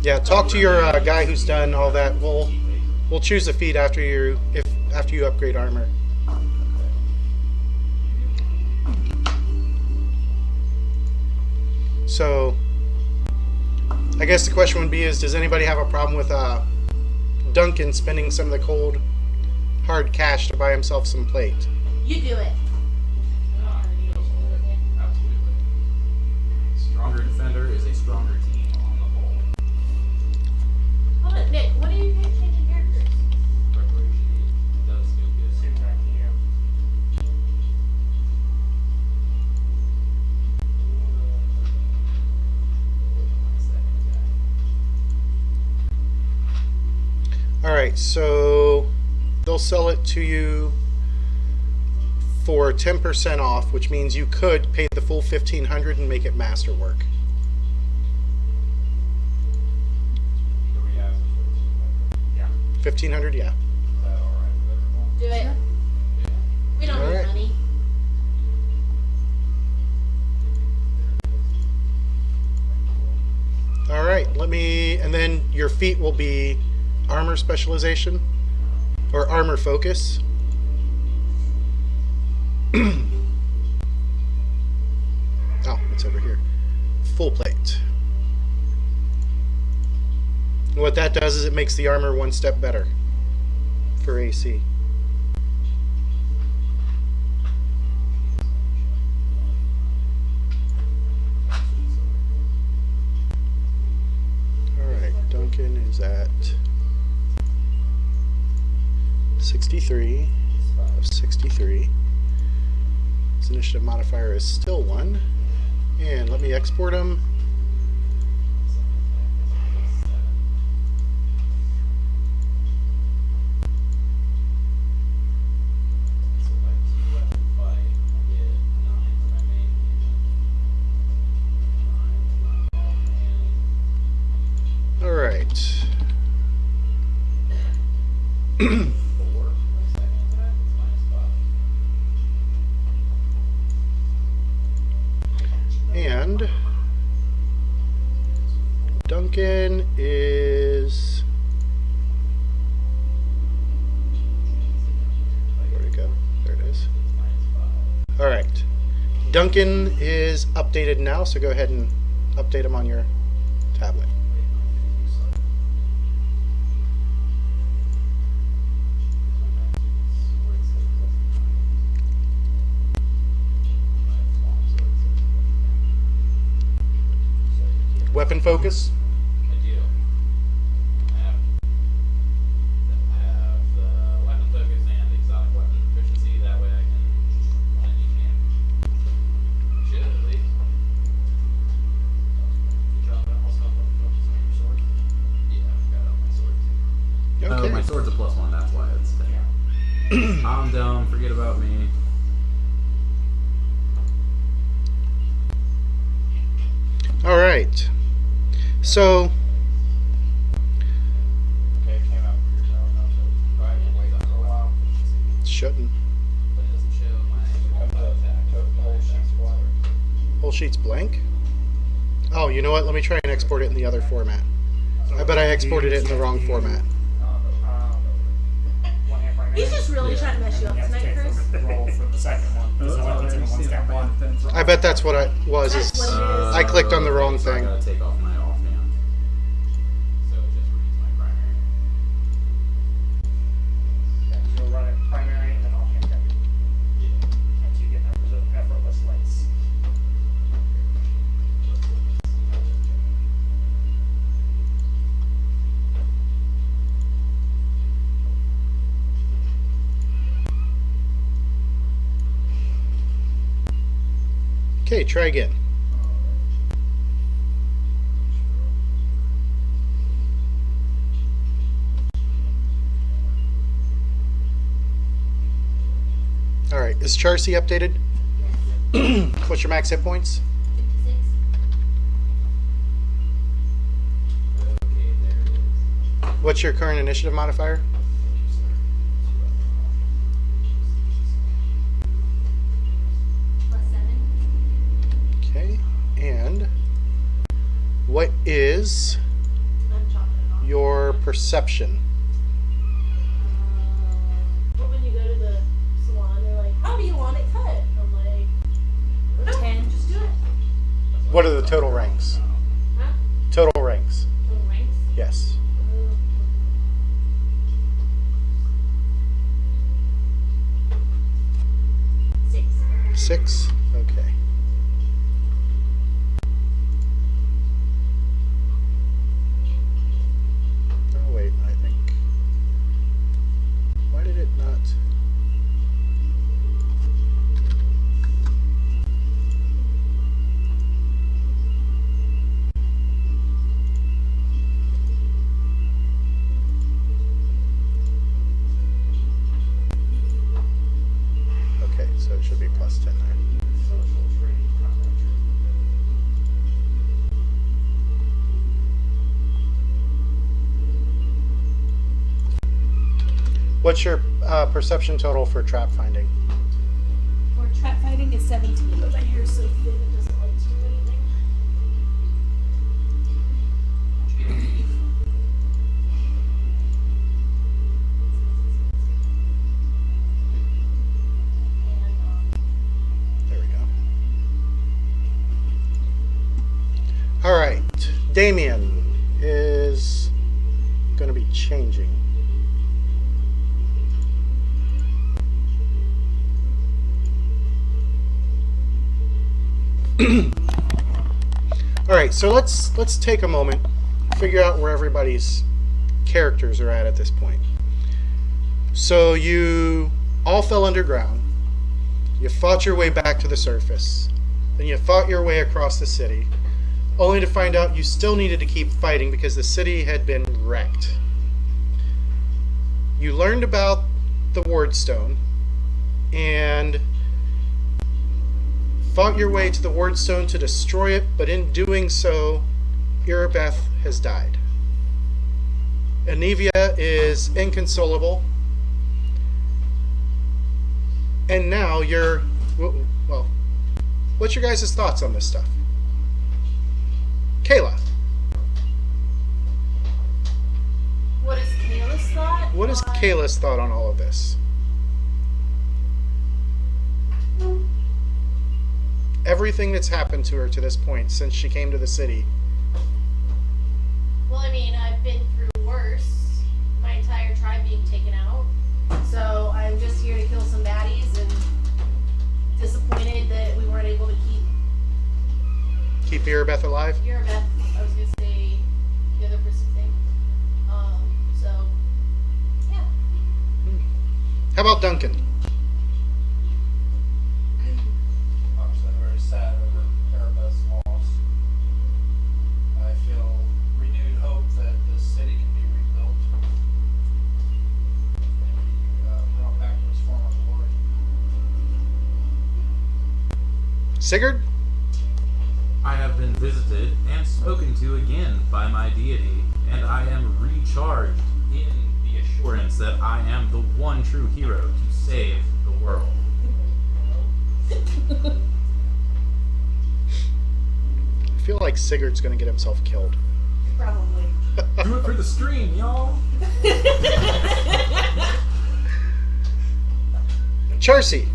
Yeah, talk to your guy who's done all that. We'll choose a feat after you upgrade armor. So, I guess the question would be: does anybody have a problem with Duncan spending some of the cold, hard cash to buy himself some plate? You do it. Absolutely. Stronger defender is a stronger team on the whole. Hold on, Nick. What are you guys changing characters? Preparation does feel good. Seems like All right, so they'll sell it to you for 10% off, which means you could pay the full $1,500 and make it masterwork. Do we have yeah. 1,500, yeah. Is that alright with everyone? Do it. We don't All need right. money. All right, and then your feat will be armor specialization or armor focus. Oh, it's over here. Full plate. And what that does is it makes the armor one step better for AC. Alright, Duncan is at 63 of 63. His initiative modifier is still 1. And let me export him. Alright. And Duncan is... Where'd it go? There it is. Alright. Duncan is updated now, so go ahead and update him on your tablet. Weapon focus? I do. I have the weapon focus and the exotic weapon proficiency. That way I can when you can. Should at least. Good job. I also have a focus on your sword. Yeah, I've got it on my sword too. Okay. Oh, my sword's a +1, that's why it's 10. Calm down, forget about me. Alright. So, Okay, it came out weird. I don't know if do I have to wait for a while? shouldn't. But it doesn't show my The whole sheet's blank. Whole sheet's blank? Oh, you know what? Let me try and export it in the other format. I bet I exported it in the wrong format. One hand right He's now. just really trying to mess you up You have to tonight, take Chris. the roll for the second one. Because the one puts in one step one. I bet that's what it was. Is That's what it is. I clicked on the wrong so I thing. gotta take off my offhand. So it just reads my primary. Yeah, you'll run it primary and then offhand heavy. Yeah. And you get effortless lace. Okay, try again. All right, is Charcy updated? What's your max hit points? 56. Okay, there it is. What's your current initiative modifier? +7. Okay, and what is I'm chopping it off. your perception? Well, when you go to the salon, they're like, "How do you want it cut?" I'm like, "No, 10. just do it." What are the total ranks? Huh? Total ranks. Total ranks. Yes. 6. 6? Okay. Oh, wait, I think. Why did it not? Okay, so it should be +10 there. Social training combat training. What's your perception total for trap finding? For trap fighting is 17. But my hair's so thin, it doesn't like to do anything. There we go. All right, Damien is going to be changing. All right, so let's take a moment, figure out where everybody's characters are at this point. So you all fell underground. You fought your way back to the surface. Then you fought your way across the city, only to find out you still needed to keep fighting because the city had been wrecked. You learned about the Wardstone and fought your way to the Wardstone to destroy it, but in doing so, Irabeth has died. Anivia is inconsolable. And now you're, well, what's your guys' thoughts on this stuff? Kayla, What is Kayla's thought? what is on- Kayla's thought on all of this? Everything that's happened to her to this point since she came to the city. Well, I mean, I've been through worse. My entire tribe being taken out. So I'm just here to kill some baddies and disappointed that we weren't able to keep Keep Irabeth alive? Irabeth. I was gonna say the other person's name. So yeah. How about Duncan? Obviously, I'm very sad over Arabeth's loss. I feel renewed hope that this city can be rebuilt and be brought back to its former glory. Sigurd? I have been visited and spoken to again by my deity, and I am recharged in the assurance that I am the one true hero to save the world. I feel like Sigurd's gonna get himself killed. Probably. Do it for the stream, y'all! Charcy,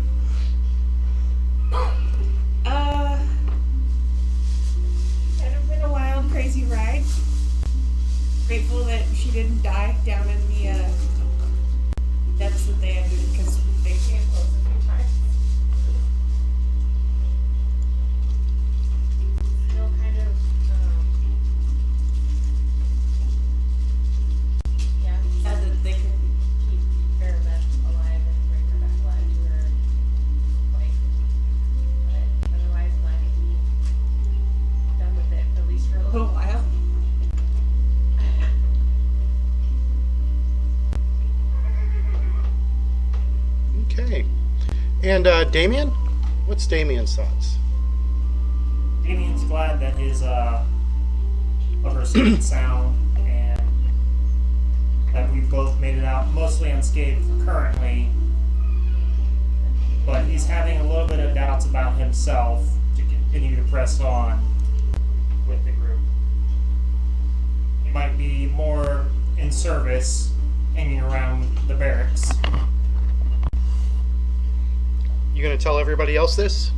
Kind of been a wild, crazy ride. Grateful that she didn't die down in the depths that they had to, because they came close a few times. Still kind of yeah. Sad that they couldn't Keep Arabeth alive and bring her back alive to her life. But otherwise glad to And Damien? What's Damien's thoughts? Damien's glad that his upper safe and sound, and that we've both made it out mostly unscathed currently. But he's having a little bit of doubts about himself to continue to press on with the group. He might be more in service, hanging around the barracks. You gonna tell everybody else this?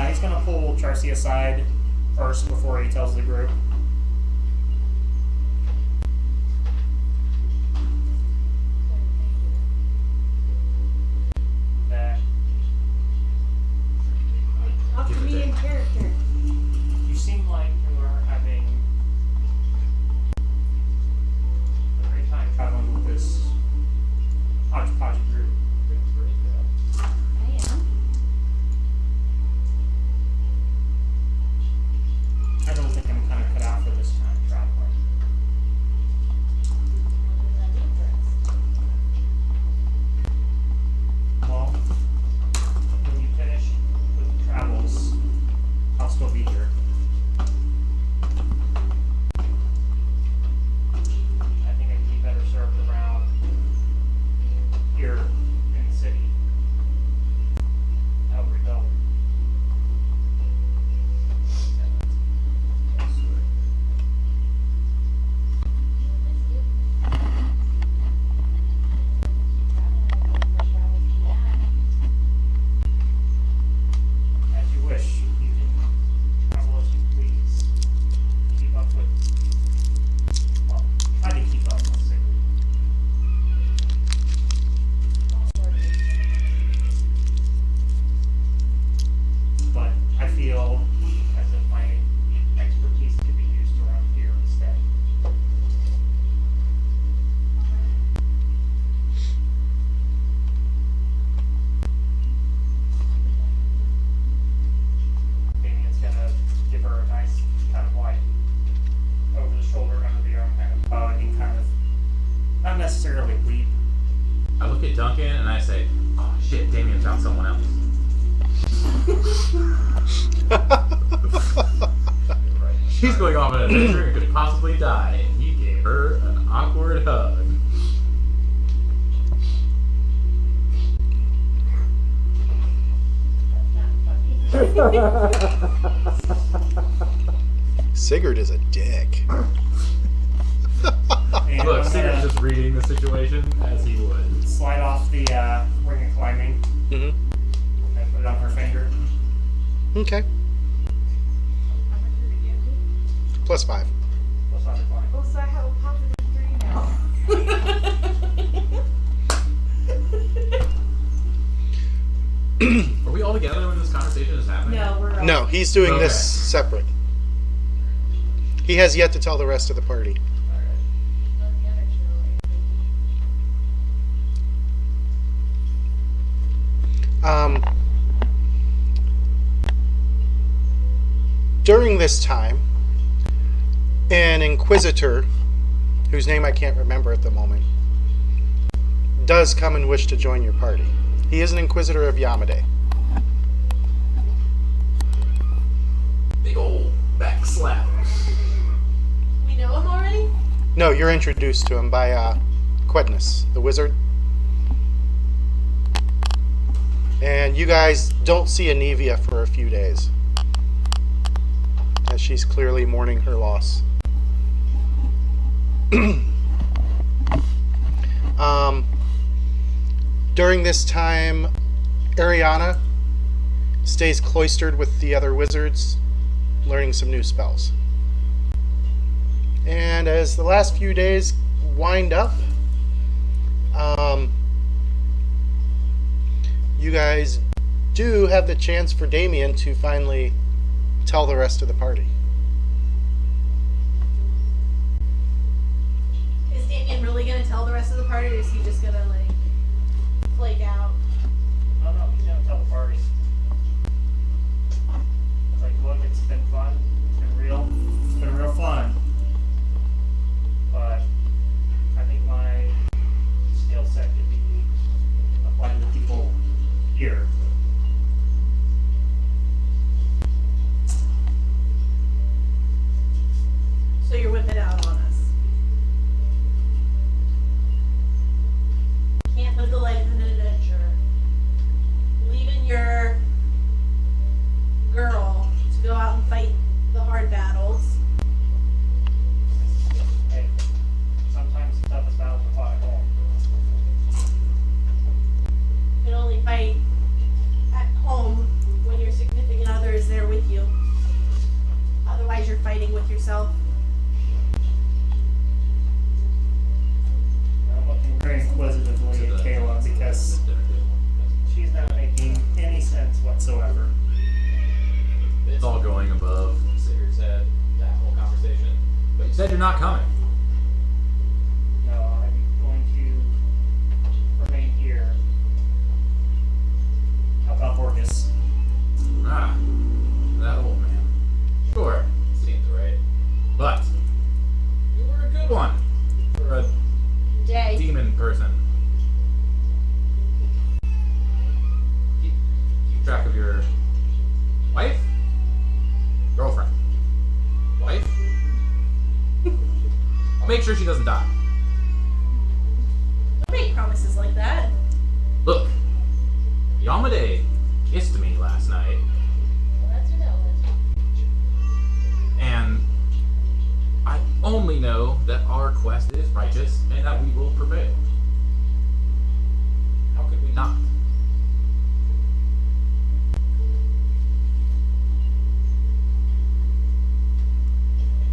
He's going to pull Charcy aside first before he tells the group. That Talk to me in character. you seem like you are having a great time traveling with this hodgepodge group. I am. I don't think I'm kind of cut out for this time traveling. What does that mean for us? Well, when you finish with the travels, I'll still be here. I think I could be better served around here in the city. Out rebuilt. As you wish, you can travel as you please. Keep up with, well, try to keep up with Sigrid. But I feel as if my expertise could be used around here instead. Damien's gonna give her a nice kind of like over the shoulder, under the arm kind of hug and kind of not necessarily weep. I look at Duncan and I say, "Oh shit, Damien found someone else." She's going off on an adventure and could possibly die, and he gave her an awkward hug. Sigurd is a dick. And Look, I'm Sigurd's gonna just reading the situation as he would. slide off the ring of climbing Mm-hmm. and put it on her finger. Okay. How much did it give me? +5. Plus on the climb. Oh, so I have a positive 3 now. Are we all together when this conversation is happening? No, we're all. No, he's doing this Okay. separate. He has yet to tell the rest of the party. Alright. Let the other During this time, an inquisitor, whose name I can't remember at the moment, does come and wish to join your party. He is an inquisitor of Yamade. Big old back slap. We know him already? No, you're introduced to him by Quednus, the wizard. And you guys don't see Anivia for a few days, as she's clearly mourning her loss. During this time, Ariana stays cloistered with the other wizards, learning some new spells. And as the last few days wind up, you guys do have the chance for Damien to finally tell the rest of the party. Is Damien really gonna tell the rest of the party, or is he just gonna like flake out? No, he's gonna tell the party. It's like, look, it's been fun. It's been real fun. But I think my skill set could be applied to the people said you're not coming. No, I'm going to remain here. Help out Orcus. Ah, that old man. Sure, seems right. But you were a good one for a Day. demon person. Keep track of your wife? Girlfriend? Wife? I'll make sure she doesn't die. Don't make promises like that. Look, Yamade kissed me last night, Well, that's irrelevant. and I only know that our quest is righteous and that we will prevail. How could we not?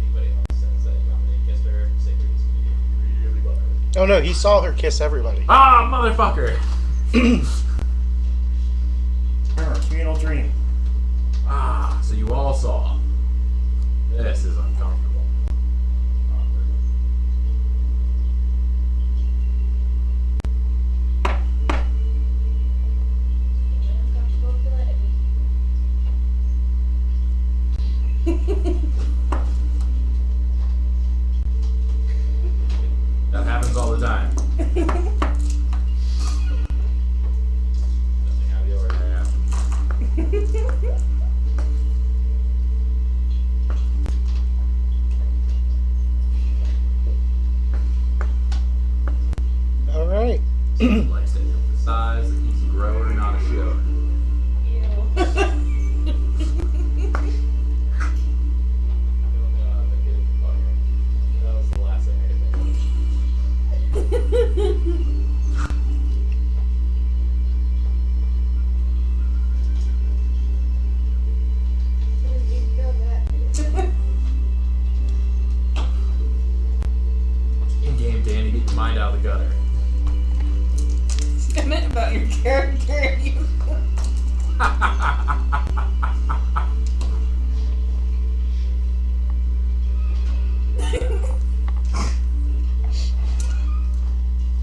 Anybody else says that Yamade kissed her, Sacred is gonna be really butthurt. Oh no, he saw her kiss everybody. Ah, motherfucker! Remember, communal dream. Ah, so you all saw. This is uncomfortable. Awkward. Uncomfortable if you let it That happens all the time. Nothing out of your ass. All right. Someone likes to emphasize that he's a grower, not a shower. That was the last thing I could think of. In-game, Danny, get your mind out of the gutter. I meant about your character.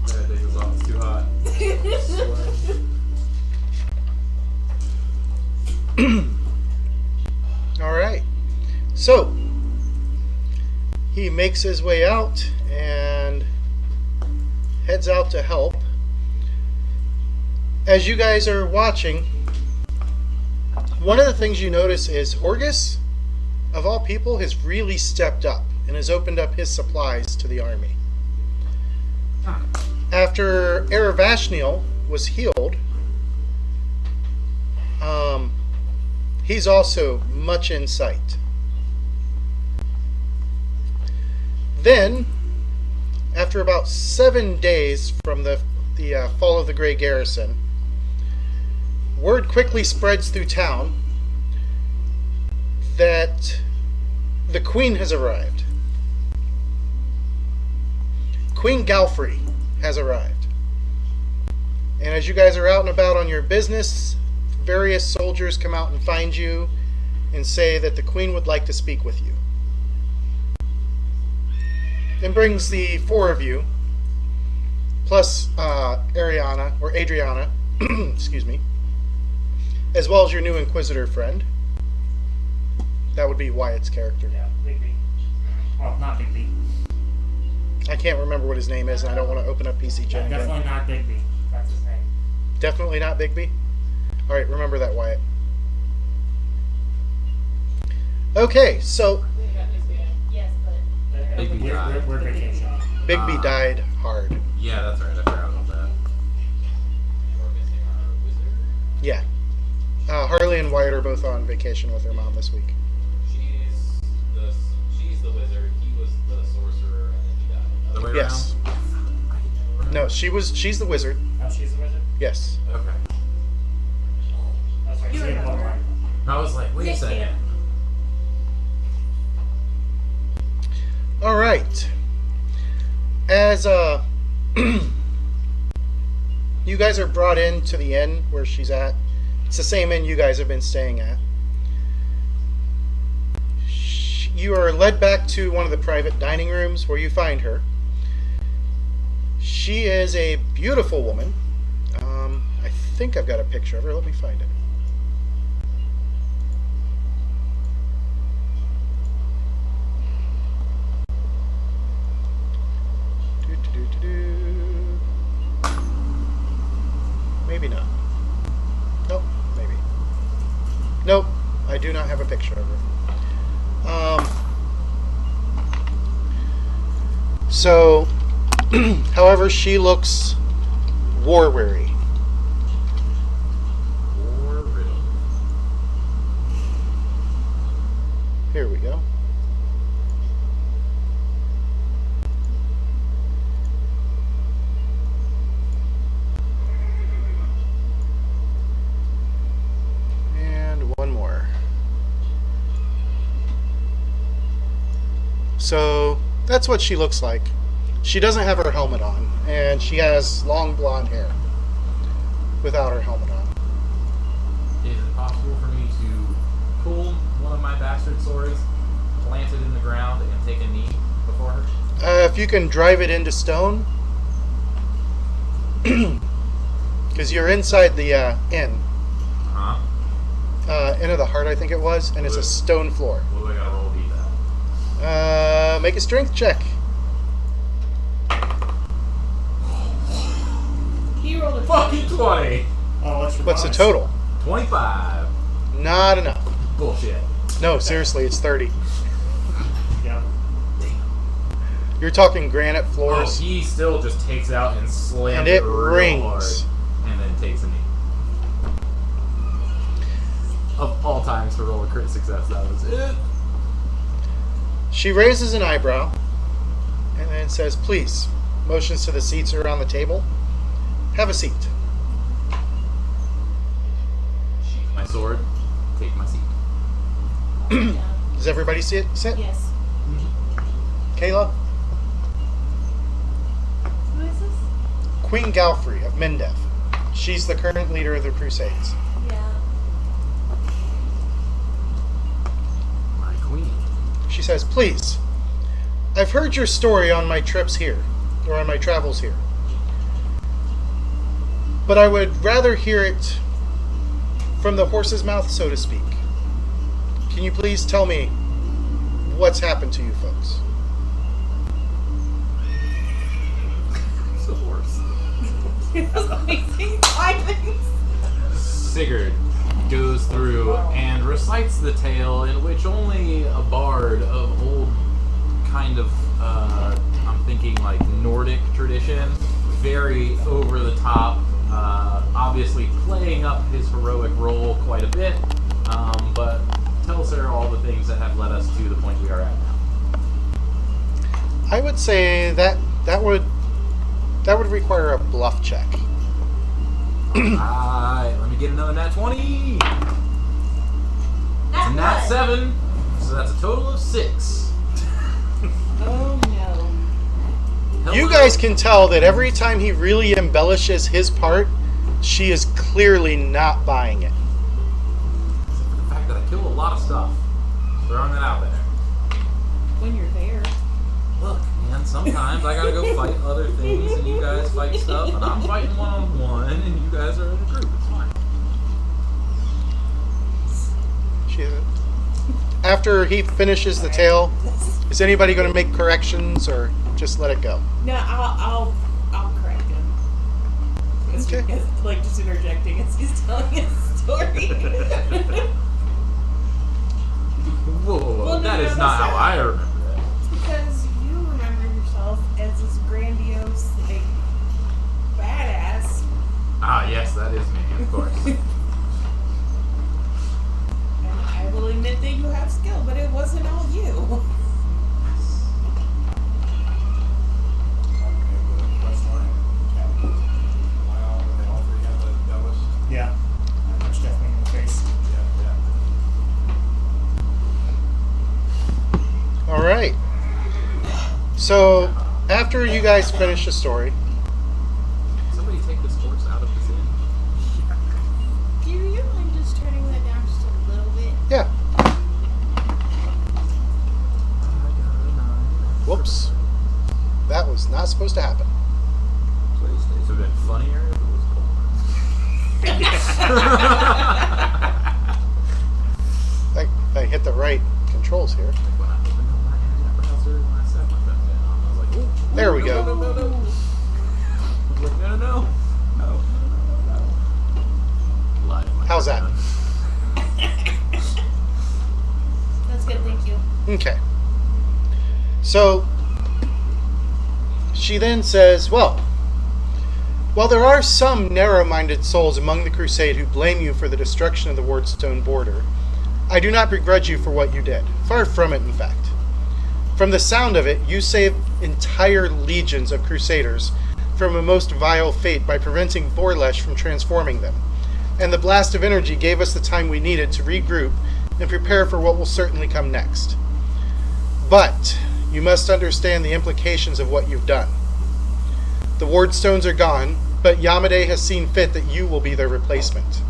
Yeah, take this off. It's too hot. All right. So he makes his way out and heads out to help. As you guys are watching, one of the things you notice is Orgus, of all people, has really stepped up and has opened up his supplies to the army. After Eravashniel was healed, he's also much in sight. Then, after about 7 days from the fall of the Gray Garrison, word quickly spreads through town that the Queen has arrived. Queen Galfrey has arrived. And as you guys are out and about on your business, various soldiers come out and find you and say that the Queen would like to speak with you. Then brings the four of you, plus Ariana, or Adriana, excuse me, as well as your new Inquisitor friend. That would be Wyatt's character. Yeah, Big B. Well, not Big B. I can't remember what his name is, and I don't want to open up PC Gen again. Definitely not Big B. That's his name. Definitely not Bigby? Alright, remember that, Wyatt. Okay, so Yes, but Big B died. We're vacation. Bigby died hard. Yeah, that's right. I forgot about that. We're missing our wizard. Yeah. Harley and Wyatt are both on vacation with their mom this week. She's the wizard. He was the sorcerer, and then he died. Other way Yes. around? No, she's the wizard. Oh, she's the wizard? Yes. Okay. That's right. You She's in the remember. bloodline. I was like, wait a Nick second. Cam. Alright. As you guys are brought in to the inn where she's at. It's the same inn you guys have been staying at. you are led back to one of the private dining rooms where you find her. She is a beautiful woman. I think I've got a picture of her. Let me find it. Maybe not. Nope, maybe. Nope, I do not have a picture of her. So, however, she looks war-weary. War-riddled. Here we go. And one more. So that's what she looks like. She doesn't have her helmet on, and she has long blonde hair without her helmet on. Is it possible for me to pull one of my bastard swords, plant it in the ground, and take a knee before her? If you can drive it into stone, because you're inside the inn. Huh? Inn of the Heart, I think it was, and it's a stone floor. What do I gotta roll to beat that? Make a strength check. He rolled a Fucking 20! Oh, what's your What's the bonus? total? 25. Not enough. Bullshit. No, seriously, it's 30. Yeah. You're talking granite Oh, floors. he still just takes out and slams And it real rings. hard, and then takes a knee. Of all times to roll a crit success, that was it. She raises an eyebrow and then says, please, motions to the seats around the table. Have a seat. Sheath my sword, take my seat. Does everybody see it? Sit? Yes. Kayla? Who is this? Queen Galfrey of Mendef. She's the current leader of the Crusades. Yeah. My queen. She says, please, I've heard your story on my trips here, or on my travels here. But I would rather hear it from the horse's mouth, so to speak. Can you please tell me what's happened to you folks? It's the horse. Amazing timings. Sigurd goes through and recites the tale in which only a bard of old kind of, I'm thinking like Nordic tradition, very over the top, obviously playing up his heroic role quite a bit, but tells her all the things that have led us to the point we are at now. I would say that would require a bluff check. Alright, let me get another nat 20! Not Nat one. 7, so that's a total of 6. Oh no. You Hello. guys can tell that every time he really embellishes his part, she is clearly not buying it. Except for the fact that I kill a lot of stuff. Throwing that out there. When you're there. Look, man, sometimes I gotta go fight other things and you guys fight stuff, and I'm fighting one-on-one and you guys are in a group. It's fine. She, after he finishes the tale, is anybody going to make corrections or just let it go? No, I'll correct him. Okay. Like just interjecting as he's telling his story. Whoa, Well, no, that is no, not that's how I remember it. Because you remember yourself as this grandiose, like, badass. Ah, yes, that is me, of course. And I will admit that you have skill, but it wasn't all you. Yeah. Punch definitely in the face. All right. So after you guys finish the story, Somebody take this horse out of this inn. Do you mind just turning that down just a little bit? yeah, Whoops. That was not supposed to happen. Please, it would have been funnier if it was I hit the right controls here. Like when I opened up my internet browser and I set my phone down, I was like, ooh, There we no, go. No, no, no, no. I was like, no, no, no. No, no, no, no. Live my How's that? That's good, thank you. Okay. So, she then says, well, while there are some narrow-minded souls among the Crusade who blame you for the destruction of the Wardstone border, I do not begrudge you for what you did. Far from it, in fact. From the sound of it, you saved entire legions of Crusaders from a most vile fate by preventing Vorlesh from transforming them, and the blast of energy gave us the time we needed to regroup and prepare for what will certainly come next. But you must understand the implications of what you've done. The Wardstones are gone, but Yamade has seen fit that you will be their replacement.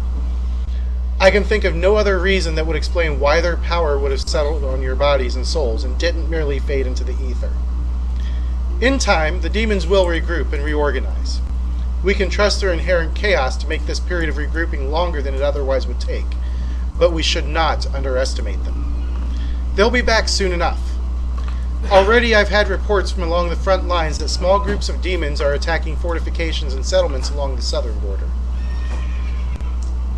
I can think of no other reason that would explain why their power would have settled on your bodies and souls and didn't merely fade into the ether. In time, the demons will regroup and reorganize. We can trust their inherent chaos to make this period of regrouping longer than it otherwise would take, but we should not underestimate them. They'll be back soon enough. Already I've had reports from along the front lines that small groups of demons are attacking fortifications and settlements along the southern border.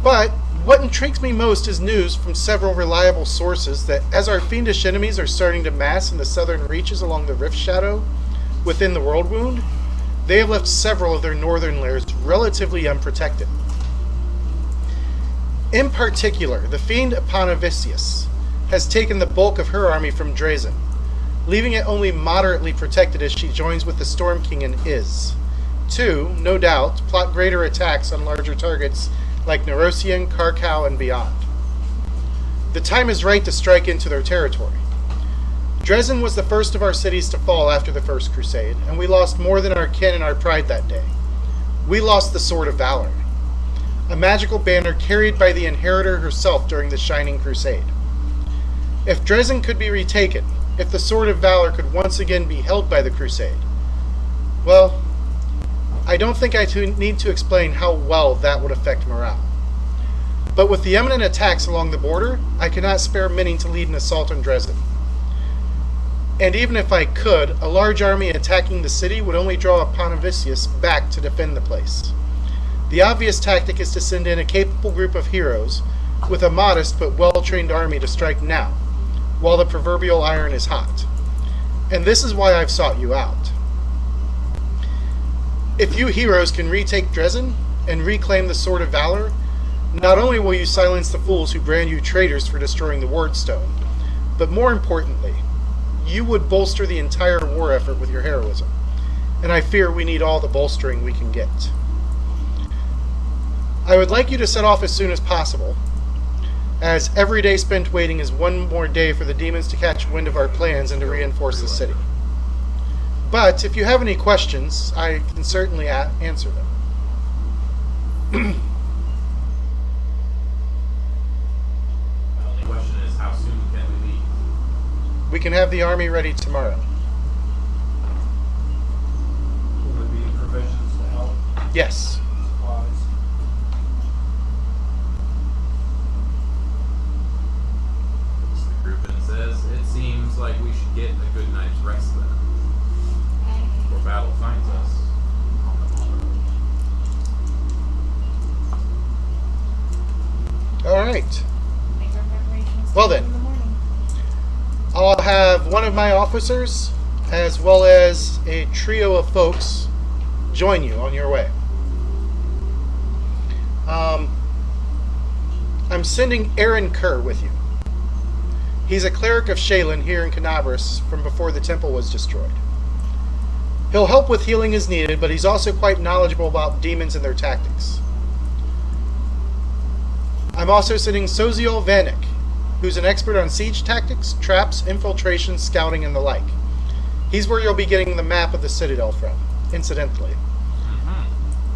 But what intrigues me most is news from several reliable sources that as our fiendish enemies are starting to mass in the southern reaches along the Rift Shadow within the World Wound, they have left several of their northern lairs relatively unprotected. In particular, the fiend Eponavicius has taken the bulk of her army from Drazen, leaving it only moderately protected as she joins with the Storm King and Iz. To, no doubt, plot greater attacks on larger targets like Nerosian, Karkau, and beyond. The time is right to strike into their territory. Dresden was the first of our cities to fall after the First Crusade, and we lost more than our kin and our pride that day. We lost the Sword of Valor, a magical banner carried by the Inheritor herself during the Shining Crusade. If Dresden could be retaken, if the Sword of Valor could once again be held by the Crusade, well, I don't think I need to explain how well that would affect morale. But with the imminent attacks along the border, I cannot spare many to lead an assault on Dresden. And even if I could, a large army attacking the city would only draw Eponavicius back to defend the place. The obvious tactic is to send in a capable group of heroes with a modest but well-trained army to strike now, while the proverbial iron is hot. And this is why I've sought you out. If you heroes can retake Dresden and reclaim the Sword of Valor, not only will you silence the fools who brand you traitors for destroying the Wardstone, but more importantly, you would bolster the entire war effort with your heroism. And I fear we need all the bolstering we can get. I would like you to set off as soon as possible, as every day spent waiting is one more day for the demons to catch wind of our plans and to reinforce the city. But if you have any questions, I can certainly answer them. My only question is, how soon can we leave? We can have the army ready tomorrow. Will there be provisions to help Yes. supplies? Looks at the group and says, it seems like we should get a good night's rest then, before battle finds us on the morrow. All right. Make our preparations Well then. in the morning. I'll have one of my officers, as well as a trio of folks, join you on your way. I'm sending Aaron Kerr with you. He's a cleric of Shaylin here in Canabras from before the temple was destroyed. He'll help with healing as needed, but he's also quite knowledgeable about demons and their tactics. I'm also sending Soziel Vanek, who's an expert on siege tactics, traps, infiltration, scouting, and the like. He's where you'll be getting the map of the Citadel from, incidentally.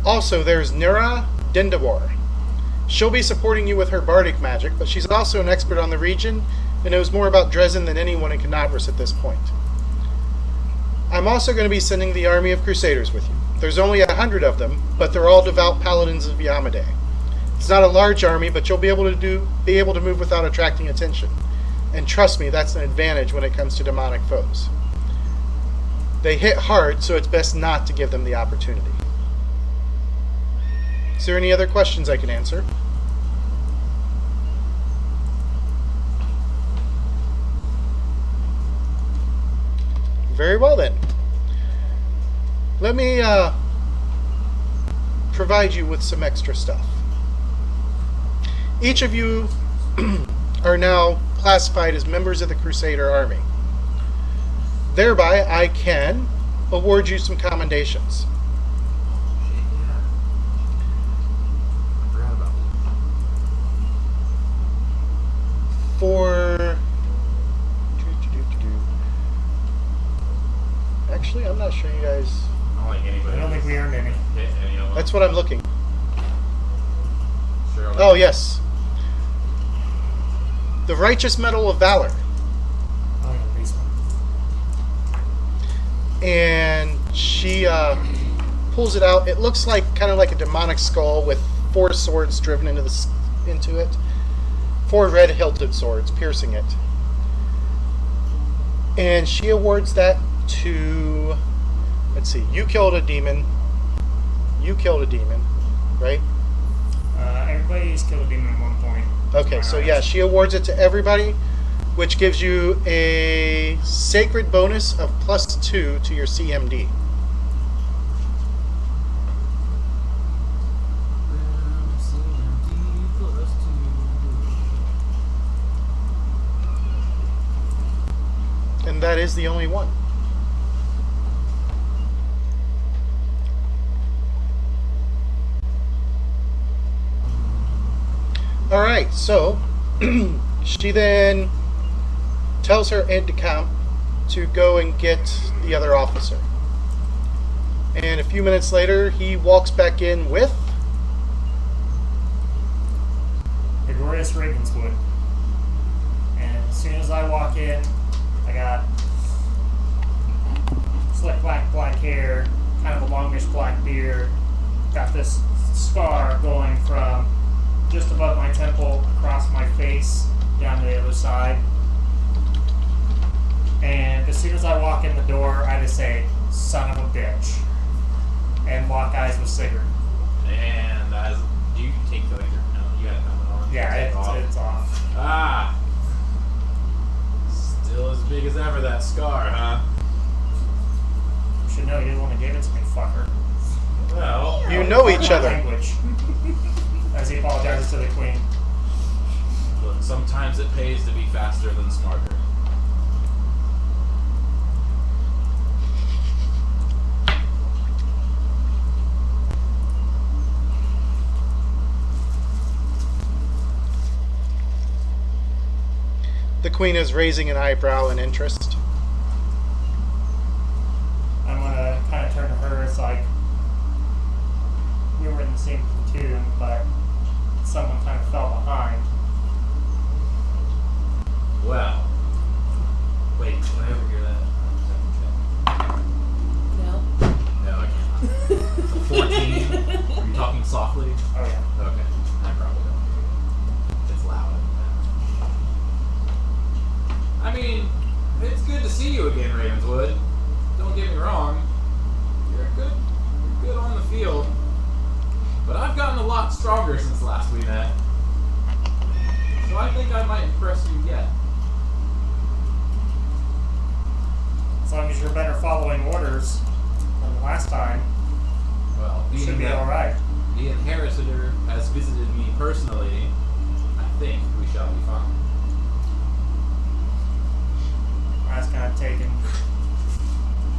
Also, there's Nira Dendawar. She'll be supporting you with her bardic magic, but she's also an expert on the region and knows more about Dresden than anyone in Canabras at this point. I'm also going to be sending the army of Crusaders with you. There's only 100 of them, but they're all devout paladins of Yamade. It's not a large army, but you'll be able to move without attracting attention. And trust me, that's an advantage when it comes to demonic foes. They hit hard, so it's best not to give them the opportunity. Is there any other questions I can answer? Very well then. Let me provide you with some extra stuff. Each of you are now classified as members of the Crusader Army. Thereby, I can award you some commendations. I forgot about that. For... Actually, I'm not sure you guys... I don't think anybody. I don't think we earned any. hit any of them. That's what I'm looking. Sure. Oh, yes. The Righteous Medal of Valor. Oh, yeah, basement. And she pulls it out. It looks like kind of like a demonic skull with 4 swords driven into it. 4 red hilted swords piercing it. And she awards that to, let's see, you killed a demon, right? Everybody's killed a demon at one point. Okay, so yeah, she awards it to everybody, which gives you a sacred bonus of +2 to your CMD. And that is the only one. Alright, so she then tells her aide de camp to go and get the other officer. And a few minutes later, he walks back in with... The glorious Ravenswood. And as soon as I walk in, I got slick black hair, kind of a longish black beard, got this scar going from just above my temple across my face down to the other side. And as soon as I walk in the door, I just say, "Son of a bitch," and lock eyes with Sigurd. And as do you take the laser? No, you got it helmet on. Yeah, Take off. it's off. Ah, still as big as ever, that scar, huh? You should know you're the one that gave it to me, fucker. Well, You know each My other. language. As he apologizes to the queen. look, sometimes it pays to be faster than smarter. The queen is raising an eyebrow in interest. I'm gonna kind of turn to her. It's like we were in the same platoon, but someone kind of fell behind. Well, wait, can I overhear that? No. No, I can't. 14. Are you talking softly? Oh yeah. Okay, I probably don't. It's loud. I mean, it's good to see you again, Ravenswood. Don't get me wrong. You're good on the field. But I've gotten a lot stronger since last we met. So I think I might impress you yet. As long as you're better following orders than the last time, Well, you should being be that alright. the inheritor has visited me personally, I think we shall be fine. I was kind of taken,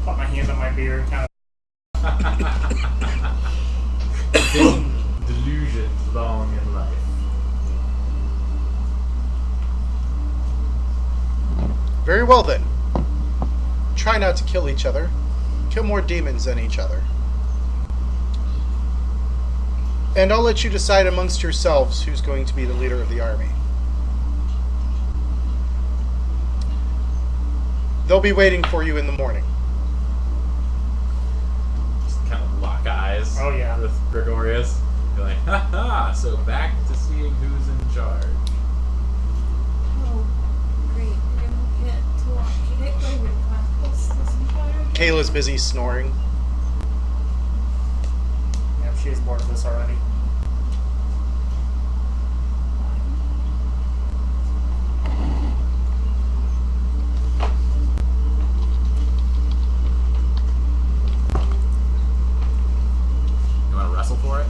put my hand on my beard, kind of. Big delusions long in life. Very well then. Try not to kill each other. Kill more demons than each other. And I'll let you decide amongst yourselves who's going to be the leader of the army. They'll be waiting for you in the morning. with Gregorius. You're like, ha ha! So back to seeing who's in charge. Oh, great. We're gonna get to watch it. Wait, we're practice this entire day. Kayla's busy snoring. Yep, she is bored of this already. You want to wrestle for it?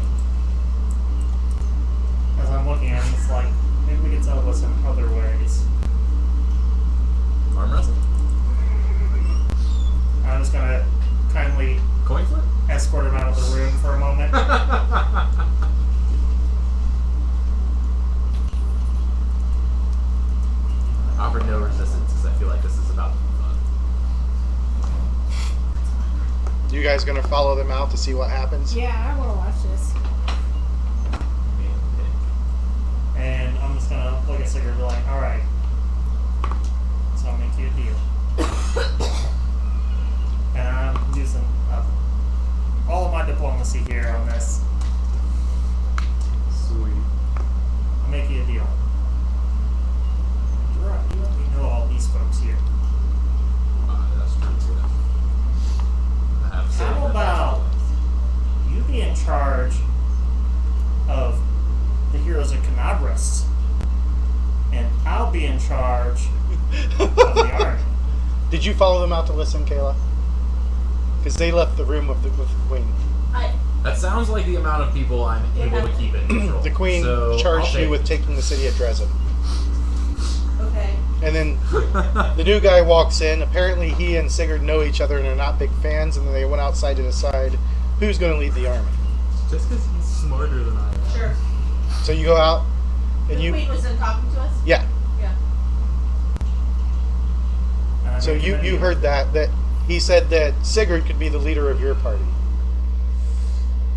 As I'm looking at it, it's like, maybe we could tell with some other ways. Arm wrestle? I'm just gonna kindly Coin flip? escort him out of the room for a moment. Offer no resistance because I feel like this is about to be fun. You guys gonna follow them out to see what happens? Yeah, I want to watch this. And I'm just gonna look at Sigurd and be like, alright. So I'll make you a deal. And I'm using all of my diplomacy here on this. Sweet. I'll make you a deal. You let me know all these folks here. That's true too. I have saved How that about you be in charge of the heroes of Canabras, and I'll be in charge of the army. Did you follow them out to listen, Kayla? Because they left the room with the queen. That sounds like the amount of people I'm able to keep in control. The queen So, charged I'll you take with taking the city of Dresden. Okay. And then the new guy walks in. Apparently he and Sigurd know each other and are not big fans, and then they went outside to decide who's going to lead the army. Just because he's smarter than I am. Sure. So you go out, and The you... queen was done talking to us? Yeah. Yeah. And I So make him a you deal. heard that he said that Sigurd could be the leader of your party.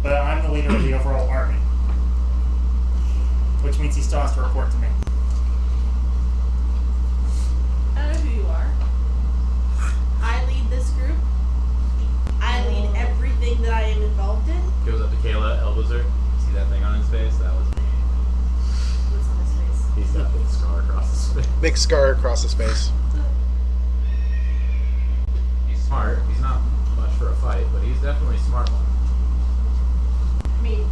But I'm the leader of the overall army. Which means he still has to report to me. I don't know who you are. I lead this group. I lead everything that I am involved in. Goes up to Kayla, elbows her. See that thing on his face? That was me. What's on his face? He's got a big scar across his face. Big scar across his face. He's smart. He's not much for a fight, but he's definitely a smart one. I mean,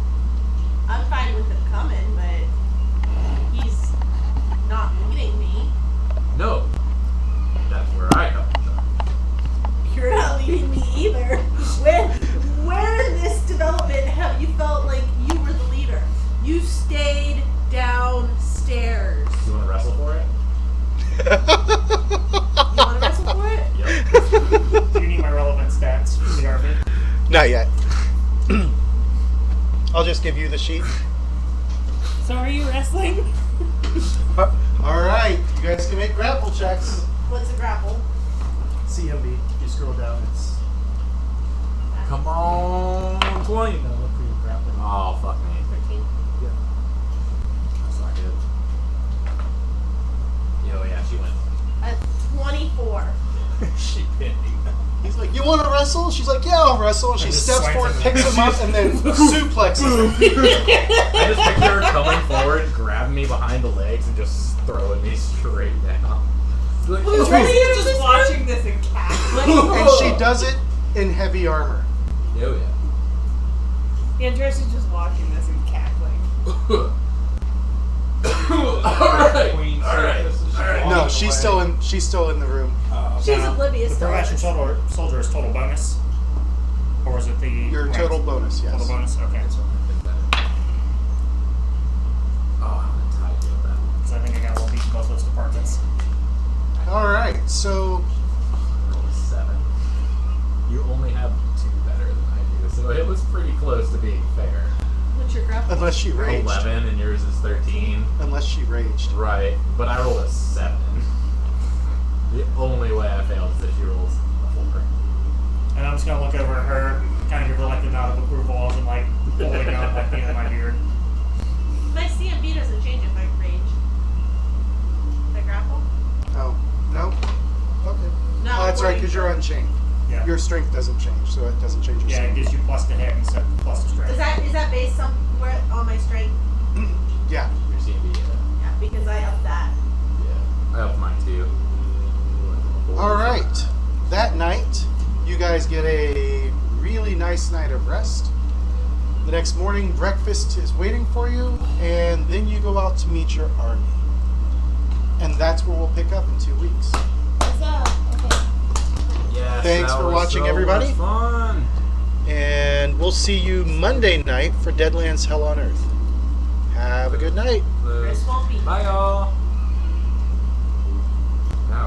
I'm fine with him coming, but he's not leading me. No. That's where I come from. You're not leading me either. Where in this development have you felt like you were the leader? You stayed downstairs. You want to wrestle for it? You want to wrestle for it? Yep. Do you need my relevant stats for the army? Not yet. I'll just give you the sheet. So are you wrestling? All right, you guys can make grapple checks. What's a grapple? CMB. You scroll down. It's Come on, 20. no, look for your grappling. Oh, fuck me. 13. That's not good. Yo, yeah, she went. 24. She pinned me. He's like, "You want to wrestle?" She's like, "Yeah, I'll wrestle." And she just steps swings forward, him. picks him up, and then suplexes him. I just picture her coming forward, grabbing me behind the legs, and just throwing me straight down. Like, Who's "Ooh." ready? You're just watching this and cackling. And she does it in heavy armor. Yo, yeah. Andres is just watching this and cackling. Alright. No, she's still in the room. She's Now, oblivious The to all professional this. soldier is total bonus? Or is it the... Your ranks? total bonus, yes. Total bonus? Okay. Oh, I'm gonna tie you with that. Because I think I got a little beat in both those departments. All right, so Roll a 7. You only have 2 better than I do, so it was pretty close to being fair. What's your grapple? unless she raged, 11 and yours is 13. unless she raged. Right, but I rolled a 7. The only way I failed is if she rolls a 4. And I'm just going to look over at her, kind of give her like the nod of approval as I'm like holding on like being in my beard. My CMB doesn't change if I rage. If I grapple? Oh no. Okay. No. Oh, that's right, because you're unchained. Yeah. Your strength doesn't change, so it doesn't change your Yeah, it save. gives you plus to hit instead of plus to strength. Is that based somewhere on my strength? Yeah. Your CMB, Yeah, because I up that. yeah. I upped mine too. All right. That night, you guys get a really nice night of rest. The next morning, breakfast is waiting for you, and then you go out to meet your army. And that's where we'll pick up in 2 weeks. What's up? Okay. Yes, Thanks that for was watching, so everybody. much fun. And we'll see you Monday night for Deadlands Hell on Earth. Have a good night. Chris won't be. Bye, y'all.